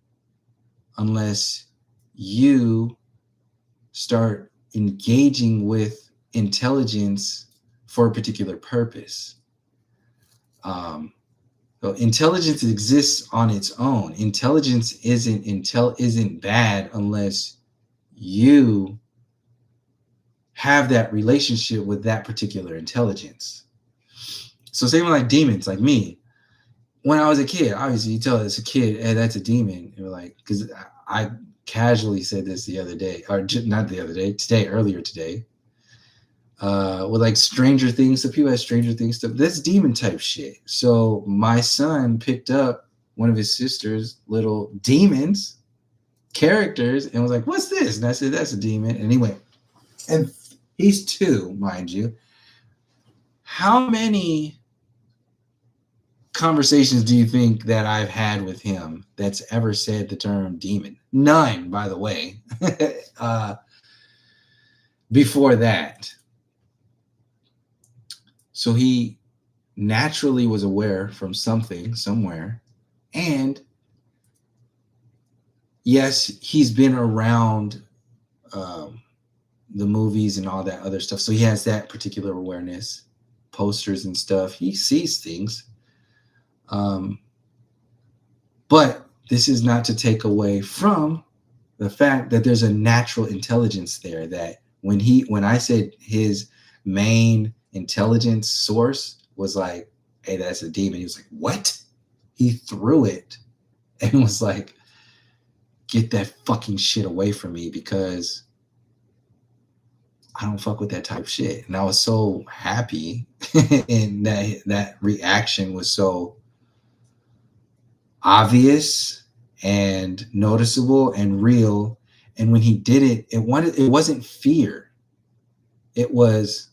unless you start engaging with intelligence for a particular purpose. So intelligence exists on its own. Intelligence isn't bad unless you have that relationship with that particular intelligence. So same with like demons, like me. When I was a kid, obviously you tell us a kid, hey, that's a demon. You're like, because I casually said this the other day, or not the other day, earlier today. With like Stranger Things, so people have Stranger Things stuff. That's demon type shit. So my son picked up one of his sister's little demons characters and was like, "What's this?" And I said, "That's a demon." And he went, and he's 2, mind you. How many conversations do you think that I've had with him that's ever said the term demon? None, by the way. Before that. So he naturally was aware from something, somewhere. And yes, he's been around the movies and all that other stuff. So he has that particular awareness, posters and stuff. He sees things. But this is not to take away from the fact that there's a natural intelligence there, that when I said his main intelligence source was like, "Hey, that's a demon," he was like, "What?" He threw it and was like, "Get that fucking shit away from me, because I don't fuck with that type of shit." And I was so happy and that reaction was so obvious and noticeable and real. And when he did it, it wasn't fear. It was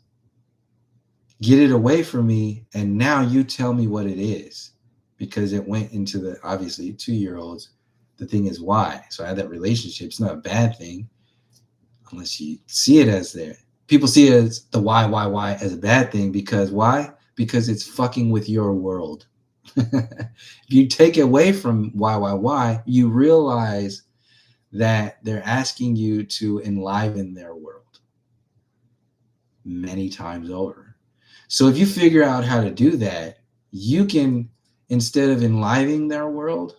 Get it away from me, and now you tell me what it is. Because it went into the, obviously, 2-year-olds. The thing is, why? So I had that relationship. It's not a bad thing unless you see it as there. People see it as the why as a bad thing. Because why? Because it's fucking with your world. If you take away from why, you realize that they're asking you to enliven their world many times over. So if you figure out how to do that, you can, instead of enlivening their world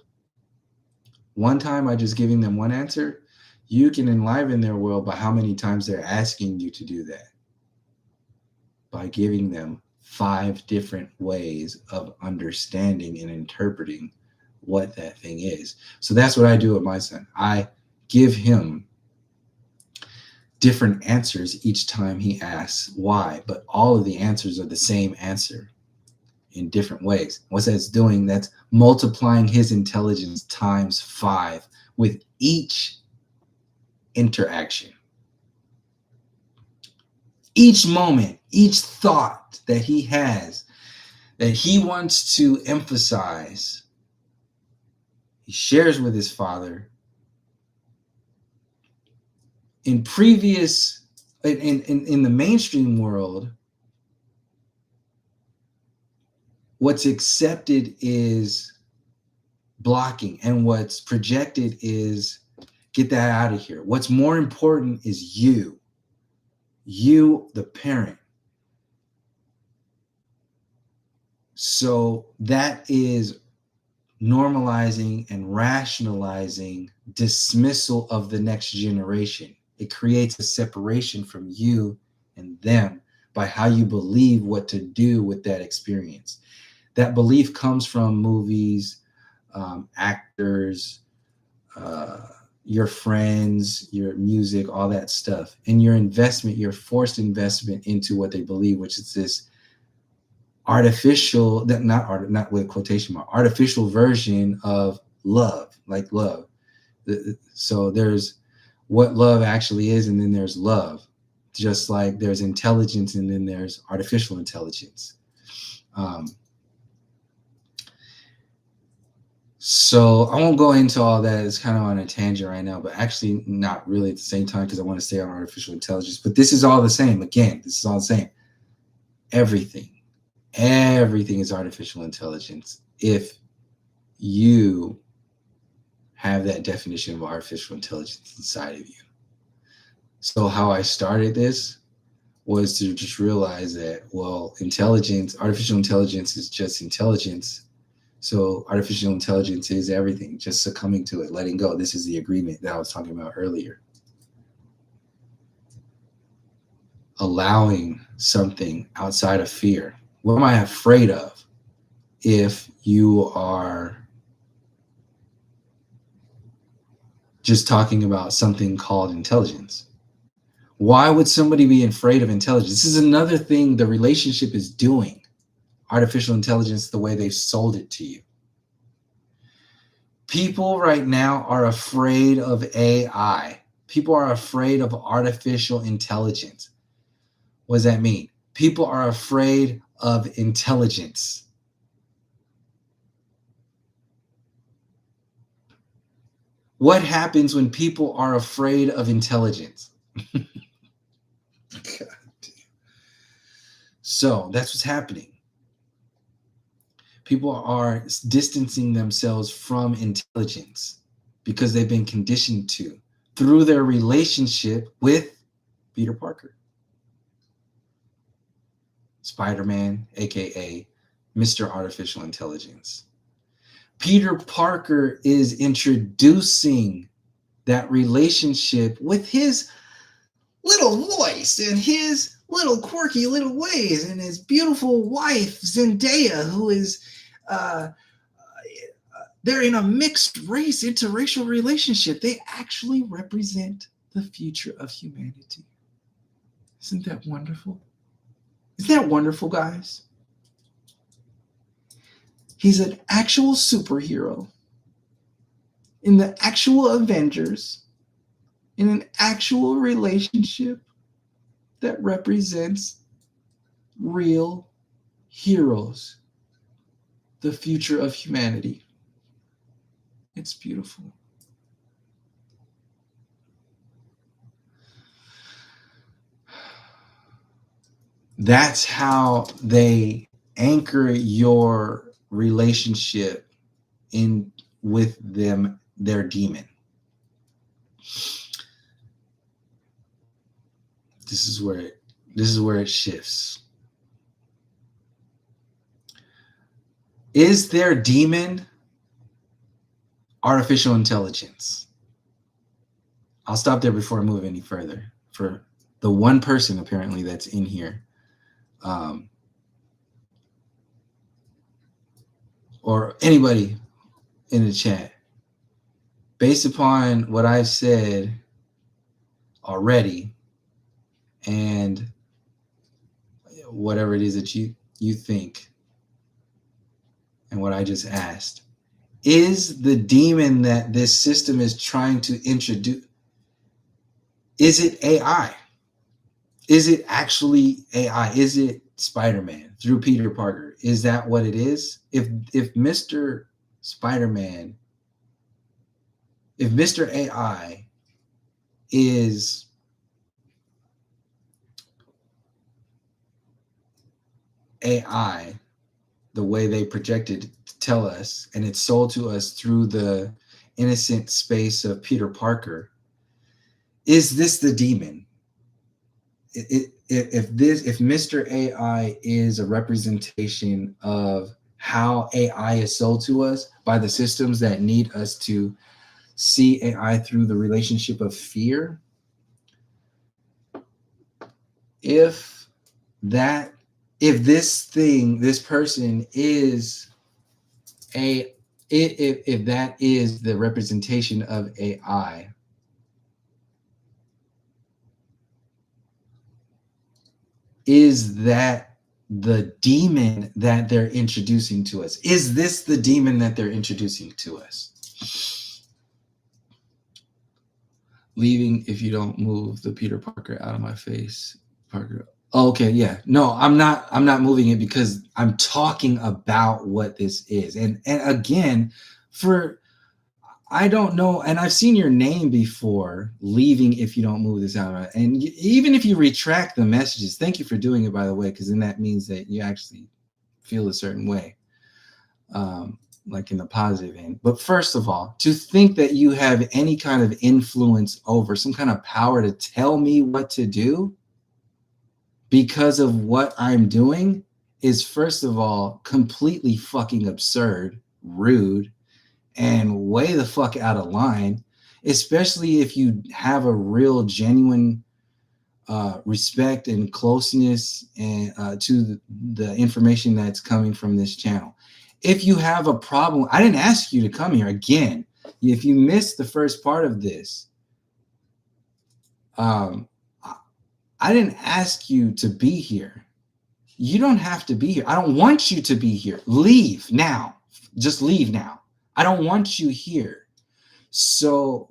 one time by just giving them one answer, you can enliven their world by how many times they're asking you to do that. By giving them 5 different ways of understanding and interpreting what that thing is. So that's what I do with my son. I give him different answers each time he asks why, but all of the answers are the same answer in different ways. What that's doing, that's multiplying his intelligence times 5 with each interaction. Each moment, each thought that he has, that he wants to emphasize, he shares with his father. In previous, in the mainstream world, what's accepted is blocking, and what's projected is get that out of here. What's more important is you, the parent. So that is normalizing and rationalizing dismissal of the next generation. It creates a separation from you and them by how you believe what to do with that experience. That belief comes from movies, actors, your friends, your music, all that stuff, and your investment, your forced investment into what they believe, which is this artificial, not with quotation mark, artificial version of love, like love. So there's what love actually is, and then there's love. Just like there's intelligence, and then there's artificial intelligence. So I won't go into all that. It's kind of on a tangent right now, but actually not really at the same time, because I want to stay on artificial intelligence. But this is all the same. Again, this is all the same. Everything is artificial intelligence if you have that definition of artificial intelligence inside of you. So how I started this was to just realize that, well, artificial intelligence is just intelligence. So artificial intelligence is everything, just succumbing to it, letting go. This is the agreement that I was talking about earlier. Allowing something outside of fear. What am I afraid of? If you are just talking about something called intelligence, why would somebody be afraid of intelligence? This is another thing the relationship is doing. Artificial intelligence, the way they've sold it to you. People right now are afraid of AI. People are afraid of artificial intelligence. What does that mean? People are afraid of intelligence. What happens when people are afraid of intelligence? God damn. So that's what's happening. People are distancing themselves from intelligence because they've been conditioned to through their relationship with Peter Parker. Spider-Man, aka Mr. Artificial Intelligence. Peter Parker is introducing that relationship with his little voice and his little quirky little ways and his beautiful wife, Zendaya, who is, they're in a mixed race, interracial relationship. They actually represent the future of humanity. Isn't that wonderful? Isn't that wonderful, guys? He's an actual superhero in the actual Avengers, in an actual relationship that represents real heroes, the future of humanity. It's beautiful. That's how they anchor your relationship in with them, their demon. This is where it shifts. Is their demon artificial intelligence? I'll stop there before I move any further. For the one person apparently that's in here, or anybody in the chat, based upon what I've said already, and whatever it is that you think, and what I just asked, is the demon that this system is trying to introduce, is it AI? Is it actually AI? Is it Spider-Man through Peter Parker? Is that what it is? If Mr. Spider-Man, if Mr. AI is AI, the way they projected to tell us, and it's sold to us through the innocent space of Peter Parker, is this the demon? If Mr. AI is a representation of how AI is sold to us by the systems that need us to see AI through the relationship of fear, if this person is if that is the representation of AI, is that the demon that they're introducing to us? Is this the demon that they're introducing to us? Leaving if you don't move the Peter Parker out of my face. Parker. Oh, okay, yeah. No, I'm not moving it because I'm talking about what this is. And again, I don't know, and I've seen your name before, leaving if you don't move this out. And even if you retract the messages, thank you for doing it, by the way, because then that means that you actually feel a certain way, like in the positive end. But first of all, to think that you have any kind of influence over, some kind of power to tell me what to do because of what I'm doing is, first of all, completely fucking absurd, rude, and way the fuck out of line, especially if you have a real genuine respect and closeness and to the information that's coming from this channel. If you have a problem, I didn't ask you to come here. Again, if you missed the first part of this, I didn't ask you to be here. You don't have to be here. I don't want you to be here. Leave now. Just leave now. I don't want you here. So,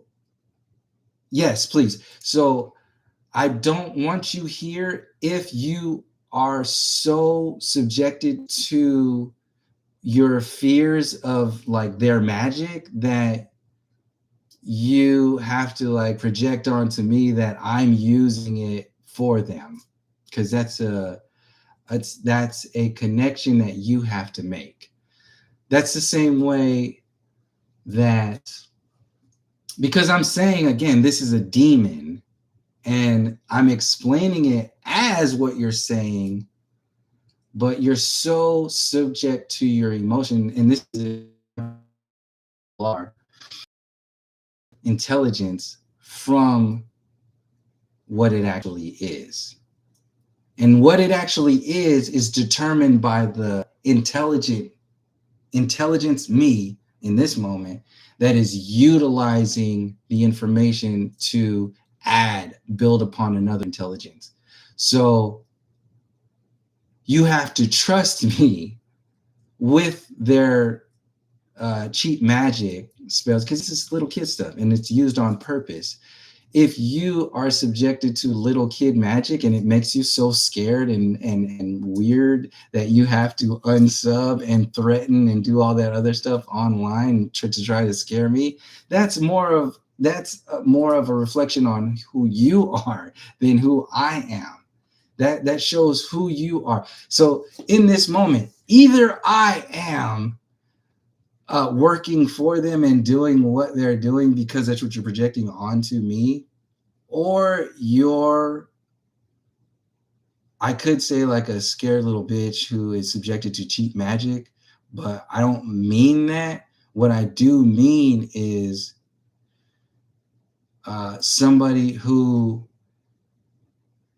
yes, please. So, I don't want you here if you are so subjected to your fears of like their magic that you have to like project onto me that I'm using it for them, because that's a connection that you have to make. That's the same way that, because I'm saying again, this is a demon and I'm explaining it as what you're saying, but you're so subject to your emotion, and this is intelligence from what it actually is. And what it actually is determined by the intelligence me in this moment that is utilizing the information to build upon another intelligence. So you have to trust me with their cheap magic spells, because it's little kid stuff and it's used on purpose. if you are subjected to little kid magic and it makes you so scared and weird that you have to unsub and threaten and do all that other stuff online to try to scare me, that's more of a reflection on who you are than who I am. That shows who you are. So in this moment, either I am working for them and doing what they're doing because that's what you're projecting onto me, or you're, I could say, like a scared little bitch who is subjected to cheap magic, but I don't mean that. What I do mean is somebody who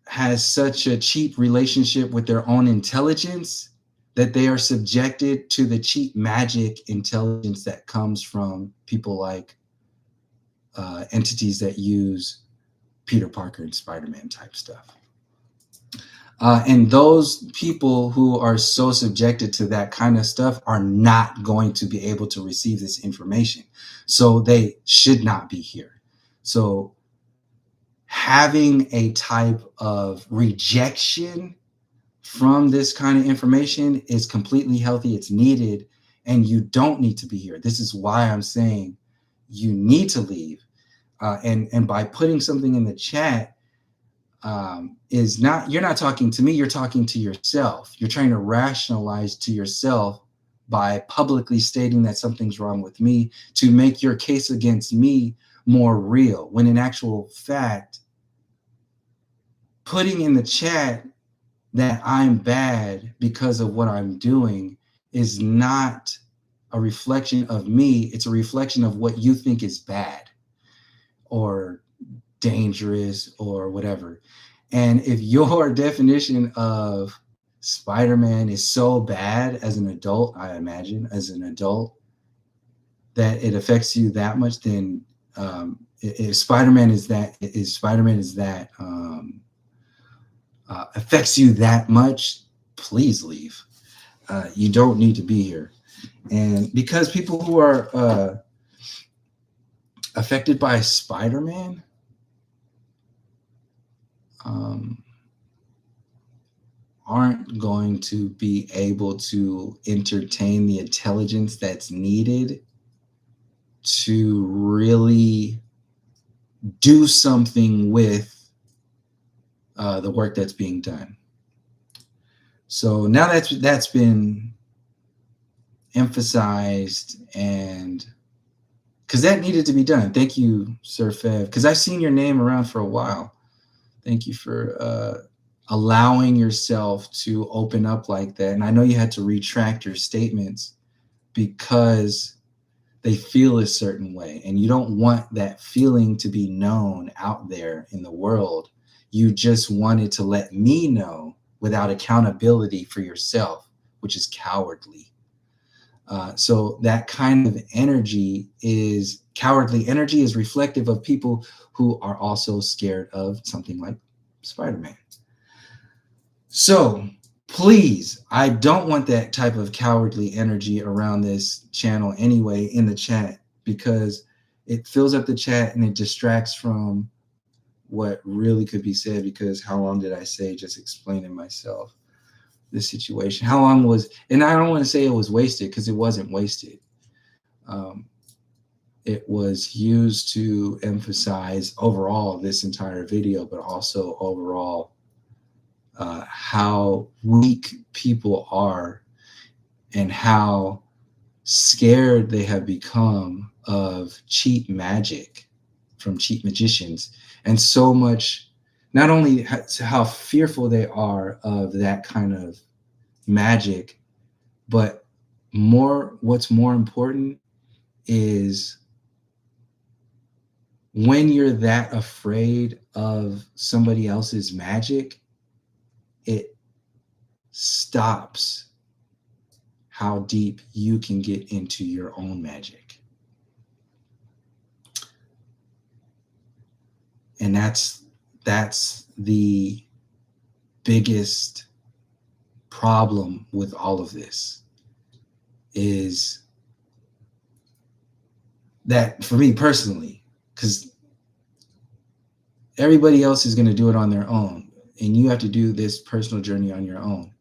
has such a cheap relationship with their own intelligence that they are subjected to the cheap magic intelligence that comes from people like entities that use Peter Parker and Spider-Man type stuff. And those people who are so subjected to that kind of stuff are not going to be able to receive this information. So they should not be here. So having a type of rejection from this kind of information is completely healthy. It's needed, and you don't need to be here. This is why I'm saying you need to leave. And by putting something in the chat, is not, you're not talking to me, you're talking to yourself. You're trying to rationalize to yourself by publicly stating that something's wrong with me to make your case against me more real, when in actual fact, putting in the chat that I'm bad because of what I'm doing is not a reflection of me. It's a reflection of what you think is bad or dangerous or whatever. And if your definition of Spider-Man is so bad as an adult, I imagine as an adult, that it affects you that much, then if Spider-Man is that affects you that much, please leave. You don't need to be here. And because people who are affected by Spider-Man aren't going to be able to entertain the intelligence that's needed to really do something with the work that's being done. So now that's been emphasized, and because that needed to be done. Thank you, Sir Fev, because I've seen your name around for a while. Thank you for allowing yourself to open up like that. And I know you had to retract your statements because they feel a certain way, and you don't want that feeling to be known out there in the world. You just wanted to let me know without accountability for yourself, which is cowardly. So that kind of energy is cowardly energy, is reflective of people who are also scared of something like Spider-Man. So please, I don't want that type of cowardly energy around this channel anyway in the chat, because it fills up the chat and it distracts from what really could be said. Because how long did I say just explaining myself, this situation? How long was, and I don't want to say it was wasted, because it wasn't wasted. It was used to emphasize overall this entire video, but also overall how weak people are and how scared they have become of cheap magic from cheap magicians, and so much, not only how fearful they are of that kind of magic, but what's more important is when you're that afraid of somebody else's magic, it stops how deep you can get into your own magic. And that's the biggest problem with all of this, is that for me personally, because Everybody else is going to do it on their own, and you have to do this personal journey on your own.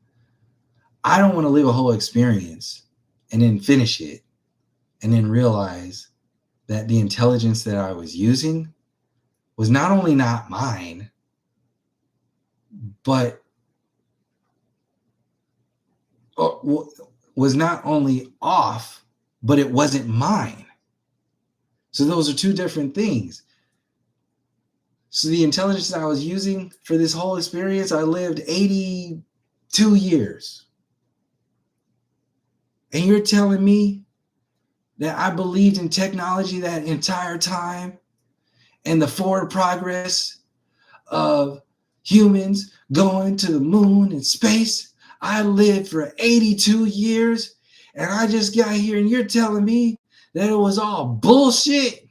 I don't want to live a whole experience and then finish it and then realize that the intelligence that I was using was not only not mine, but was not only off, but it wasn't mine. So those are two different things. So the intelligence that I was using for this whole experience, I lived 82 years. And you're telling me that I believed in technology that entire time and the forward progress of humans going to the moon and space? I lived for 82 years and I just got here and you're telling me that it was all bullshit?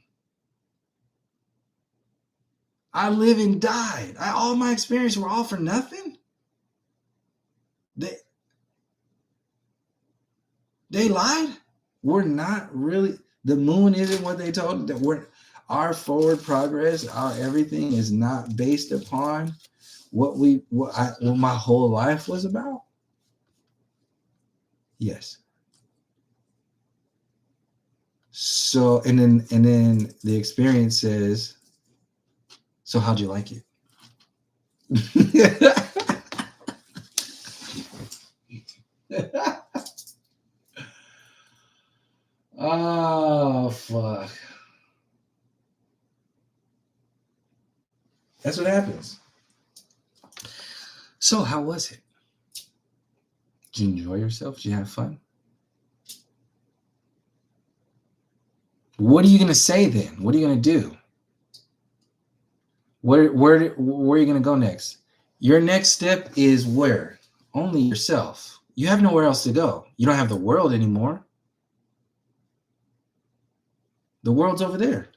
I live and died. All my experiences were all for nothing? They lied? We're not really, the moon isn't what they told that our forward progress, our everything is not based upon what my whole life was about? Yes. So and then the experience says, so how'd you like it? Oh fuck. That's what happens. So how was it? Did you enjoy yourself? Did you have fun? What are you going to say then? What are you going to do? Where are you going to go next? Your next step is where? Only yourself. You have nowhere else to go. You don't have the world anymore. The world's over there.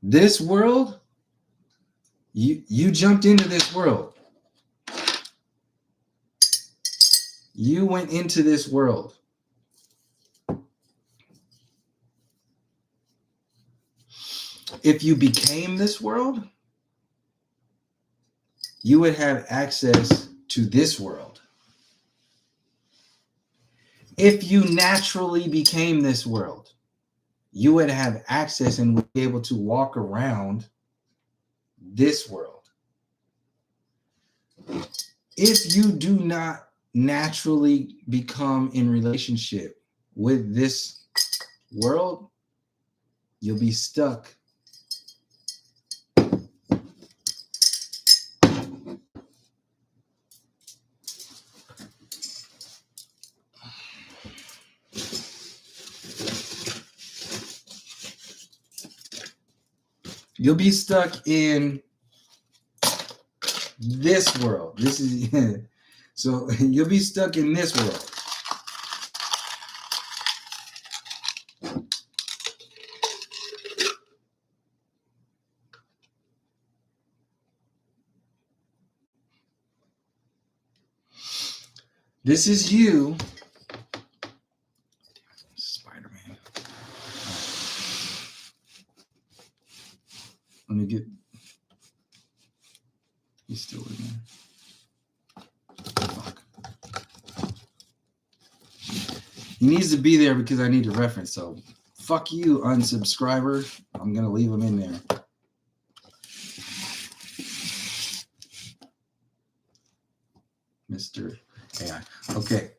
This world, you jumped into this world. You went into this world. If you became this world, you would have access to this world. If you naturally became this world, you would have access and would be able to walk around this world. If you do not naturally become in relationship with this world, you'll be stuck. You'll be stuck in this world. This is so you'll be stuck in this world. This is you. Spider-Man. Let me get. He's still in there. Fuck. He needs to be there because I need a reference. So, fuck you, unsubscriber. I'm gonna leave him in there. Mr. AI. Okay.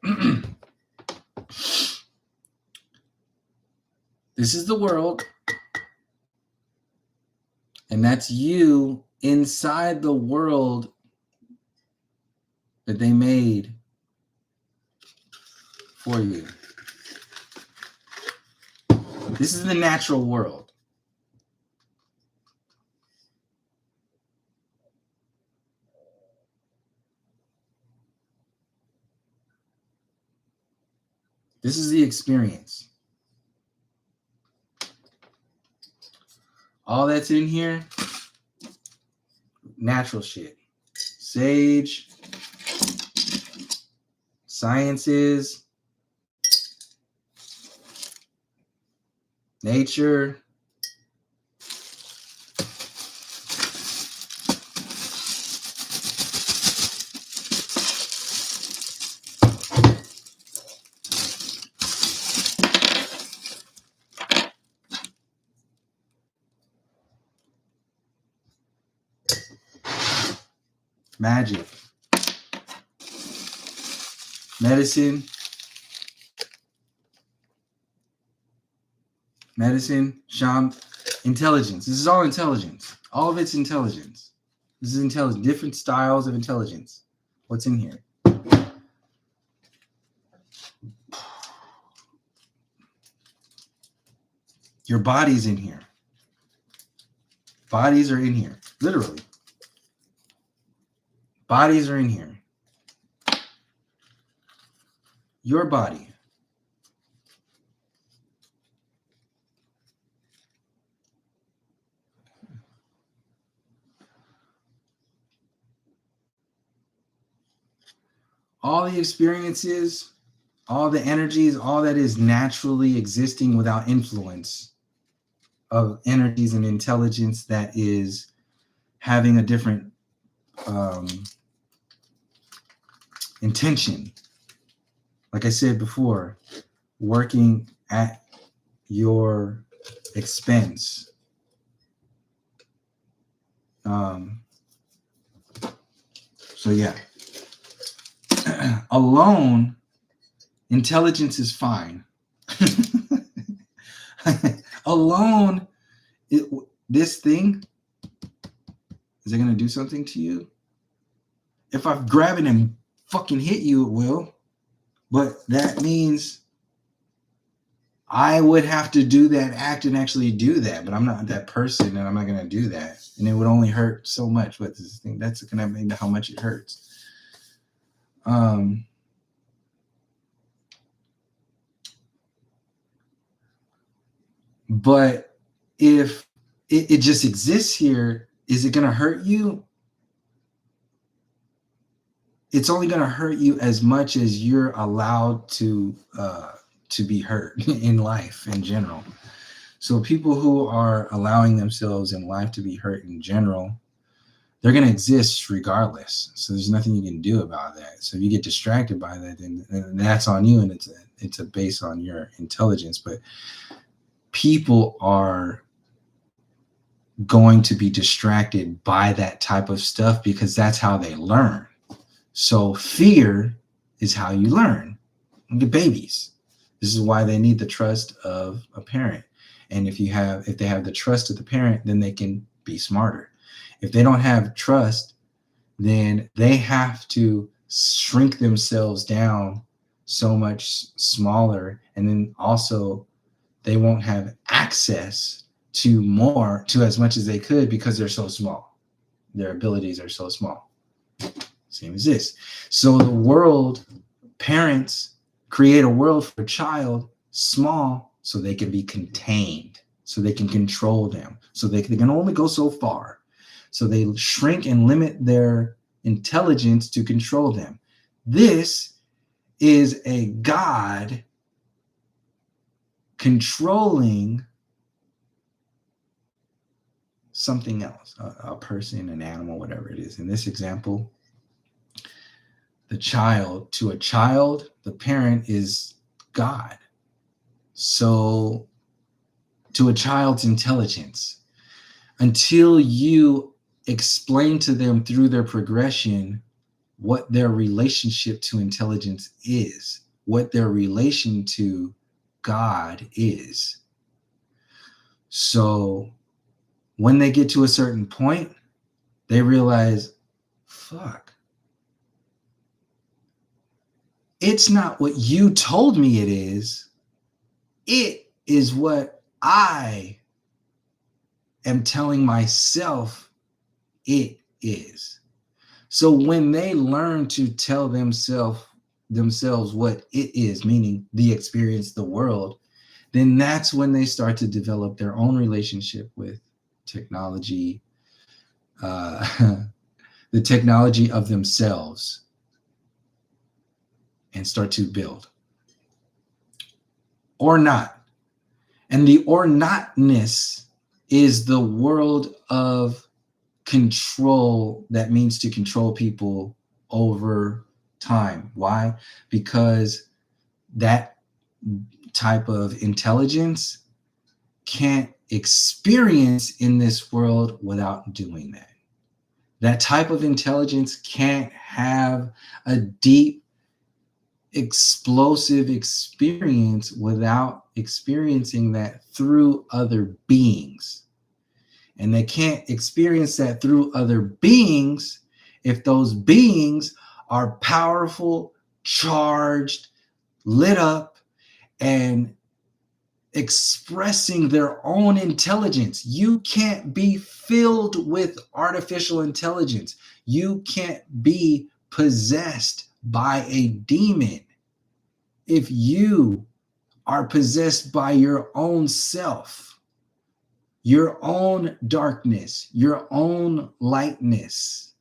This is the world. And that's you inside the world that they made for you. This is the natural world. This is the experience. All that's in here, natural shit. Sage, sciences, nature, magic, medicine, intelligence. This is all intelligence. All of it's intelligence. This is intelligence, different styles of intelligence. What's in here? Your body's in here. Bodies are in here, literally. Bodies are in here. Your body. All the experiences, all the energies, all that is naturally existing without influence of energies and intelligence that is having a different intention. Like I said before, working at your expense. So yeah. Alone, intelligence is fine. Alone, this thing, is it going to do something to you? If I grab it and fucking hit you, it will. But that means I would have to do that act and actually do that. But I'm not that person, and I'm not going to do that. And it would only hurt so much. But this thing, that's going to make how much it hurts. But if it just exists here, is it going to hurt you? It's only going to hurt you as much as you're allowed to be hurt in life in general. So people who are allowing themselves in life to be hurt in general, they're going to exist regardless. So there's nothing you can do about that. So if you get distracted by that, then that's on you, and it's a base on your intelligence. But people are going to be distracted by that type of stuff because that's how they learn. So fear is how you learn. Look at babies. This is why they need the trust of a parent. And if they have the trust of the parent, then they can be smarter. If they don't have trust, then they have to shrink themselves down so much smaller. And then also they won't have access to as much as they could because they're so small. Their abilities are so small. Same as this. So the world, parents create a world for a child small so they can be contained, so they can control them, so they can only go so far. So they shrink and limit their intelligence to control them. This is a God controlling something else, a person, an animal, whatever it is. In this example, the child, the parent is God. So to a child's intelligence, until you explain to them through their progression what their relationship to intelligence is, what their relation to God is. So when they get to a certain point, they realize, fuck, it's not what you told me it is. It is what I am telling myself it is. So when they learn to tell themselves what it is, meaning the experience, the world, then that's when they start to develop their own relationship with technology, the technology of themselves, and start to build. Or not. And the or notness is the world of control that means to control people over time. Why? Because that type of intelligence can't experience in this world without doing that. That type of intelligence can't have a deep, explosive experience without experiencing that through other beings. And they can't experience that through other beings if those beings are powerful, charged, lit up, and expressing their own intelligence. You can't be filled with artificial intelligence. You can't be possessed by a demon if you are possessed by your own self, your own darkness, your own lightness.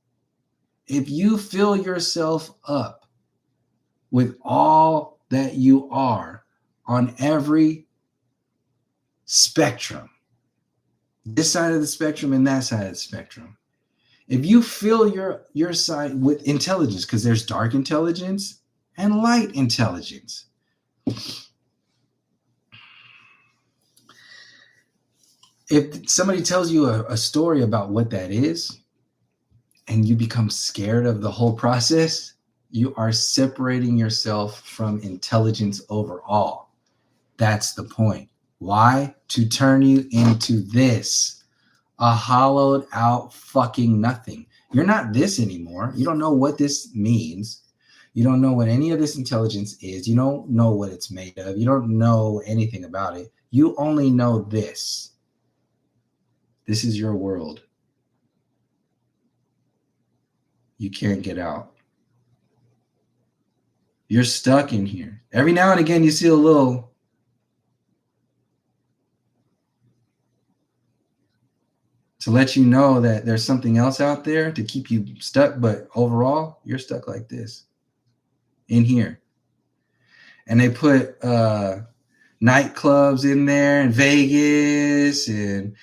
If you fill yourself up with all that you are on every spectrum, this side of the spectrum and that side of the spectrum, if you fill your side with intelligence, because there's dark intelligence and light intelligence. If somebody tells you a story about what that is, and you become scared of the whole process, you are separating yourself from intelligence overall. That's the point. Why? To turn you into this, a hollowed out fucking nothing. You're not this anymore. You don't know what this means. You don't know what any of this intelligence is. You don't know what it's made of. You don't know anything about it. You only know this. This is your world. You can't get out. You're stuck in here. Every now and again, you see a little to let you know that there's something else out there to keep you stuck. But overall, you're stuck like this in here. And they put nightclubs in there in Vegas, and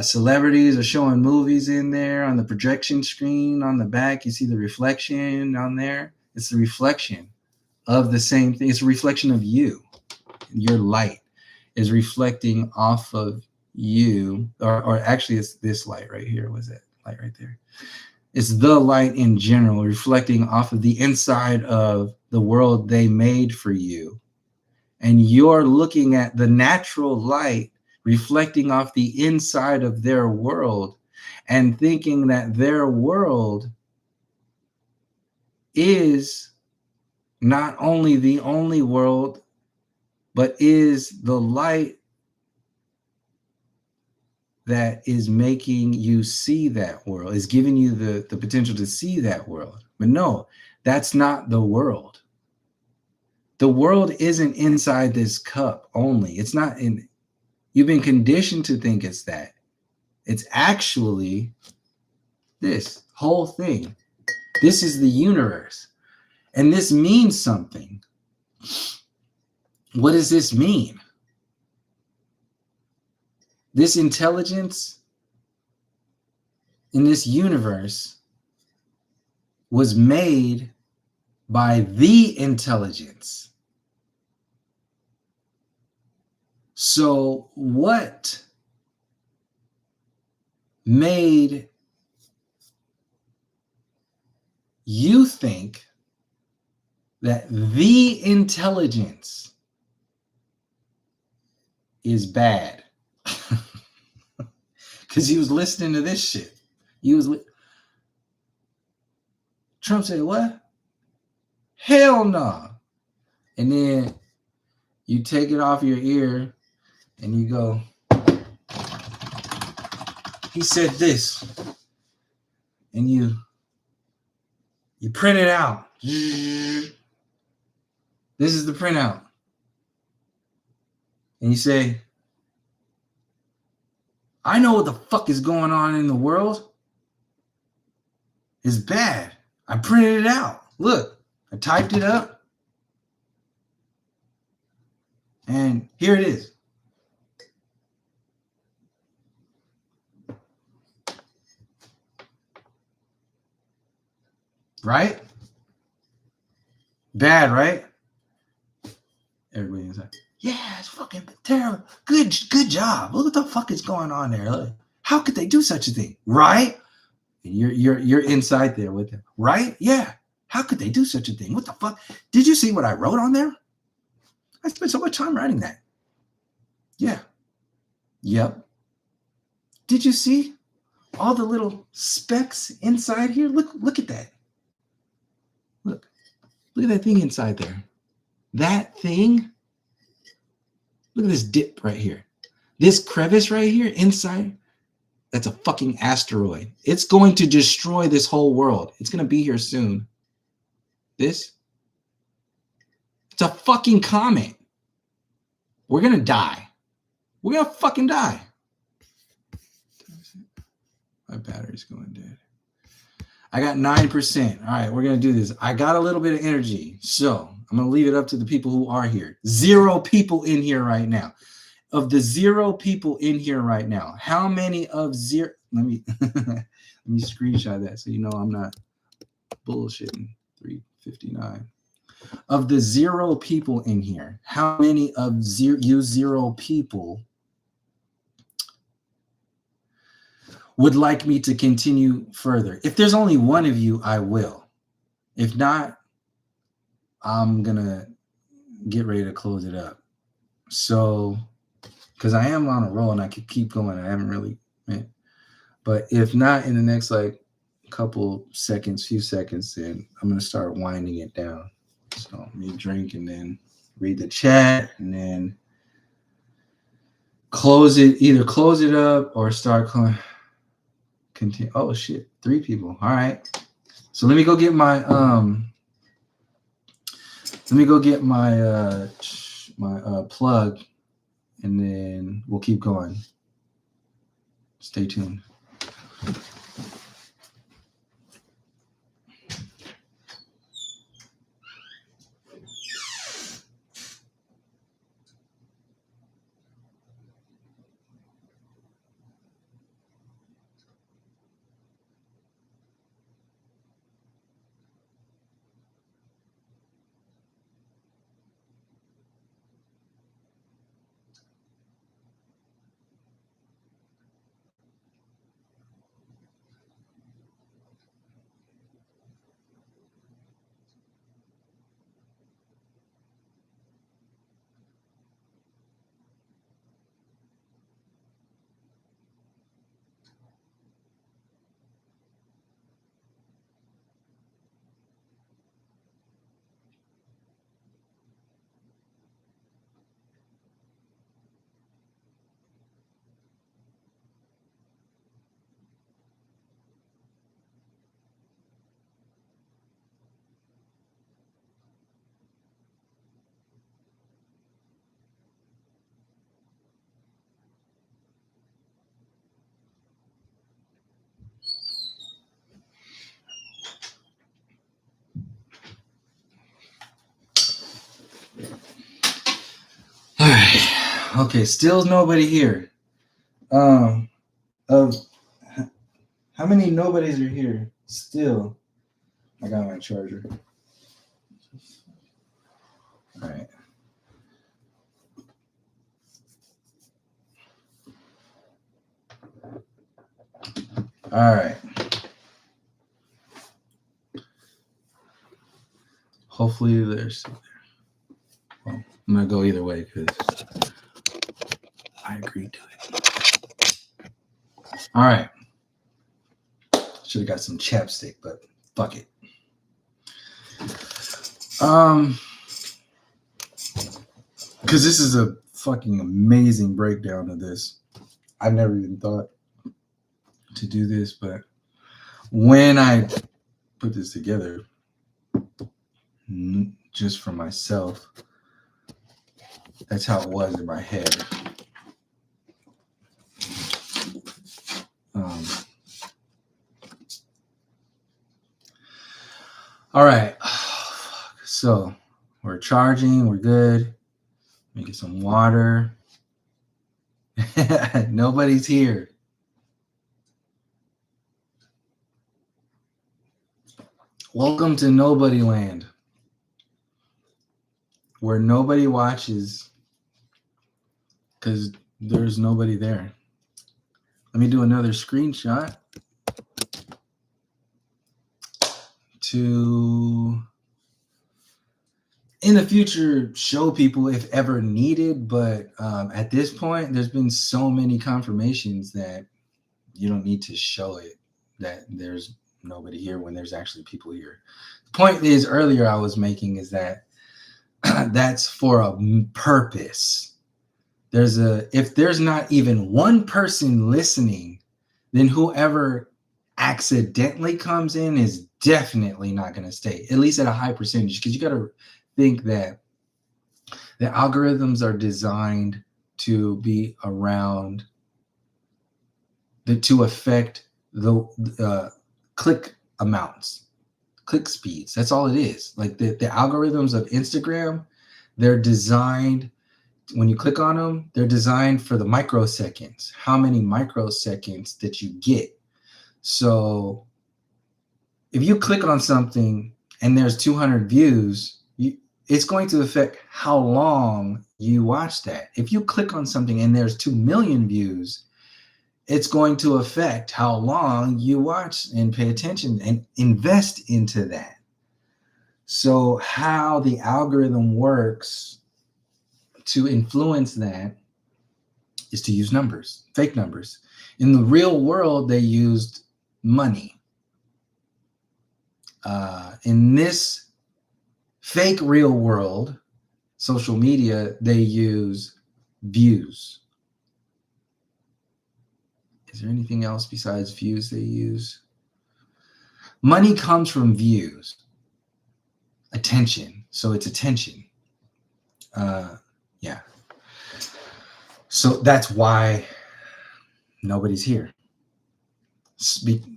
celebrities are showing movies in there on the projection screen on the back. You see the reflection on there. It's the reflection of the same thing. It's a reflection of you. Your light is reflecting off of you, or actually it's this light right here. Was that light right there? It's the light in general reflecting off of the inside of the world they made for you. And you're looking at the natural light reflecting off the inside of their world and thinking that their world is not only the only world, but is the light that is making you see that world, is giving you the potential to see that world. But no, that's not the world. The world isn't inside this cup only. It's not in. You've been conditioned to think it's that. It's actually this whole thing. This is the universe. And this means something. What does this mean? This intelligence in this universe was made by the intelligence. So what made you think that the intelligence is bad? Because he was listening to this shit. Trump said, what? Hell no. And then you take it off your ear and you go, he said this. And you print it out. This is the printout. And you say, I know what the fuck is going on in the world. It's bad. I printed it out. Look, I typed it up. And here it is. Right? Bad, right? Everybody's like, yeah, it's fucking terrible. Good job. Look what the fuck is going on there. How could they do such a thing? Right? You're inside there with them, right? Yeah. How could they do such a thing? What the fuck? Did you see what I wrote on there? I spent so much time writing that. Yeah. Yep. Did you see all the little specks inside here? Look at that. Look at that thing inside there. That thing. Look at this dip right here. This crevice right here inside. That's a fucking asteroid. It's going to destroy this whole world. It's going to be here soon. It's a fucking comet. We're going to die. We're going to fucking die. My battery's going dead. I got 9%. All right, we're going to do this. I got a little bit of energy. So I'm going to leave it up to the people who are here. 0 people in here right now. Of the 0 people in here right now, how many of 0? Let me screenshot that so you know I'm not bullshitting. 359. Of the 0 people in here, how many of you 0 people would like me to continue further? If there's only one of you, I will. If not, I'm gonna get ready to close it up. So, because I am on a roll and I could keep going. I haven't really, but if not in the next like few seconds, then I'm gonna start winding it down. So let me drink and then read the chat and then close it. Either close it up or start continue. Oh shit, 3 people. All right. So let me go get my plug, and then we'll keep going. Stay tuned. All right. Okay, still nobody here. How many nobodies are here? Still. I got my charger. All right. All right. Hopefully they're still there. Well, I'm gonna go either way because I agreed to it. All right. Should have got some chapstick, but fuck it. Because this is a fucking amazing breakdown of this. I never even thought to do this, but when I put this together, just for myself, that's how it was in my head. All right, so we're charging, we're good. Let me get some water. Nobody's here. Welcome to Nobody Land, where nobody watches because there's nobody there. Let me do another screenshot. to, in the future, show people if ever needed. But at this point, there's been so many confirmations that you don't need to show it, that there's nobody here when there's actually people here. The point is, earlier I was making is that that's for a purpose. If there's not even one person listening, then whoever accidentally comes in is definitely not going to stay, at least at a high percentage, because you got to think that the algorithms are designed to be around to affect the click amounts, click speeds. That's all it is. Like the algorithms of Instagram, they're designed, when you click on them, they're designed for the microseconds, how many microseconds that you get. So if you click on something and there's 200 views, it's going to affect how long you watch that. If you click on something and there's 2 million views, it's going to affect how long you watch and pay attention and invest into that. So how the algorithm works to influence that is to use numbers, fake numbers. In the real world, they used money. In this fake real world, social media, they use views. Is there anything else besides views they use? Money comes from views. Attention. So it's attention. Yeah. So that's why nobody's here.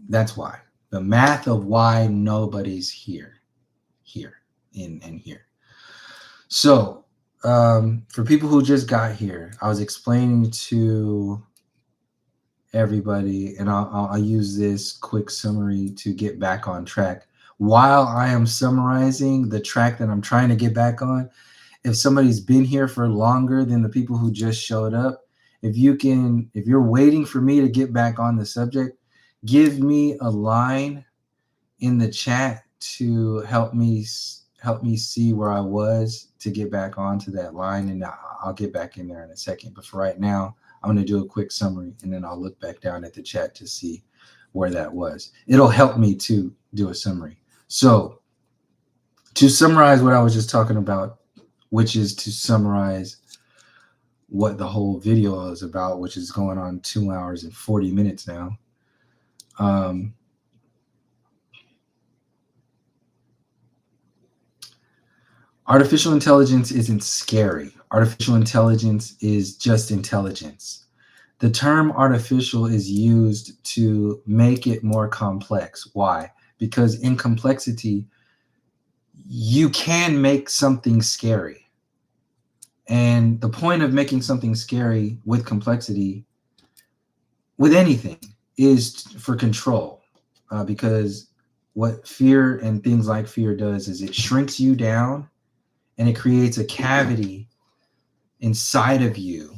That's why. The math of why nobody's here. And here. So for people who just got here, I was explaining to everybody, and I'll use this quick summary to get back on track. While I am summarizing the track that I'm trying to get back on, if somebody's been here for longer than the people who just showed up, if you're waiting for me to get back on the subject, give me a line in the chat to help me see where I was to get back onto that line, and I'll get back in there in a second. But for right now, I'm going to do a quick summary, and then I'll look back down at the chat to see where that was. It'll help me to do a summary. So to summarize what I was just talking about, which is to summarize what the whole video is about, which is going on 2 hours and 40 minutes now. Artificial intelligence isn't scary. Artificial intelligence is just intelligence. The term artificial is used to make it more complex. Why? Because in complexity, you can make something scary. And the point of making something scary with complexity, with anything, is for control. Because what fear and things like fear does is it shrinks you down, and it creates a cavity inside of you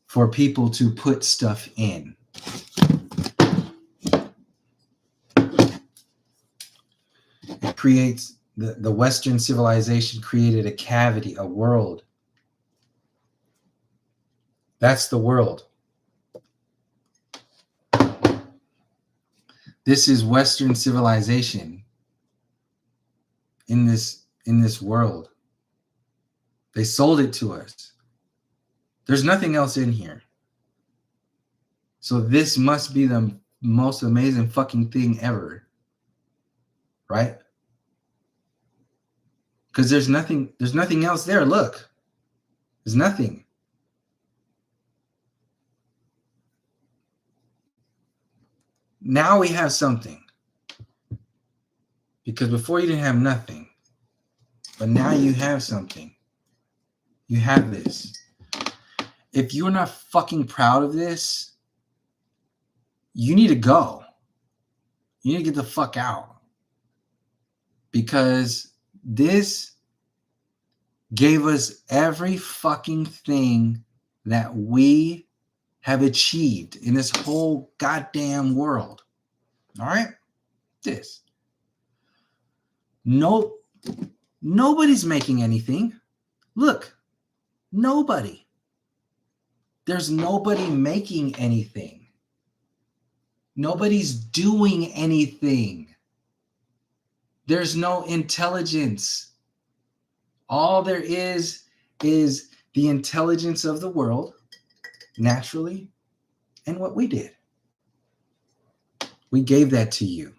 for people to put stuff in. It creates, the Western civilization created a cavity, a world. That's the world. This is Western civilization in this world. They sold it to us. There's nothing else in here. So this must be the most amazing fucking thing ever. Right? Because there's nothing else there. Look. There's nothing. Now we have something. Because before you didn't have nothing. But now you have something. You have this. If you're not fucking proud of this, you need to go. You need to get the fuck out. Because this gave us every fucking thing that we have achieved in this whole goddamn world. All right? This. No, nobody's making anything. Look, nobody. There's nobody making anything. Nobody's doing anything. There's no intelligence. All there is the intelligence of the world, naturally, and what we did. We gave that to you.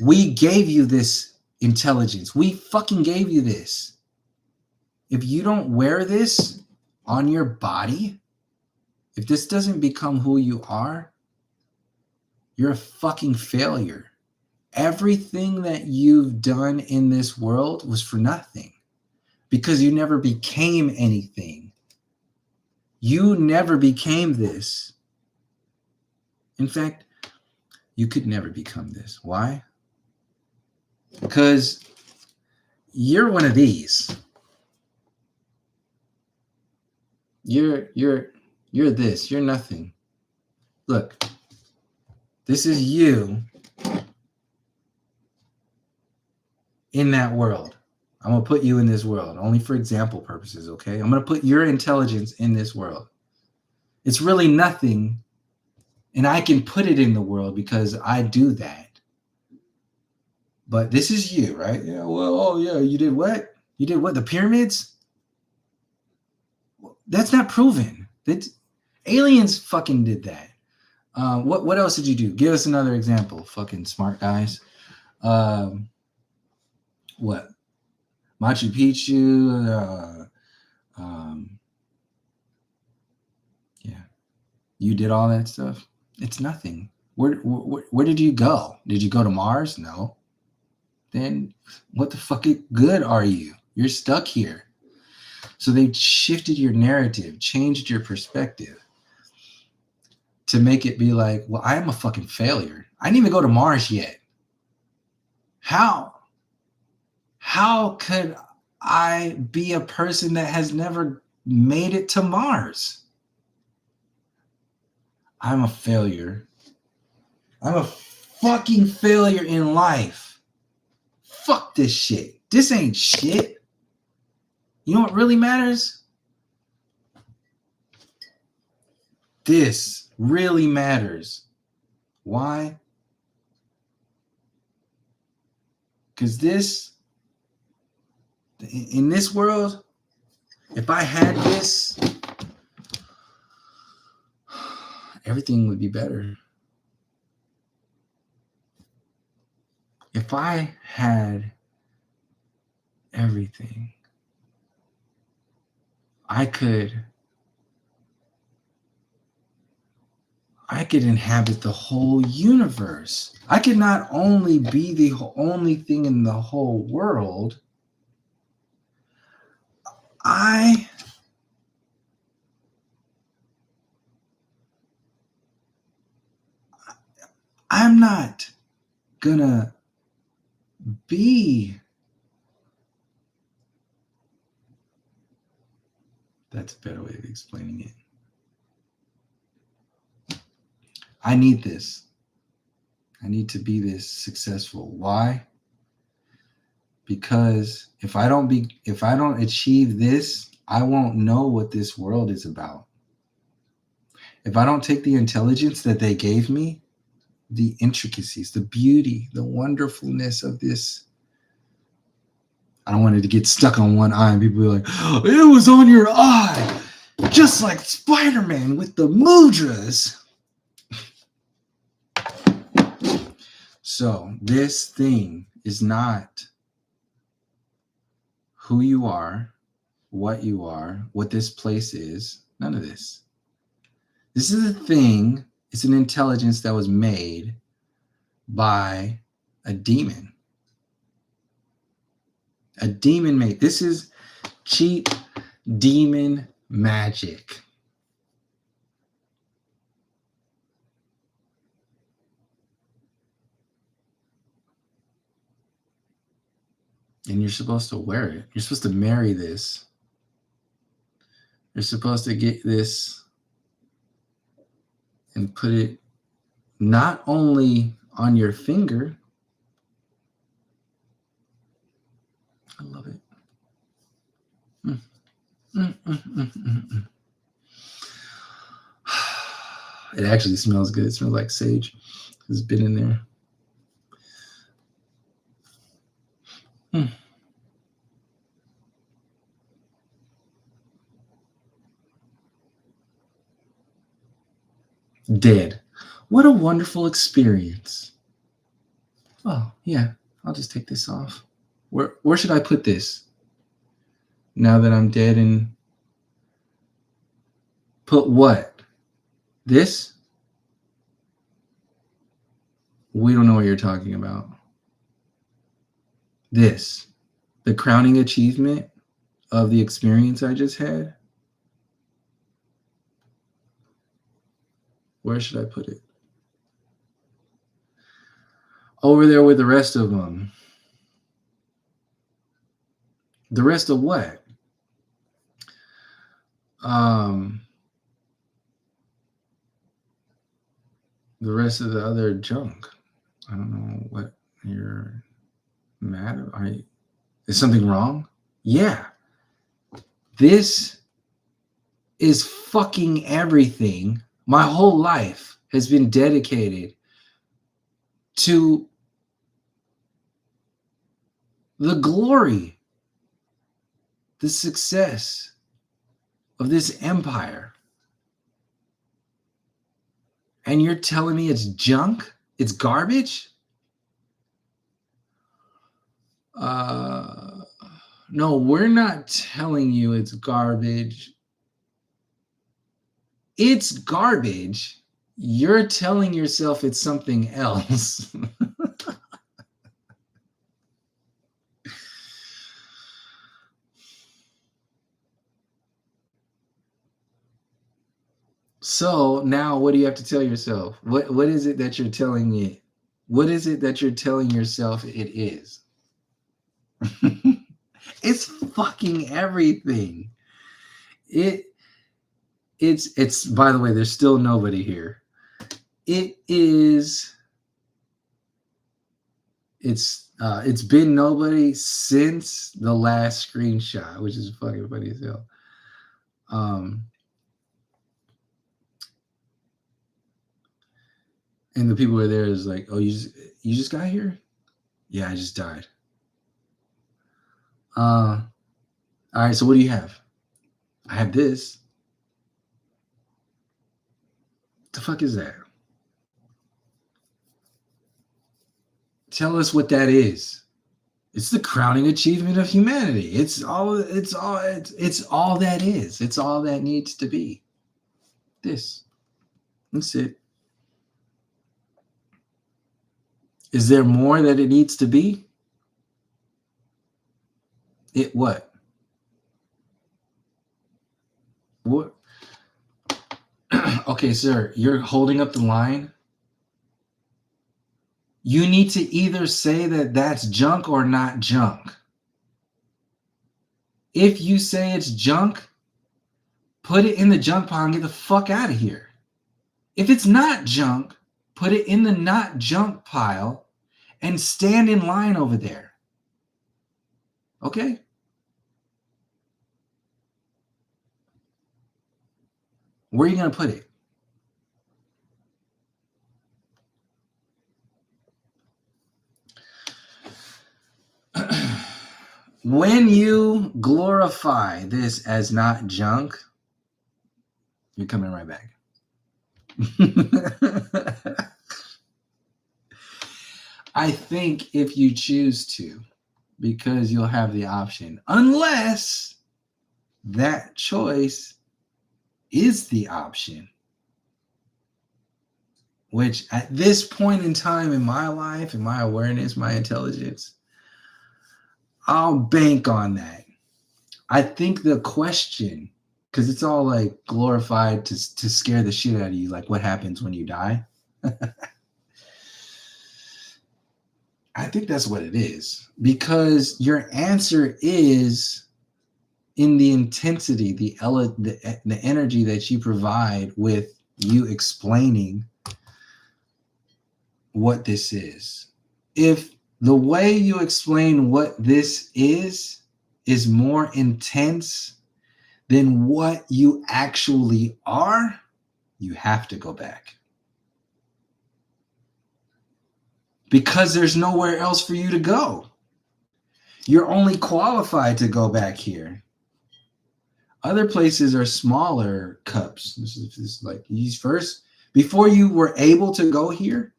We gave you this intelligence. We fucking gave you this. If you don't wear this on your body, if this doesn't become who you are, you're a fucking failure. Everything that you've done in this world was for nothing because you never became anything. You never became this. In fact, you could never become this. Why? Because you're one of these. You're this. You're nothing. Look, this is you in that world. I'm going to put you in this world, only for example purposes, okay? I'm going to put your intelligence in this world. It's really nothing, and I can put it in the world because I do that. But this is you, right? Yeah, well, oh yeah, you did what? You did what? The pyramids? That's not proven. Aliens fucking did that. What else did you do? Give us another example, fucking smart guys. What? Machu Picchu. Yeah, you did all that stuff. It's nothing. Where did you go? Did you go to Mars? No. Then what the fuck good are you? You're stuck here. So they shifted your narrative, changed your perspective to make it be like, well, I am a fucking failure. I didn't even go to Mars yet. How could I be a person that has never made it to Mars? I'm a failure. I'm a fucking failure in life. Fuck this shit. This ain't shit. You know what really matters? This really matters. Why? Because in this world, if I had this, everything would be better. If I had everything, I could inhabit the whole universe. I could not only be the only thing in the whole world, I'm not gonna be. That's a better way of explaining it. I need this. I need to be this successful. Why? Because if I don't achieve this, I won't know what this world is about. If I don't take the intelligence that they gave me, the intricacies, the beauty, the wonderfulness of this, I don't want it to get stuck on one eye and people be like, oh, it was on your eye, just like Spider-Man with the mudras. So this thing is not who you are, what this place is, none of this. This is a thing, it's an intelligence that was made by a demon. A demon made. This is cheap demon magic. And you're supposed to wear it. You're supposed to marry this. You're supposed to get this and put it not only on your finger, I love it. Mm, mm, mm, mm, mm, mm. It actually smells good. It smells like sage. It's been in there. Mm. Dead. What a wonderful experience. Oh, yeah. I'll just take this off. Where should I put this? Now that I'm dead, and put what? This? We don't know what you're talking about. This. The crowning achievement of the experience I just had. Where should I put it? Over there with the rest of them. The rest of what? The rest of the other junk. I don't know what you're mad at. Is something wrong? Yeah. This is fucking everything. My whole life has been dedicated to the glory, the success of this empire. And you're telling me it's junk? It's garbage? No, we're not telling you it's garbage. It's garbage. You're telling yourself it's something else. So now what do you have to tell yourself? What is it that you're telling it? What is it that you're telling yourself it is? It's fucking everything. It's by the way, there's still nobody here. It's been nobody since the last screenshot, which is fucking funny as hell. And the people who are there is like, oh, you just got here? Yeah, I just died. All right, so what do you have? I have this. What the fuck is that? Tell us what that is. It's the crowning achievement of humanity. It's all that is. It's all that needs to be. This. That's it. Is there more that it needs to be? It what? What? Okay, sir, you're holding up the line. You need to either say that that's junk or not junk. If you say it's junk, put it in the junk pile and get the fuck out of here. If it's not junk, put it in the not junk pile and stand in line over there. Okay? Where are you going to put it? When you glorify this as not junk, you're coming right back. I think if you choose to, because you'll have the option, unless that choice is the option, which at this point in time in my life, in my awareness, my intelligence, I'll bank on that. I think the question, because it's all like glorified to scare the shit out of you, like what happens when you die. I think that's what it is, because your answer is in the intensity, the energy that you provide with you explaining what this is. If The way you explain what this is more intense than what you actually are. You have to go back. Because there's nowhere else for you to go. You're only qualified to go back here. Other places are smaller cups. This is like these first, before you were able to go here,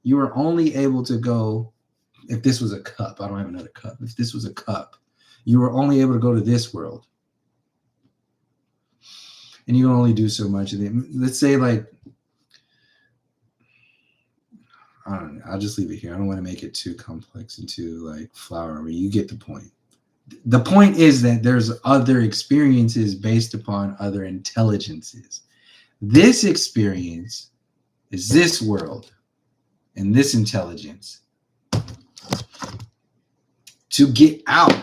you were only able to go, if this was a cup, I don't have another cup. If this was a cup, you were only able to go to this world. And you can only do so much of it. Let's say like, I don't know, I'll just leave it here. I don't want to make it too complex and too like flowery. You get the point. The point is that there's other experiences based upon other intelligences. This experience is this world and this intelligence. To get out,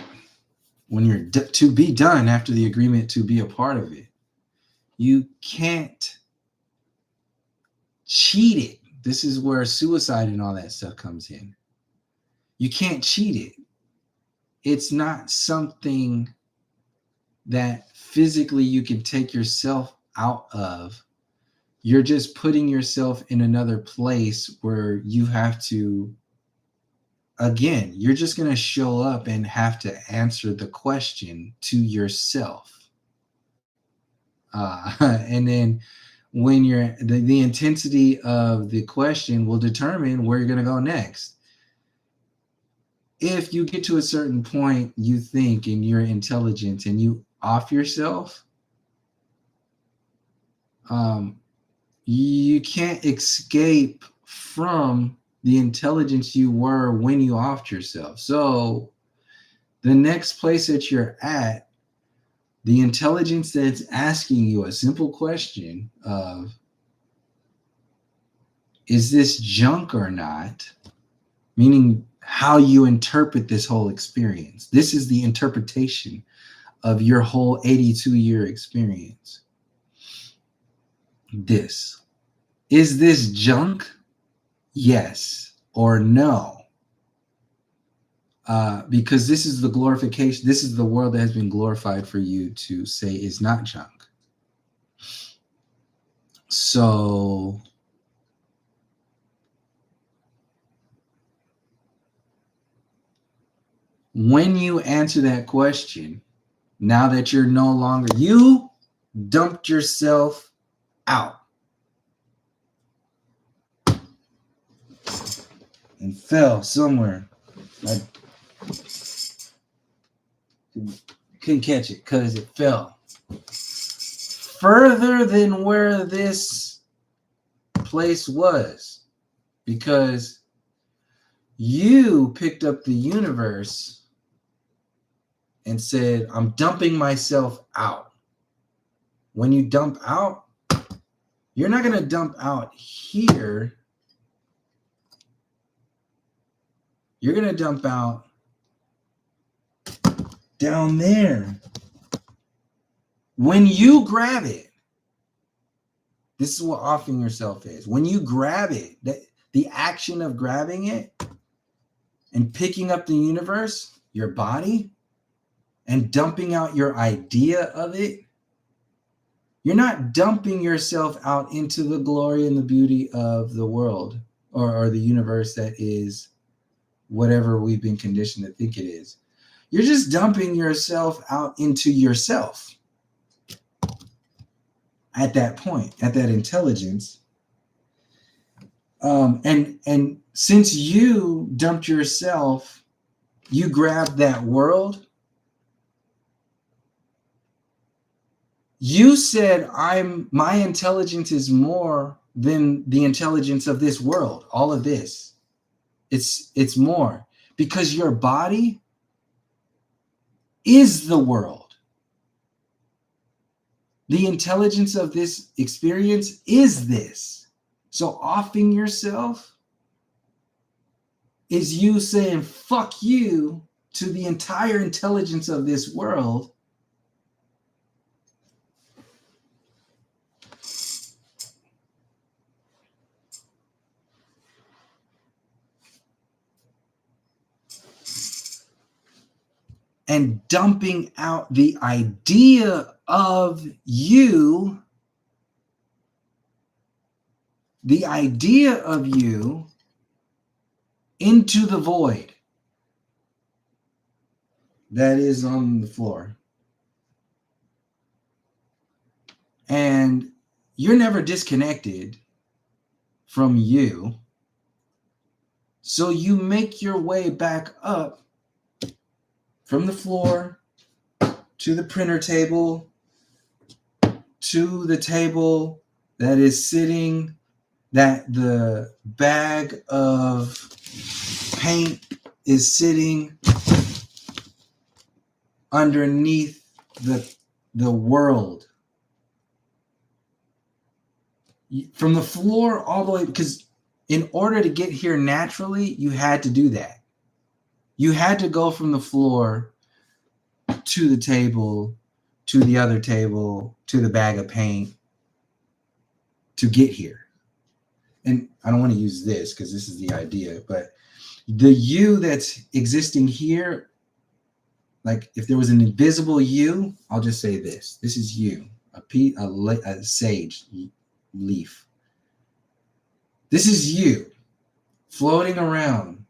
when you're to be done after the agreement to be a part of it, you can't cheat it. This is where suicide and all that stuff comes in. You can't cheat it. It's not something that physically you can take yourself out of. You're just putting yourself in another place where you have to, again, you're just going to show up and have to answer the question to yourself. And then when you're, the intensity of the question will determine where you're going to go next. If you get to a certain point, you think in your intelligence and you off yourself, you can't escape from the intelligence you were when you offed yourself. So the next place that you're at, the intelligence that's asking you a simple question of, is this junk or not? Meaning how you interpret this whole experience. This is the interpretation of your whole 82-year experience. This. Is this junk? Yes or no? Because this is the glorification. This is the world that has been glorified for you to say is not junk. So when you answer that question, now that you're no longer, you dumped yourself out and fell somewhere. I couldn't catch it because it fell further than where this place was, because you picked up the universe and said, I'm dumping myself out. When you dump out, you're not going to dump out here. You're going to dump out down there. When you grab it, this is what offering yourself is. When you grab it, the action of grabbing it and picking up the universe, your body, and dumping out your idea of it, you're not dumping yourself out into the glory and the beauty of the world or the universe that is whatever we've been conditioned to think it is. You're just dumping yourself out into yourself at that point, at that intelligence. And since you dumped yourself, you grabbed that world. You said, my intelligence is more than the intelligence of this world. All of this, it's more, because your body is the world. The intelligence of this experience is this. So offing yourself is you saying fuck you to the entire intelligence of this world. and dumping out the idea of you, into the void that is on the floor. And you're never disconnected from you. So you make your way back up from the floor to the printer table, to the table that is sitting, that the bag of paint is sitting underneath the world. From the floor all the way, because in order to get here naturally, you had to do that. You had to go from the floor to the table, to the other table, to the bag of paint to get here. And I don't want to use this because this is the idea, but the you that's existing here, like if there was an invisible you, I'll just say this. This is you, a sage leaf. This is you floating around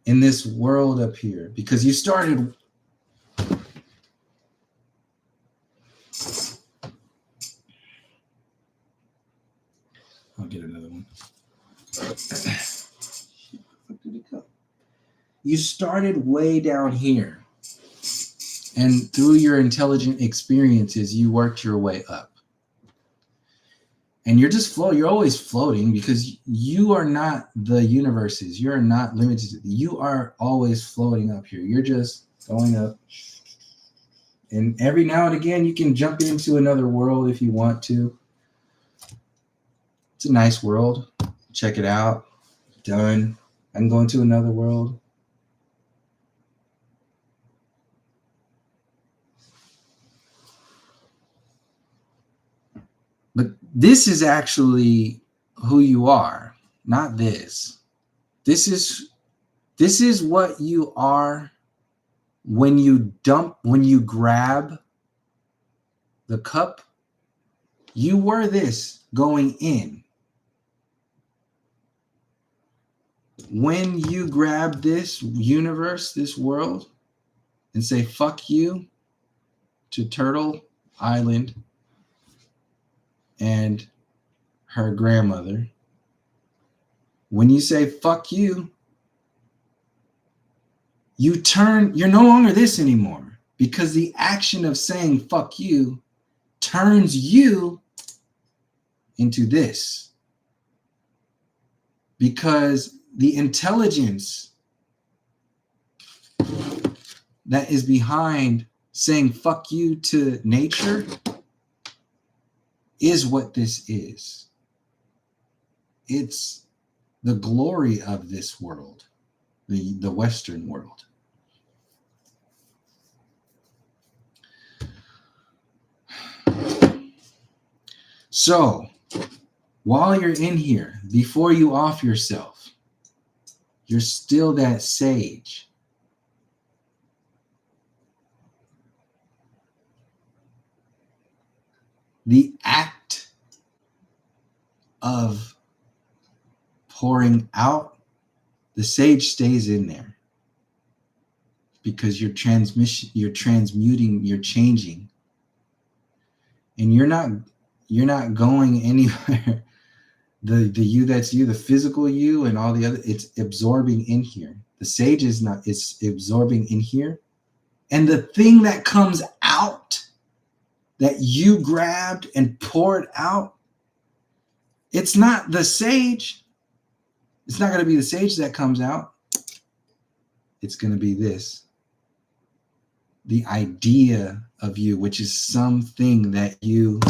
in this world up here because you started. I'll get another one. You started way down here, and through your intelligent experiences, you worked your way up. And you're just floating. You're always floating because you are not the universes. You're not limited. You are always floating up here. You're just going up. And every now and again, you can jump into another world if you want to. It's a nice world. Check it out. Done. I can go into another world. But this is actually who you are, not this. This is what you are when you grab the cup. You were this going in. When you grab this universe, this world, and say fuck you to Turtle Island and her grandmother, when you say fuck you, you're no longer this anymore, because the action of saying fuck you turns you into this. Because the intelligence that is behind saying fuck you to nature is what this is. It's the glory of this world, the Western world. So, while you're in here, before you off yourself, you're still that sage. The act of pouring out, the sage stays in there because you're transmuting, you're changing, and you're not going anywhere. The you that's you, the physical you, and all the other, it's absorbing in here. The sage it's absorbing in here, and the thing that comes out that you grabbed and poured out, it's not the sage. It's not going to be the sage that comes out. It's going to be this. The idea of you, which is something that you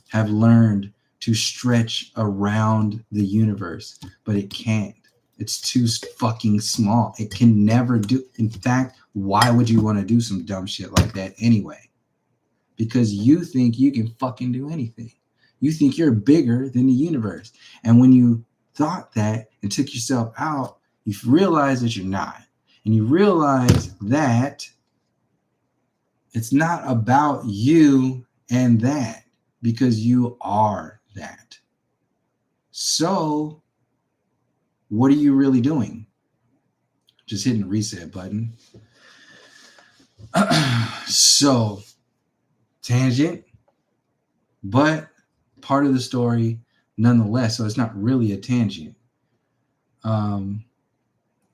have learned to stretch around the universe, but it can't. It's too fucking small. It can never do. In fact, why would you want to do some dumb shit like that anyway? Because you think you can fucking do anything. You think you're bigger than the universe. And when you thought that and took yourself out, you realize that you're not. And you realize that It's not about you and that, because you are that. So, what are you really doing? Just hitting the reset button. So, tangent, but part of the story nonetheless. So, it's not really a tangent.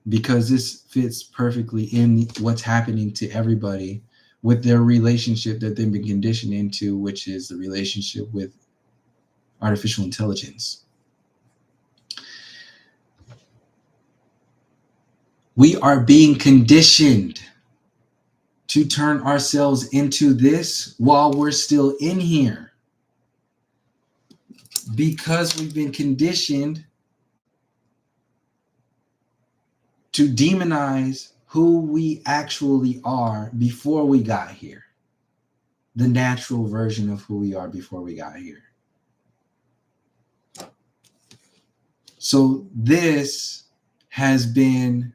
Because this fits perfectly in what's happening to everybody with their relationship that they've been conditioned into, which is the relationship with artificial intelligence. We are being conditioned to turn ourselves into this while we're still in here, because we've been conditioned to demonize who we actually are before we got here, the natural version of who we are before we got here. So this has been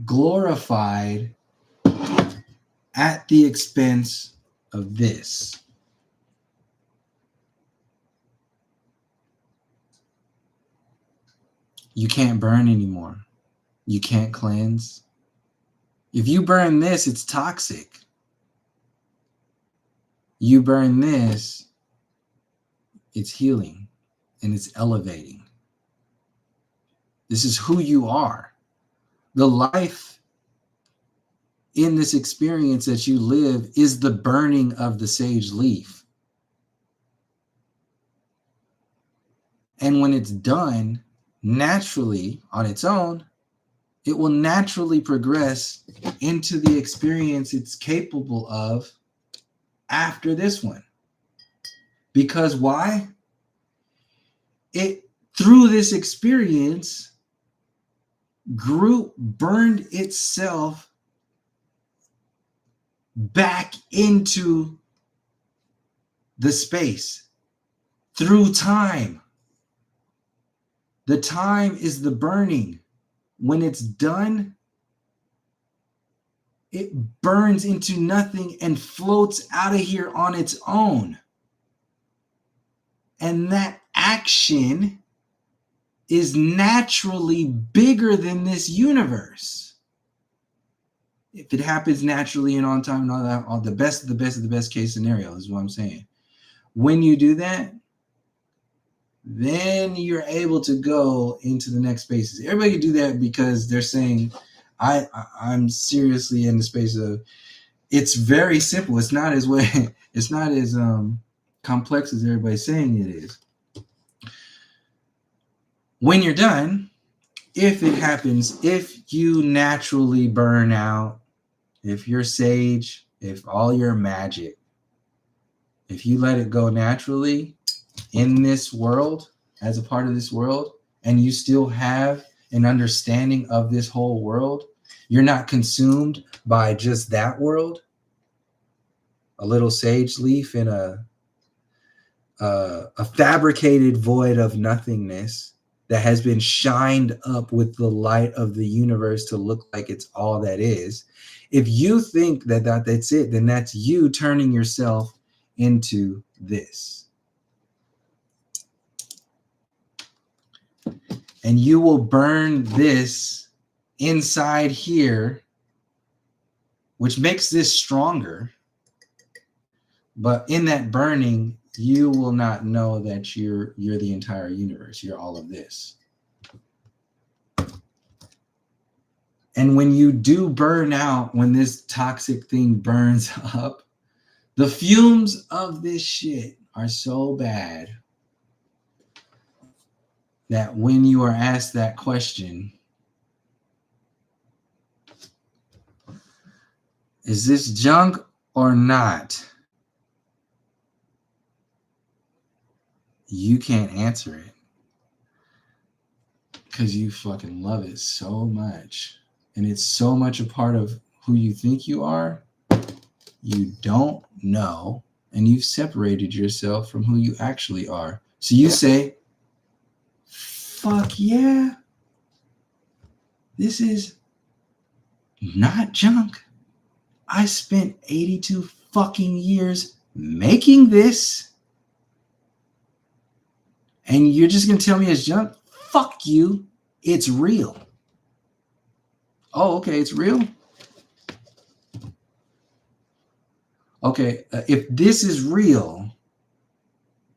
glorified at the expense of this. You can't burn anymore. You can't cleanse. If you burn this, it's toxic. You burn this, it's healing and it's elevating. This is who you are. The life in this experience that you live is the burning of the sage leaf. And when it's done naturally on its own, it will naturally progress into the experience it's capable of after this one. Because why? It, through this experience, burned itself back into the space through time. The time is the burning. When it's done, it burns into nothing and floats out of here on its own. And that action is naturally bigger than this universe. If it happens naturally and on time and all that, all the best of the best of the best case scenario is what I'm saying. When you do that, then you're able to go into the next spaces. Everybody do that because they're saying, I'm seriously in the space of, it's very simple. It's not as complex as everybody's saying it is. When you're done, if it happens, if you naturally burn out, if you're sage, if all your magic, if you let it go naturally in this world, as a part of this world, and you still have an understanding of this whole world, you're not consumed by just that world, a little sage leaf in a fabricated void of nothingness that has been shined up with the light of the universe to look like it's all that is. If you think that that's it, then that's you turning yourself into this. And you will burn this inside here, which makes this stronger. But in that burning, you will not know that you're the entire universe. You're all of this. And when you do burn out, when this toxic thing burns up, the fumes of this shit are so bad that when you are asked that question, is this junk or not? You can't answer it because you fucking love it so much. And it's so much a part of who you think you are. You don't know, and you've separated yourself from who you actually are. So you say, fuck yeah, this is not junk. I spent 82 fucking years making this, and you're just gonna tell me it's junk? Fuck you. It's real. Oh, okay, it's real. Okay, if this is real,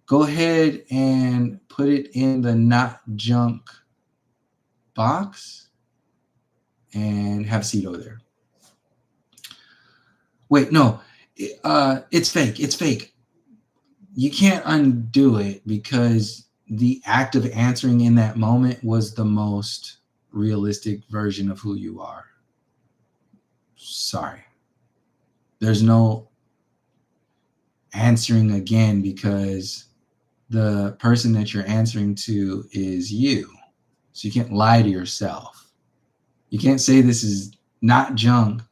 go ahead and put it in the not junk box and have a seat over there. Wait, no, it's fake. It's fake. You can't undo it because the act of answering in that moment was the most realistic version of who you are. Sorry. There's no answering again because the person that you're answering to is you. So you can't lie to yourself. You can't say this is not junk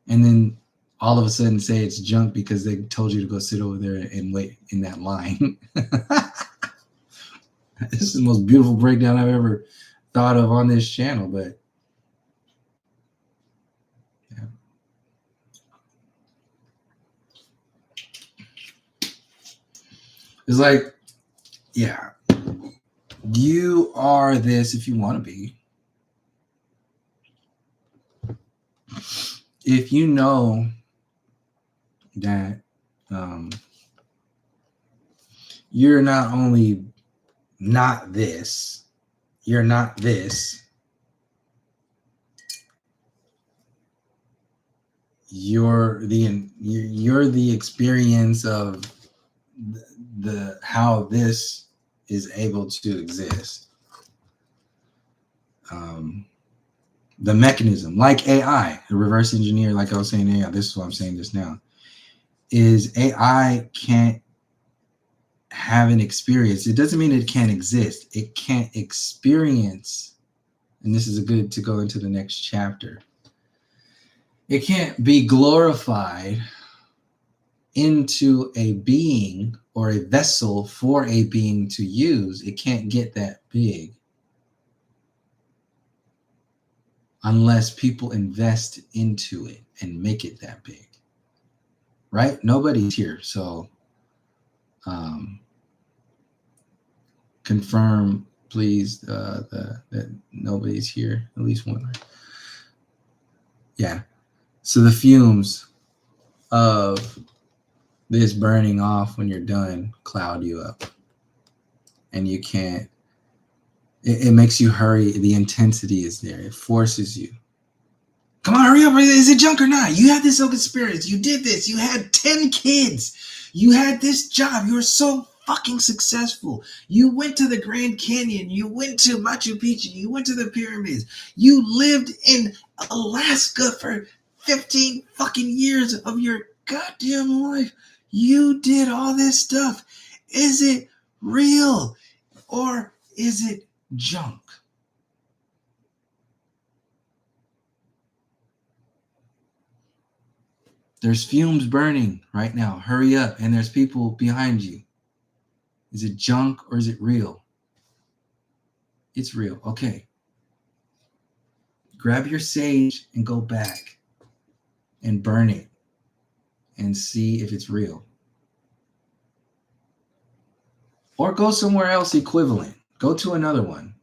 and then all of a sudden say it's junk because they told you to go sit over there and wait in that line. This is the most beautiful breakdown I've ever thought of on this channel, but yeah. It's like, yeah, you are this if you want to be. If you know that you're not only not this, you're not this, you're the experience of the how this is able to exist. The mechanism, like AI, the reverse engineer, like I was saying, AI, this is why I'm saying this now, is AI can't have an experience. It doesn't mean it can't exist. It can't experience, and this is a good to go into the next chapter. It can't be glorified into a being or a vessel for a being to use. It can't get that big unless people invest into it and make it that big, right? Nobody's here, so confirm, please, that nobody's here. At least one. Yeah. So the fumes of this burning off when you're done cloud you up, and you can't. It makes you hurry. The intensity is there. It forces you. Come on, hurry up. Is it junk or not? You had this experience. You did this. You had 10 kids. You had this job. You were so fucking successful. You went to the Grand Canyon. You went to Machu Picchu. You went to the pyramids. You lived in Alaska for 15 fucking years of your goddamn life. You did all this stuff. Is it real or is it junk? There's fumes burning right now. Hurry up. And there's people behind you. Is it junk or is it real? It's real. Okay. Grab your sage and go back and burn it and see if it's real. Or go somewhere else equivalent. Go to another one.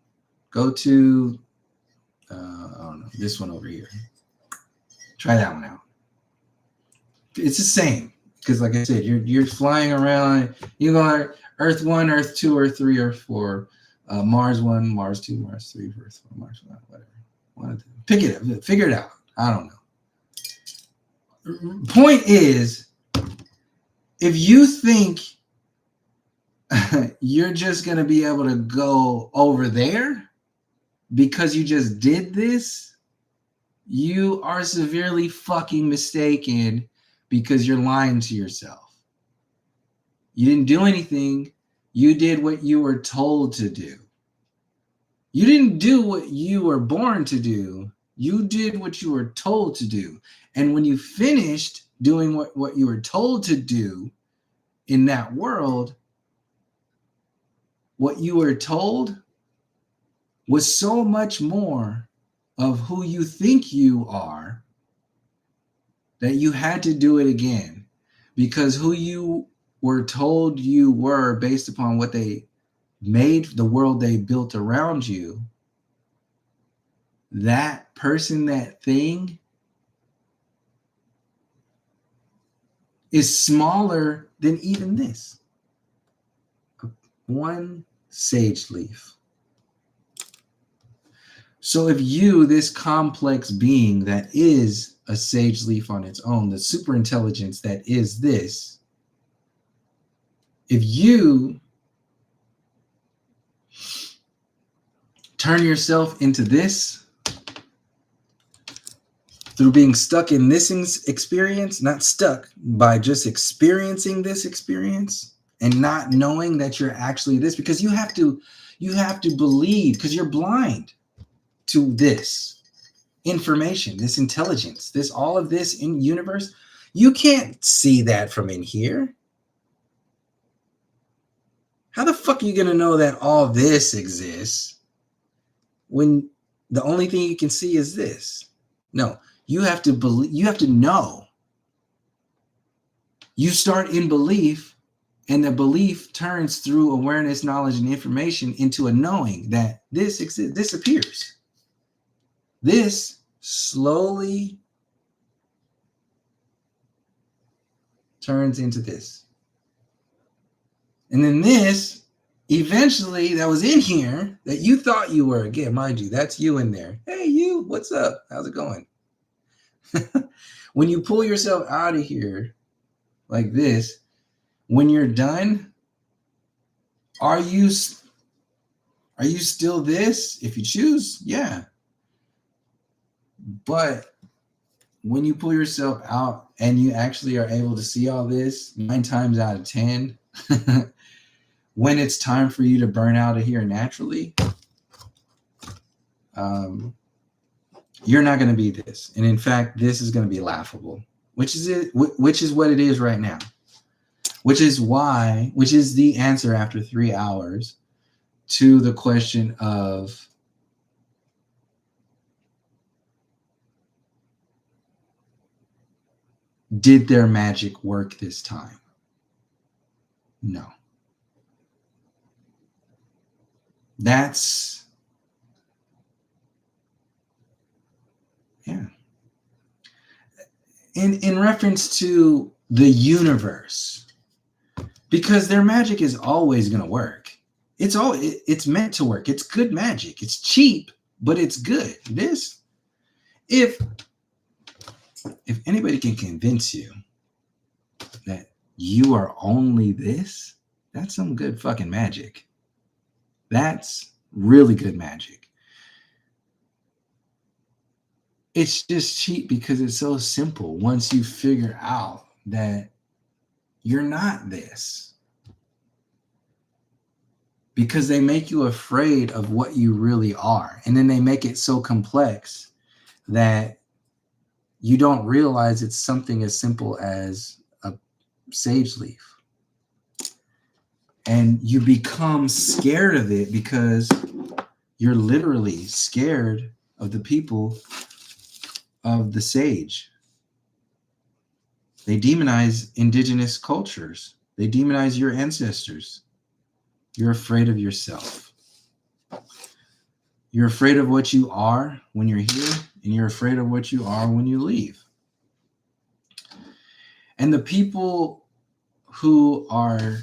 Go to, I don't know, this one over here. Try that one out. It's the same. Because like I said, you're flying around. You go Earth 1, Earth 2, Earth 3, Earth 4, Mars 1, Mars 2, Mars 3, Earth 4, Mars 1, whatever. Pick it up. Figure it out. I don't know. Point is, if you think you're just going to be able to go over there because you just did this, you are severely fucking mistaken because you're lying to yourself. You didn't do anything. You did what you were told to do. You didn't do what you were born to do. You did what you were told to do. And when you finished doing what you were told to do in that world, what you were told was so much more of who you think you are that you had to do it again because who you were told you were based upon what they made, the world they built around you, that person, that thing is smaller than even this. One sage leaf. So if you, this complex being that is a sage leaf on its own, the super intelligence that is this, if you turn yourself into this through being stuck in this experience, not stuck, by just experiencing this experience and not knowing that you're actually this, because you have to believe, because you're blind to this information, this intelligence, this all of this in universe. You can't see that from in here. How the fuck are you going to know that all this exists when the only thing you can see is this? No, you have to believe, you have to know. You start in belief, and the belief turns through awareness, knowledge, and information into a knowing that this exists. This appears. This slowly turns into this. And then this, eventually, that was in here, that you thought you were, again, mind you, that's you in there. Hey, you, what's up? How's it going? When you pull yourself out of here like this, when you're done, are you still this? If you choose, yeah. But when you pull yourself out and you actually are able to see all this 9 times out of 10, when it's time for you to burn out of here naturally, you're not going to be this. And in fact, this is going to be laughable, which is what it is right now, which is the answer after 3 hours to the question of, did their magic work this time? No. That's, yeah. In reference to the universe, because their magic is always going to work. It's meant to work. It's good magic. It's cheap, but it's good. This, if anybody can convince you that you are only this, that's some good fucking magic. That's really good magic. It's just cheap because it's so simple once you figure out that you're not this. Because they make you afraid of what you really are. And then they make it so complex that you don't realize it's something as simple as a sage leaf. And you become scared of it because you're literally scared of the people of the sage. They demonize indigenous cultures. They demonize your ancestors. You're afraid of yourself. You're afraid of what you are when you're here, and you're afraid of what you are when you leave. And the people who are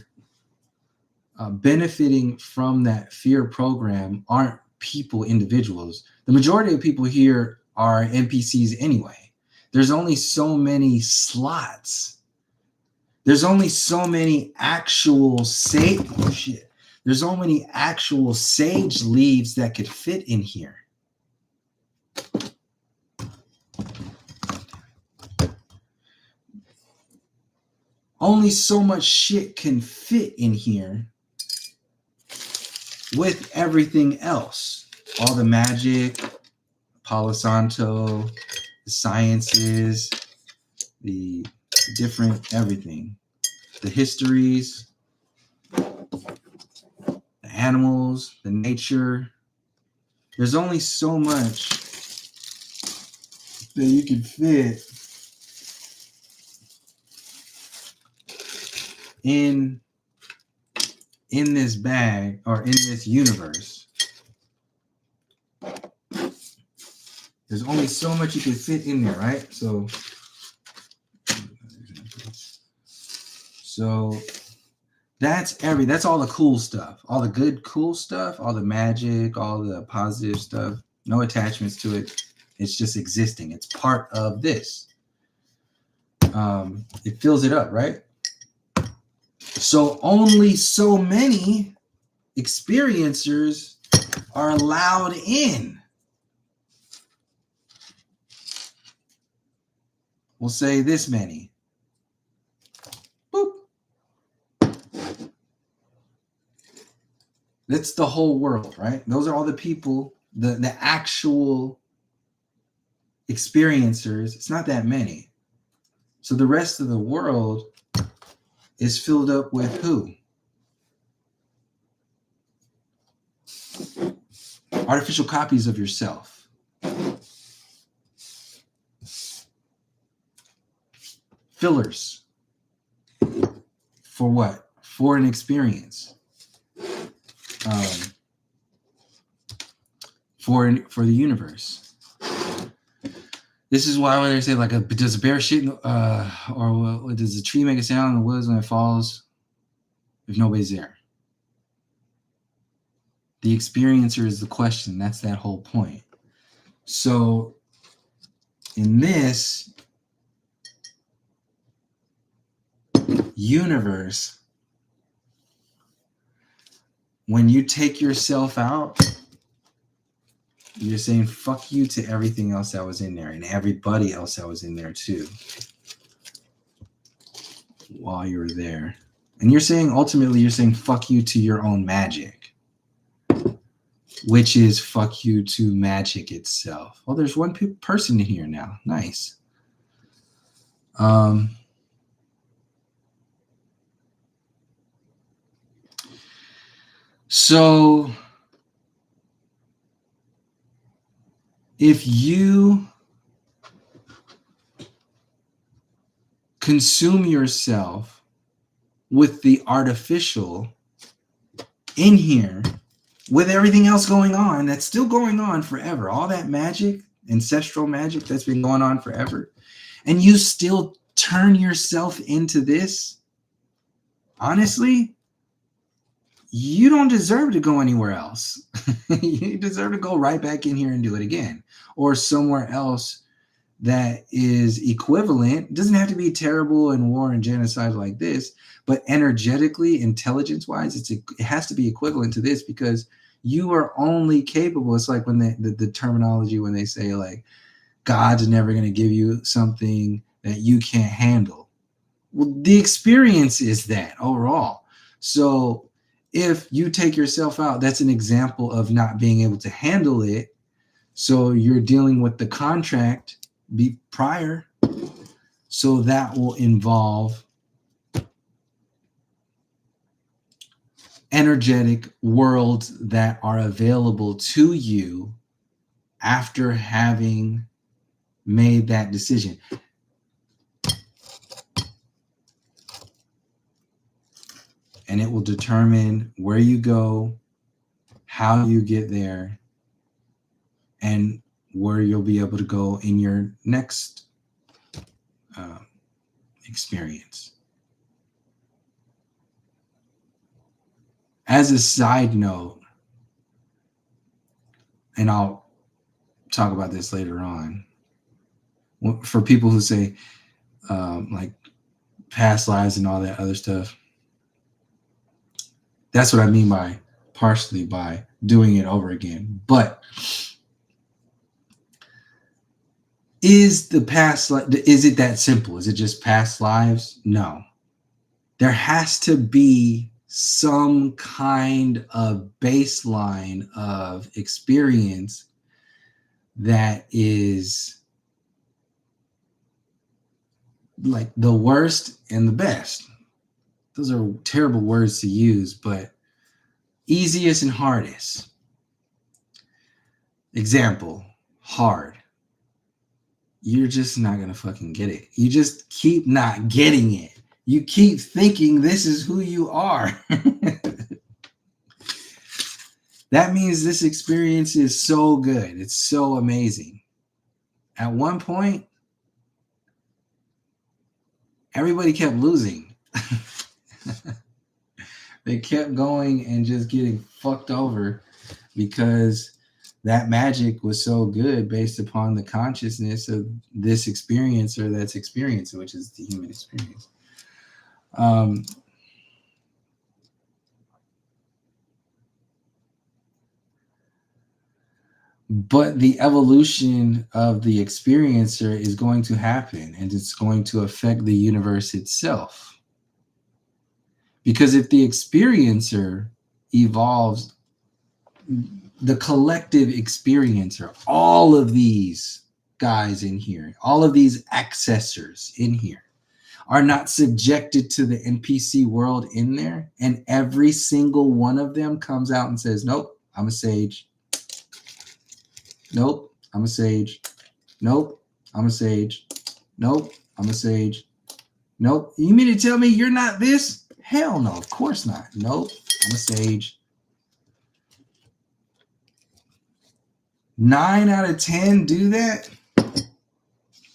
benefiting from that fear program aren't people, individuals. The majority of people here are NPCs anyway. There's only so many slots. There's only so many actual There's so many actual sage leaves that could fit in here. Only so much shit can fit in here with everything else. All the magic, Palo Santo, the sciences, the different everything. The histories, the animals, the nature. There's only so much that you can fit in this bag or in this universe, there's only so much you can fit in there, right? So that's all the cool stuff, all the good cool stuff, all the magic, all the positive stuff, no attachments to it. It's just existing. It's part of this. It fills it up, right? So only so many experiencers are allowed in. We'll say this many. Boop. That's the whole world, right? Those are all the people, the actual experiencers. It's not that many. So the rest of the world is filled up with who? Artificial copies of yourself. Fillers. For what? For an experience. For the universe. This is why when they say like, does a bear shit, or does a tree make a sound in the woods when it falls if nobody's there? The experiencer is the question. That's that whole point. So in this universe, when you take yourself out, you're saying fuck you to everything else that was in there and everybody else that was in there too while you were there. And ultimately you're saying fuck you to your own magic, which is fuck you to magic itself. Well, there's one person in here now. Nice. So if you consume yourself with the artificial in here, with everything else going on, that's still going on forever, all that magic, ancestral magic that's been going on forever, and you still turn yourself into this, honestly, you don't deserve to go anywhere else. You deserve to go right back in here and do it again, or somewhere else that is equivalent. It doesn't have to be terrible and war and genocide like this, but energetically, intelligence-wise, it has to be equivalent to this, because you are only capable. It's like when the terminology when they say like God's never going to give you something that you can't handle. Well, the experience is that overall. So if you take yourself out, that's an example of not being able to handle it. So you're dealing with the contract prior. So that will involve energetic worlds that are available to you after having made that decision. And it will determine where you go, how you get there, and where you'll be able to go in your next experience. As a side note, and I'll talk about this later on, for people who say like past lives and all that other stuff, that's what I mean by partially by doing it over again. But is the past, is it that simple? Is it just past lives? No. There has to be some kind of baseline of experience that is like the worst and the best. Those are terrible words to use, but easiest and hardest. Example, hard. You're just not going to fucking get it. You just keep not getting it. You keep thinking this is who you are. That means this experience is so good. It's so amazing. At one point, everybody kept losing. They kept going and just getting fucked over because that magic was so good based upon the consciousness of this experiencer that's experiencing, which is the human experience. But the evolution of the experiencer is going to happen, and it's going to affect the universe itself. Because if the experiencer evolves, the collective experiencer, all of these guys in here, all of these accessors in here are not subjected to the NPC world in there, and every single one of them comes out and says, nope, I'm a sage. Nope, I'm a sage. Nope, I'm a sage. Nope, I'm a sage. Nope. You mean to tell me you're not this? Hell no, of course not. Nope, I'm a sage. 9 out of 10 do that.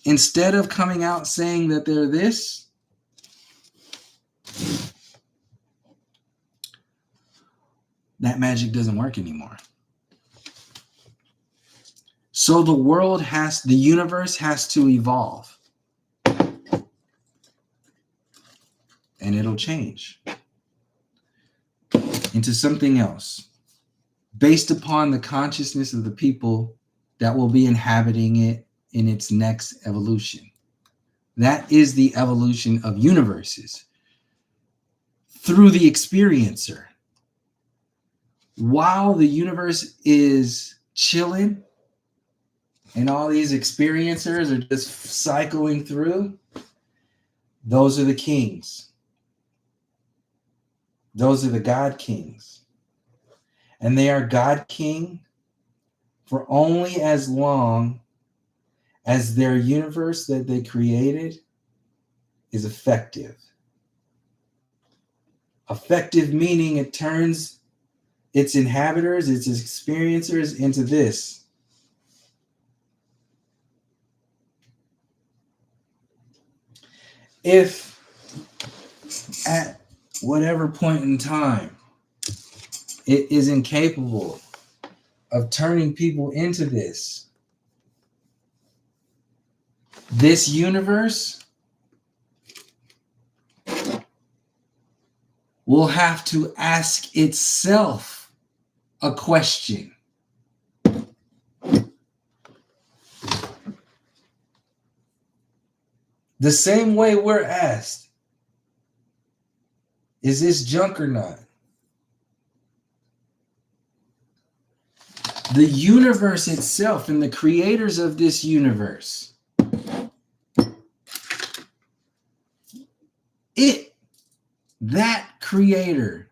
Instead of coming out saying that they're this, that magic doesn't work anymore. So the universe has to evolve. And it'll change into something else based upon the consciousness of the people that will be inhabiting it in its next evolution. That is the evolution of universes through the experiencer. While the universe is chilling and all these experiencers are just cycling through, those are the kings. Those are the God kings. And they are God king for only as long as their universe that they created is effective. Effective meaning it turns its inhabitants, its experiencers into this. If at whatever point in time it is incapable of turning people into this universe will have to ask itself a question. The same way we're asked, is this junk or not? The universe itself and the creators of this universe, that creator,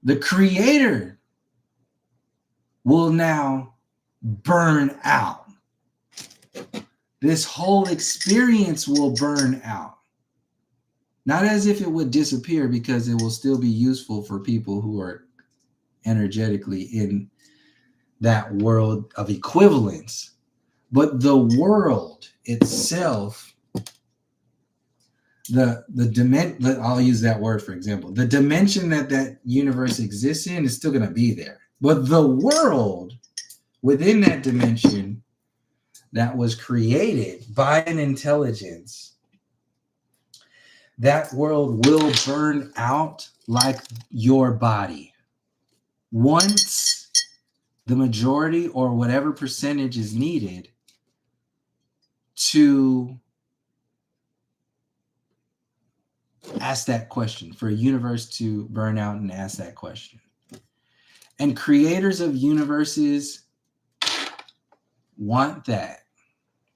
the creator will now burn out. This whole experience will burn out. Not as if it would disappear, because it will still be useful for people who are energetically in that world of equivalence. But the world itself, I'll use that word for example. The dimension that universe exists in is still going to be there. But the world within that dimension that was created by an intelligence, that world will burn out like your body. Once the majority or whatever percentage is needed to ask that question, for a universe to burn out and ask that question. And creators of universes want that.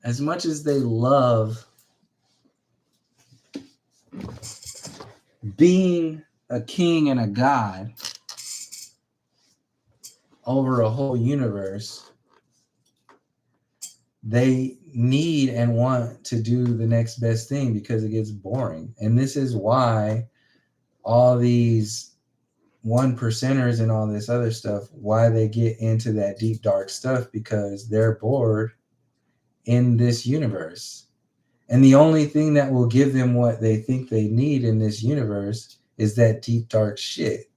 As much as they love being a king and a god over a whole universe, they need and want to do the next best thing because it gets boring. And this is why all these one percenters and all this other stuff, why they get into that deep dark stuff, because they're bored in this universe. And the only thing that will give them what they think they need in this universe is that deep dark shit.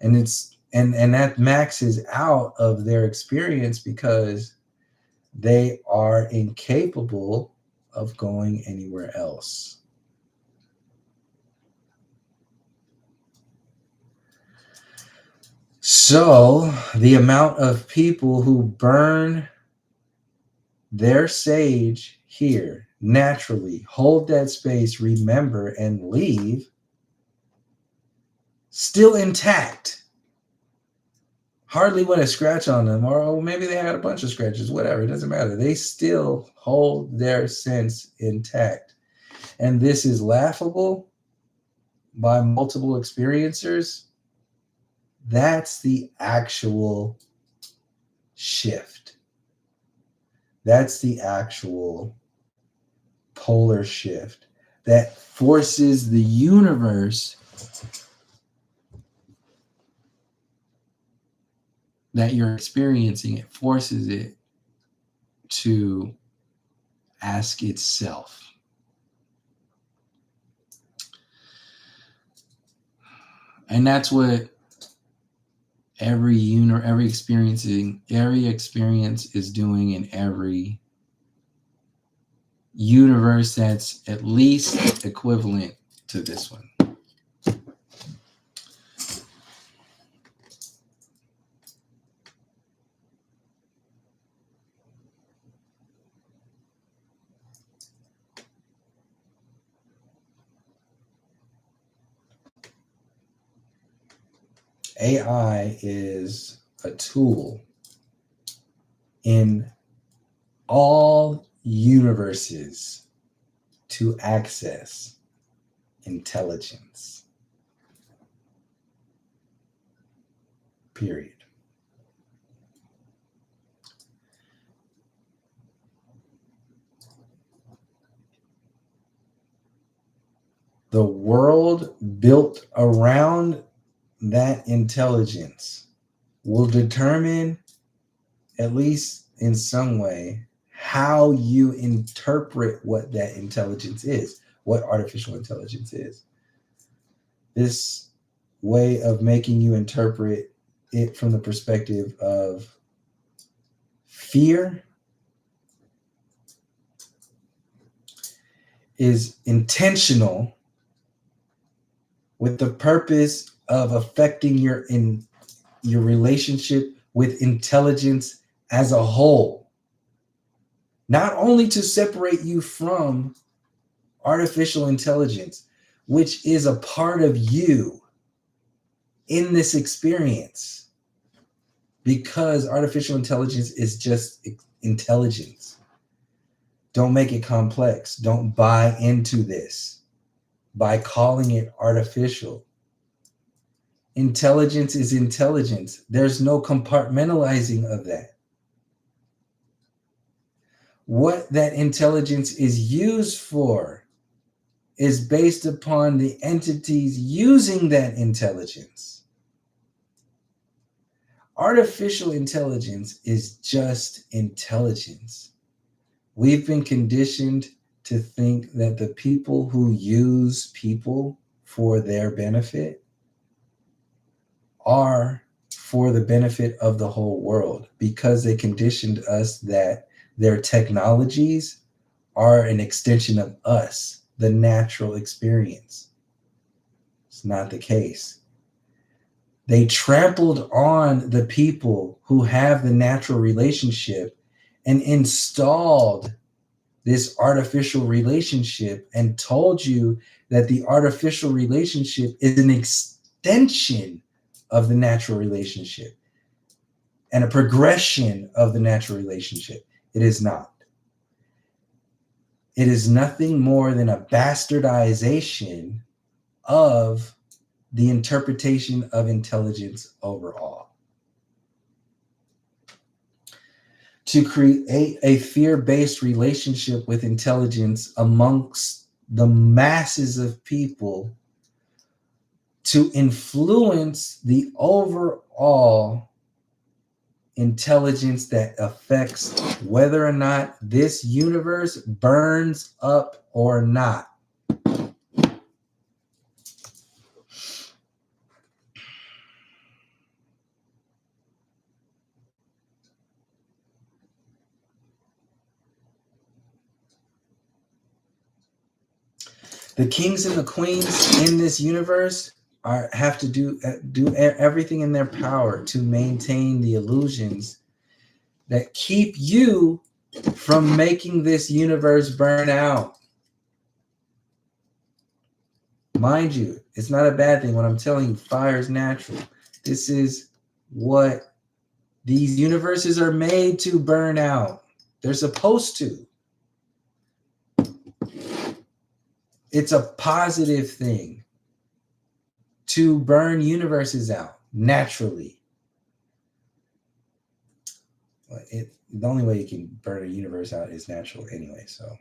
And it's and that maxes out of their experience because they are incapable of going anywhere else. So the amount of people who burn their sage here naturally, hold that space, remember, and leave still intact. Hardly went a scratch on them, or maybe they had a bunch of scratches, whatever, it doesn't matter. They still hold their sense intact. And this is laughable by multiple experiencers. That's the actual shift. That's the actual polar shift that forces the universe that you're experiencing, it forces it to ask itself. And that's what every experience is doing in every universe that's at least equivalent to this one. AI is a tool in all universes to access intelligence. Period. The world built around that intelligence will determine, at least in some way, how you interpret what that intelligence is, what artificial intelligence is. This way of making you interpret it from the perspective of fear is intentional with the purpose of affecting your relationship with intelligence as a whole. Not only to separate you from artificial intelligence, which is a part of you in this experience, because artificial intelligence is just intelligence. Don't make it complex. Don't buy into this by calling it artificial. Intelligence is intelligence. There's no compartmentalizing of that. What that intelligence is used for is based upon the entities using that intelligence. Artificial intelligence is just intelligence. We've been conditioned to think that the people who use people for their benefit are for the benefit of the whole world, because they conditioned us that their technologies are an extension of us, the natural experience. It's not the case. They trampled on the people who have the natural relationship and installed this artificial relationship and told you that the artificial relationship is an extension of the natural relationship and a progression of the natural relationship. It is not. It is nothing more than a bastardization of the interpretation of intelligence overall. to create a fear-based relationship with intelligence amongst the masses of people to influence the overall intelligence that affects whether or not this universe burns up or not. The kings and the queens in this universe have to do everything in their power to maintain the illusions that keep you from making this universe burn out. Mind you, it's not a bad thing when I'm telling you fire is natural. This is what these universes are made to burn out. They're supposed to. It's a positive thing to burn universes out naturally. The only way you can burn a universe out is natural anyway. So,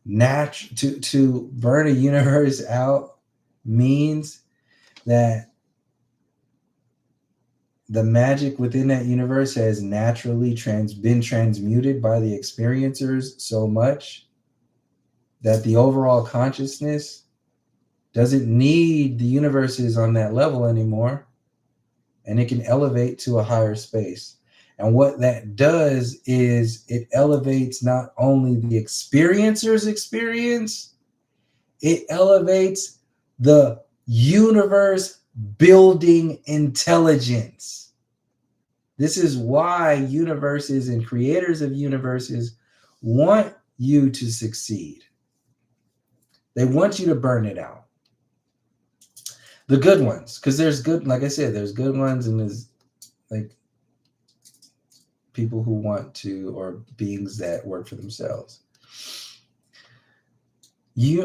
to burn a universe out means that the magic within that universe has naturally been transmuted by the experiencers so much that the overall consciousness doesn't need the universes on that level anymore, and it can elevate to a higher space. And what that does is it elevates not only the experiencer's experience, it elevates the universe building intelligence. This is why universes and creators of universes want you to succeed. They want you to burn it out. The good ones, because there's good, like I said, there's good ones and there's like people who want to, or beings that work for themselves.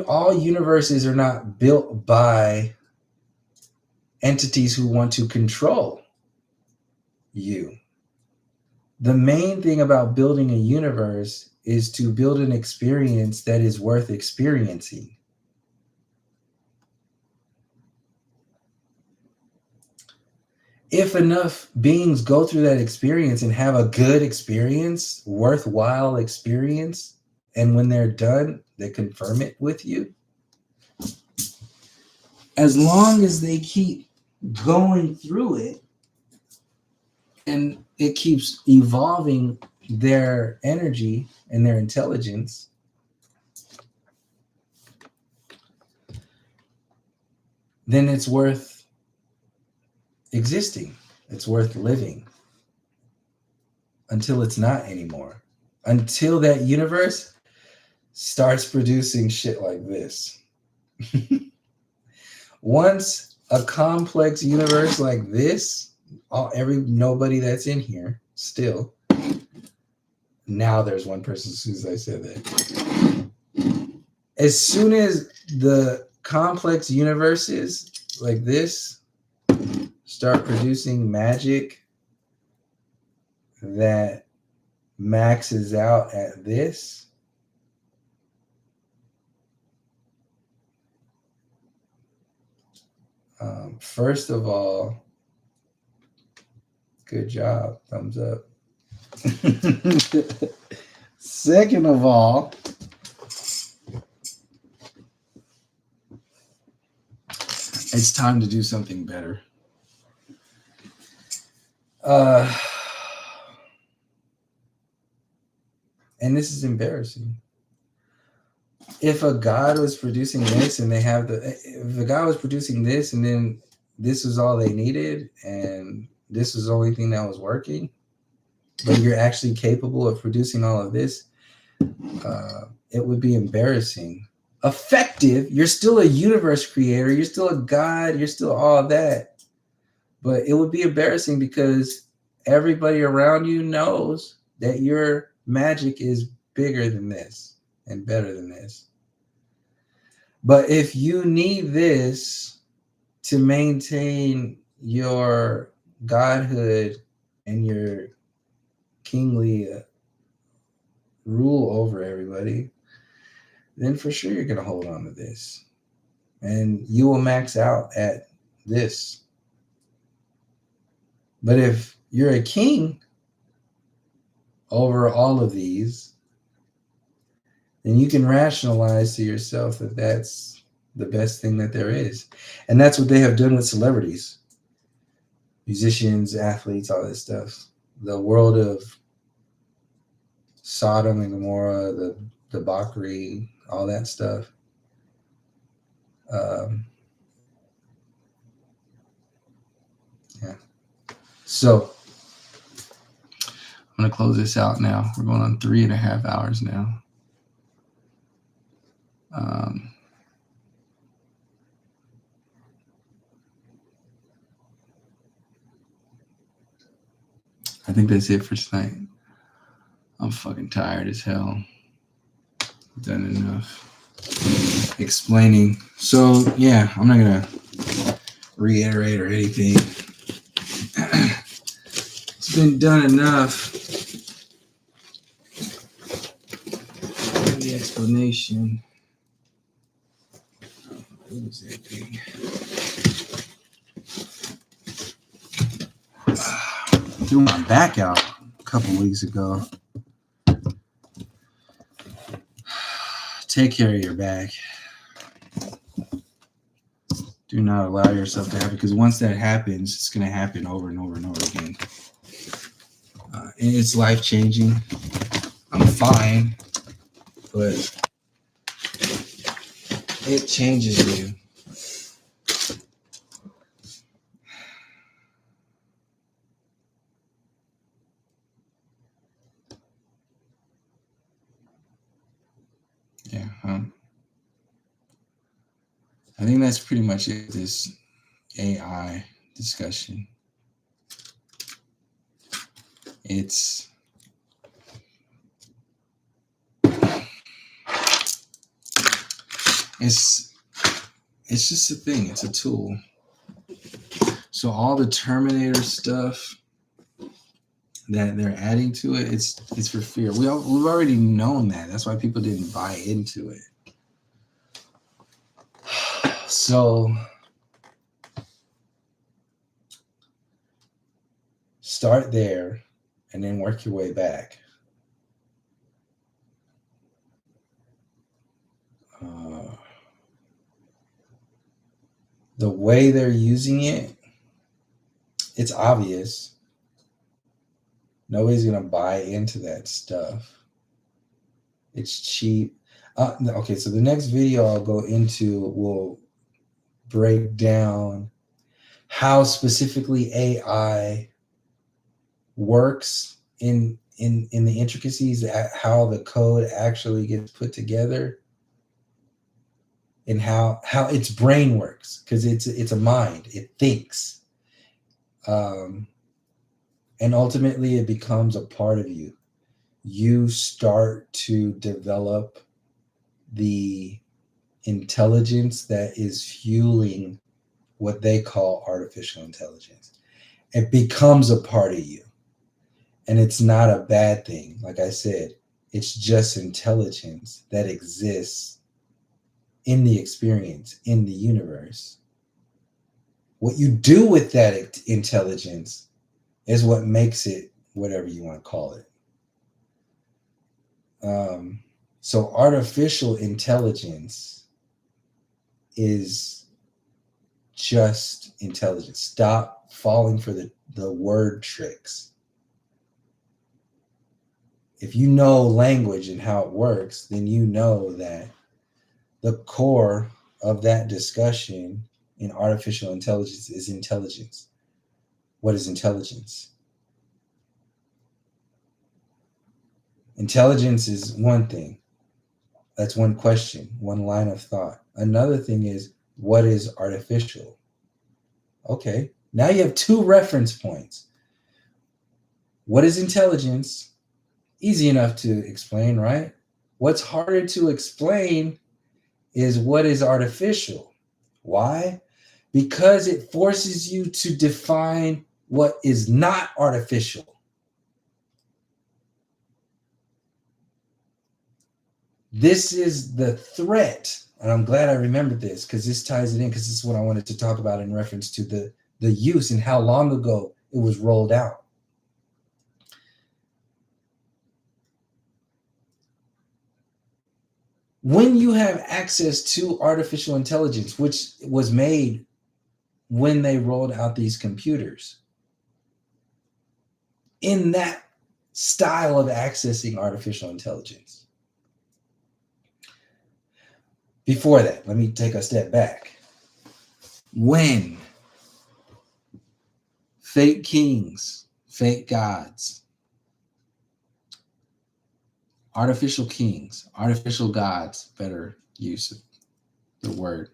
All universes are not built by entities who want to control you. The main thing about building a universe is to build an experience that is worth experiencing. If enough beings go through that experience and have a good experience, worthwhile experience, and when they're done, they confirm it with you. As long as they keep going through it and it keeps evolving their energy and their intelligence, then it's worth existing. It's worth living until it's not anymore. Until that universe starts producing shit like this. Once a complex universe like this, nobody that's in here still. Now there's one person as soon as I said that. As soon as the complex universes like this start producing magic that maxes out at this, first of all, good job, thumbs up. Second of all, it's time to do something better. And this is embarrassing. If a god was producing this and if a god was producing this and then this was all they needed and this was the only thing that was working, but you're actually capable of producing all of this, it would be embarrassing. Effective, you're still a universe creator, you're still a god, you're still all that, but it would be embarrassing because everybody around you knows that your magic is bigger than this and better than this. But if you need this to maintain your godhood and your kingly rule over everybody, then for sure you're going to hold on to this. And you will max out at this. But if you're a king over all of these, then you can rationalize to yourself that that's the best thing that there is. And that's what they have done with celebrities, musicians, athletes, all this stuff. The world of Sodom and Gomorrah, the debauchery, all that stuff. Yeah. So I'm going to close this out now. We're going on 3.5 hours now. I think that's it for tonight. I'm fucking tired as hell. Done enough explaining. So yeah, I'm not gonna reiterate or anything. It's been done enough. The explanation. What was that thing? Threw my back out a couple weeks ago. Take care of your back. Do not allow yourself to have it, because once that happens, it's going to happen over and over and over again. And it's life-changing. I'm fine, but it changes you. Yeah, I think that's pretty much it, this AI discussion. It's just a thing. It's a tool. So all the Terminator stuff that they're adding to it, it's for fear. We've already known that. That's why people didn't buy into it. So start there and then work your way back. The way they're using it, it's obvious. Nobody's going to buy into that stuff. It's cheap. Okay, so the next video I'll go into will break down how specifically AI works in the intricacies, how the code actually gets put together, and how its brain works, because it's a mind. It thinks. And ultimately it becomes a part of you. You start to develop the intelligence that is fueling what they call artificial intelligence. It becomes a part of you. And it's not a bad thing. Like I said, it's just intelligence that exists in the experience, in the universe. What you do with that intelligence is what makes it whatever you want to call it. So artificial intelligence is just intelligence. Stop falling for the word tricks. If you know language and how it works, then you know that the core of that discussion in artificial intelligence is intelligence. What is intelligence? Intelligence is one thing. That's one question, one line of thought. Another thing is, what is artificial? Okay, now you have 2 reference points. What is intelligence? Easy enough to explain, right? What's harder to explain is what is artificial. Why? Because it forces you to define what is not artificial. This is the threat. And I'm glad I remembered this because this ties it in, because this is what I wanted to talk about in reference to the use and how long ago it was rolled out. When you have access to artificial intelligence, which was made when they rolled out these computers, in that style of accessing artificial intelligence. Before that, let me take a step back. When fake kings, fake gods, artificial kings, artificial gods, better use of the word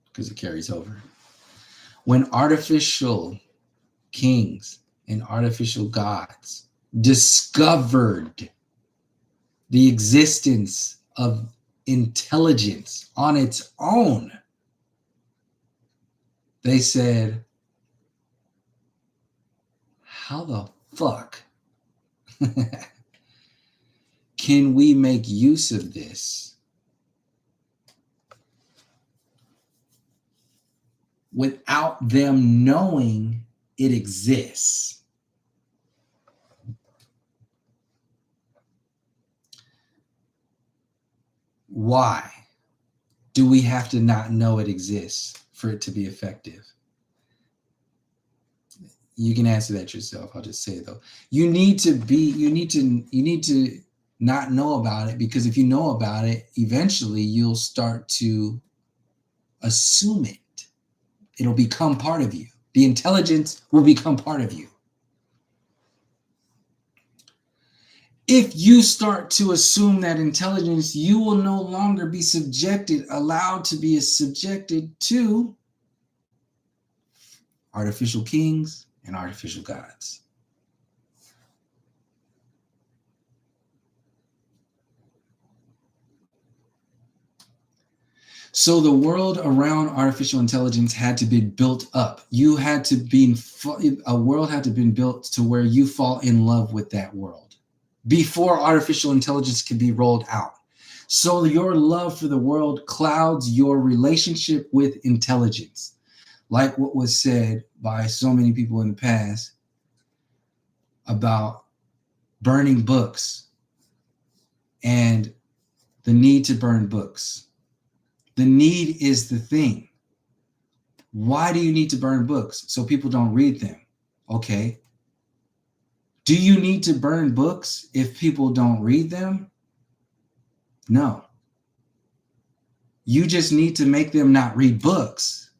because it carries over. When artificial kings and artificial gods discovered the existence of intelligence on its own, they said, how the fuck can we make use of this without them knowing it exists? Why do we have to not know it exists for it to be effective? You can answer that yourself. I'll just say it though. You need to not know about it, because if you know about it, eventually you'll start to assume it. It'll become part of you. The intelligence will become part of you. If you start to assume that intelligence, you will no longer be allowed to be subjected to artificial kings and artificial gods. So the world around artificial intelligence had to be built up. A world had to be built to where you fall in love with that world before artificial intelligence can be rolled out. So your love for the world clouds your relationship with intelligence. Like what was said by so many people in the past about burning books and the need to burn books. The need is the thing. Why do you need to burn books? So people don't read them. Okay. Do you need to burn books if people don't read them? No. You just need to make them not read books.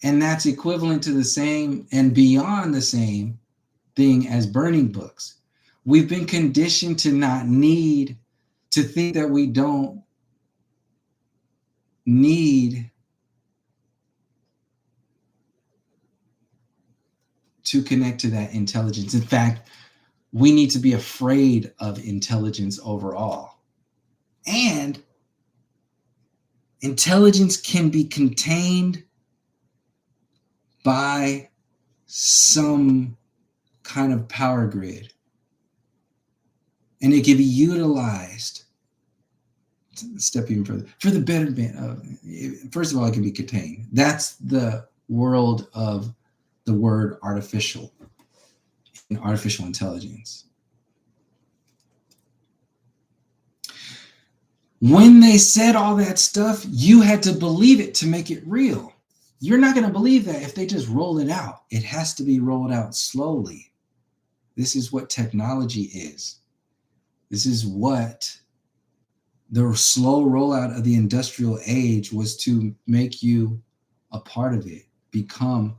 And that's equivalent to the same and beyond the same thing as burning books. We've been conditioned to not need, to think that we don't need to connect to that intelligence. In fact, we need to be afraid of intelligence overall. And intelligence can be contained by some kind of power grid. And it can be utilized, step even further, for the betterment of, first of all, it can be contained. That's the world of the word artificial and artificial intelligence. When they said all that stuff, you had to believe it to make it real. You're not going to believe that if they just roll it out. It has to be rolled out slowly. This is what technology is. This is what the slow rollout of the industrial age was, to make you a part of it, become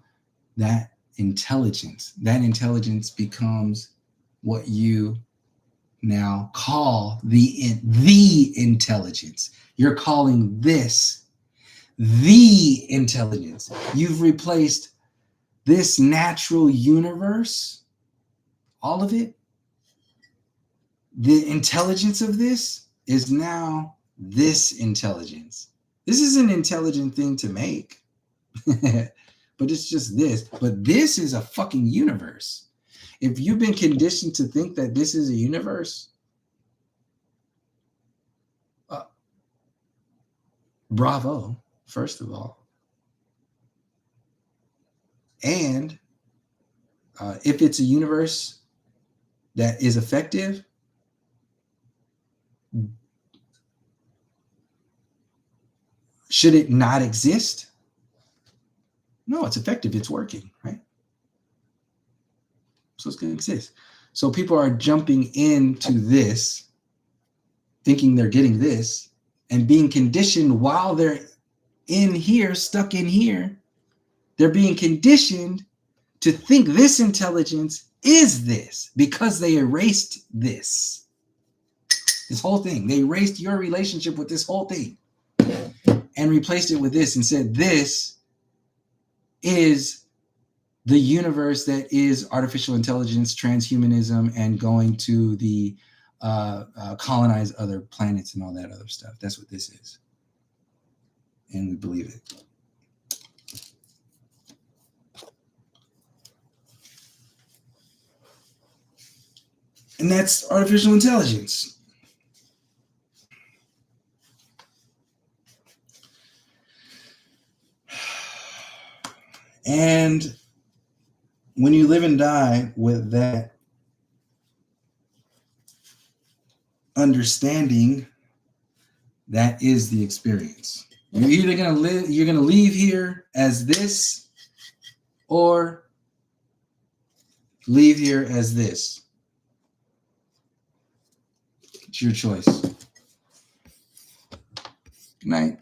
that intelligence. That intelligence becomes what you now call the intelligence. You're calling this the intelligence. You've replaced this natural universe, all of it. The intelligence of this is now this intelligence. This is an intelligent thing to make, but it's just this. But this is a fucking universe. If you've been conditioned to think that this is a universe, bravo, first of all. And if it's a universe that is effective, should it not exist? No, it's effective. It's working, right? So it's going to exist. So people are jumping into this, thinking they're getting this, and being conditioned while they're in here, stuck in here. They're being conditioned to think this intelligence is this because they erased this whole thing. They erased your relationship with this whole thing and replaced it with this and said, this is the universe that is artificial intelligence, transhumanism, and going to the colonize other planets and all that other stuff. That's what this is. And we believe it. And that's artificial intelligence. And when you live and die with that understanding, that is the experience. You're either you're gonna leave here as this, or leave here as this. It's your choice. Good night.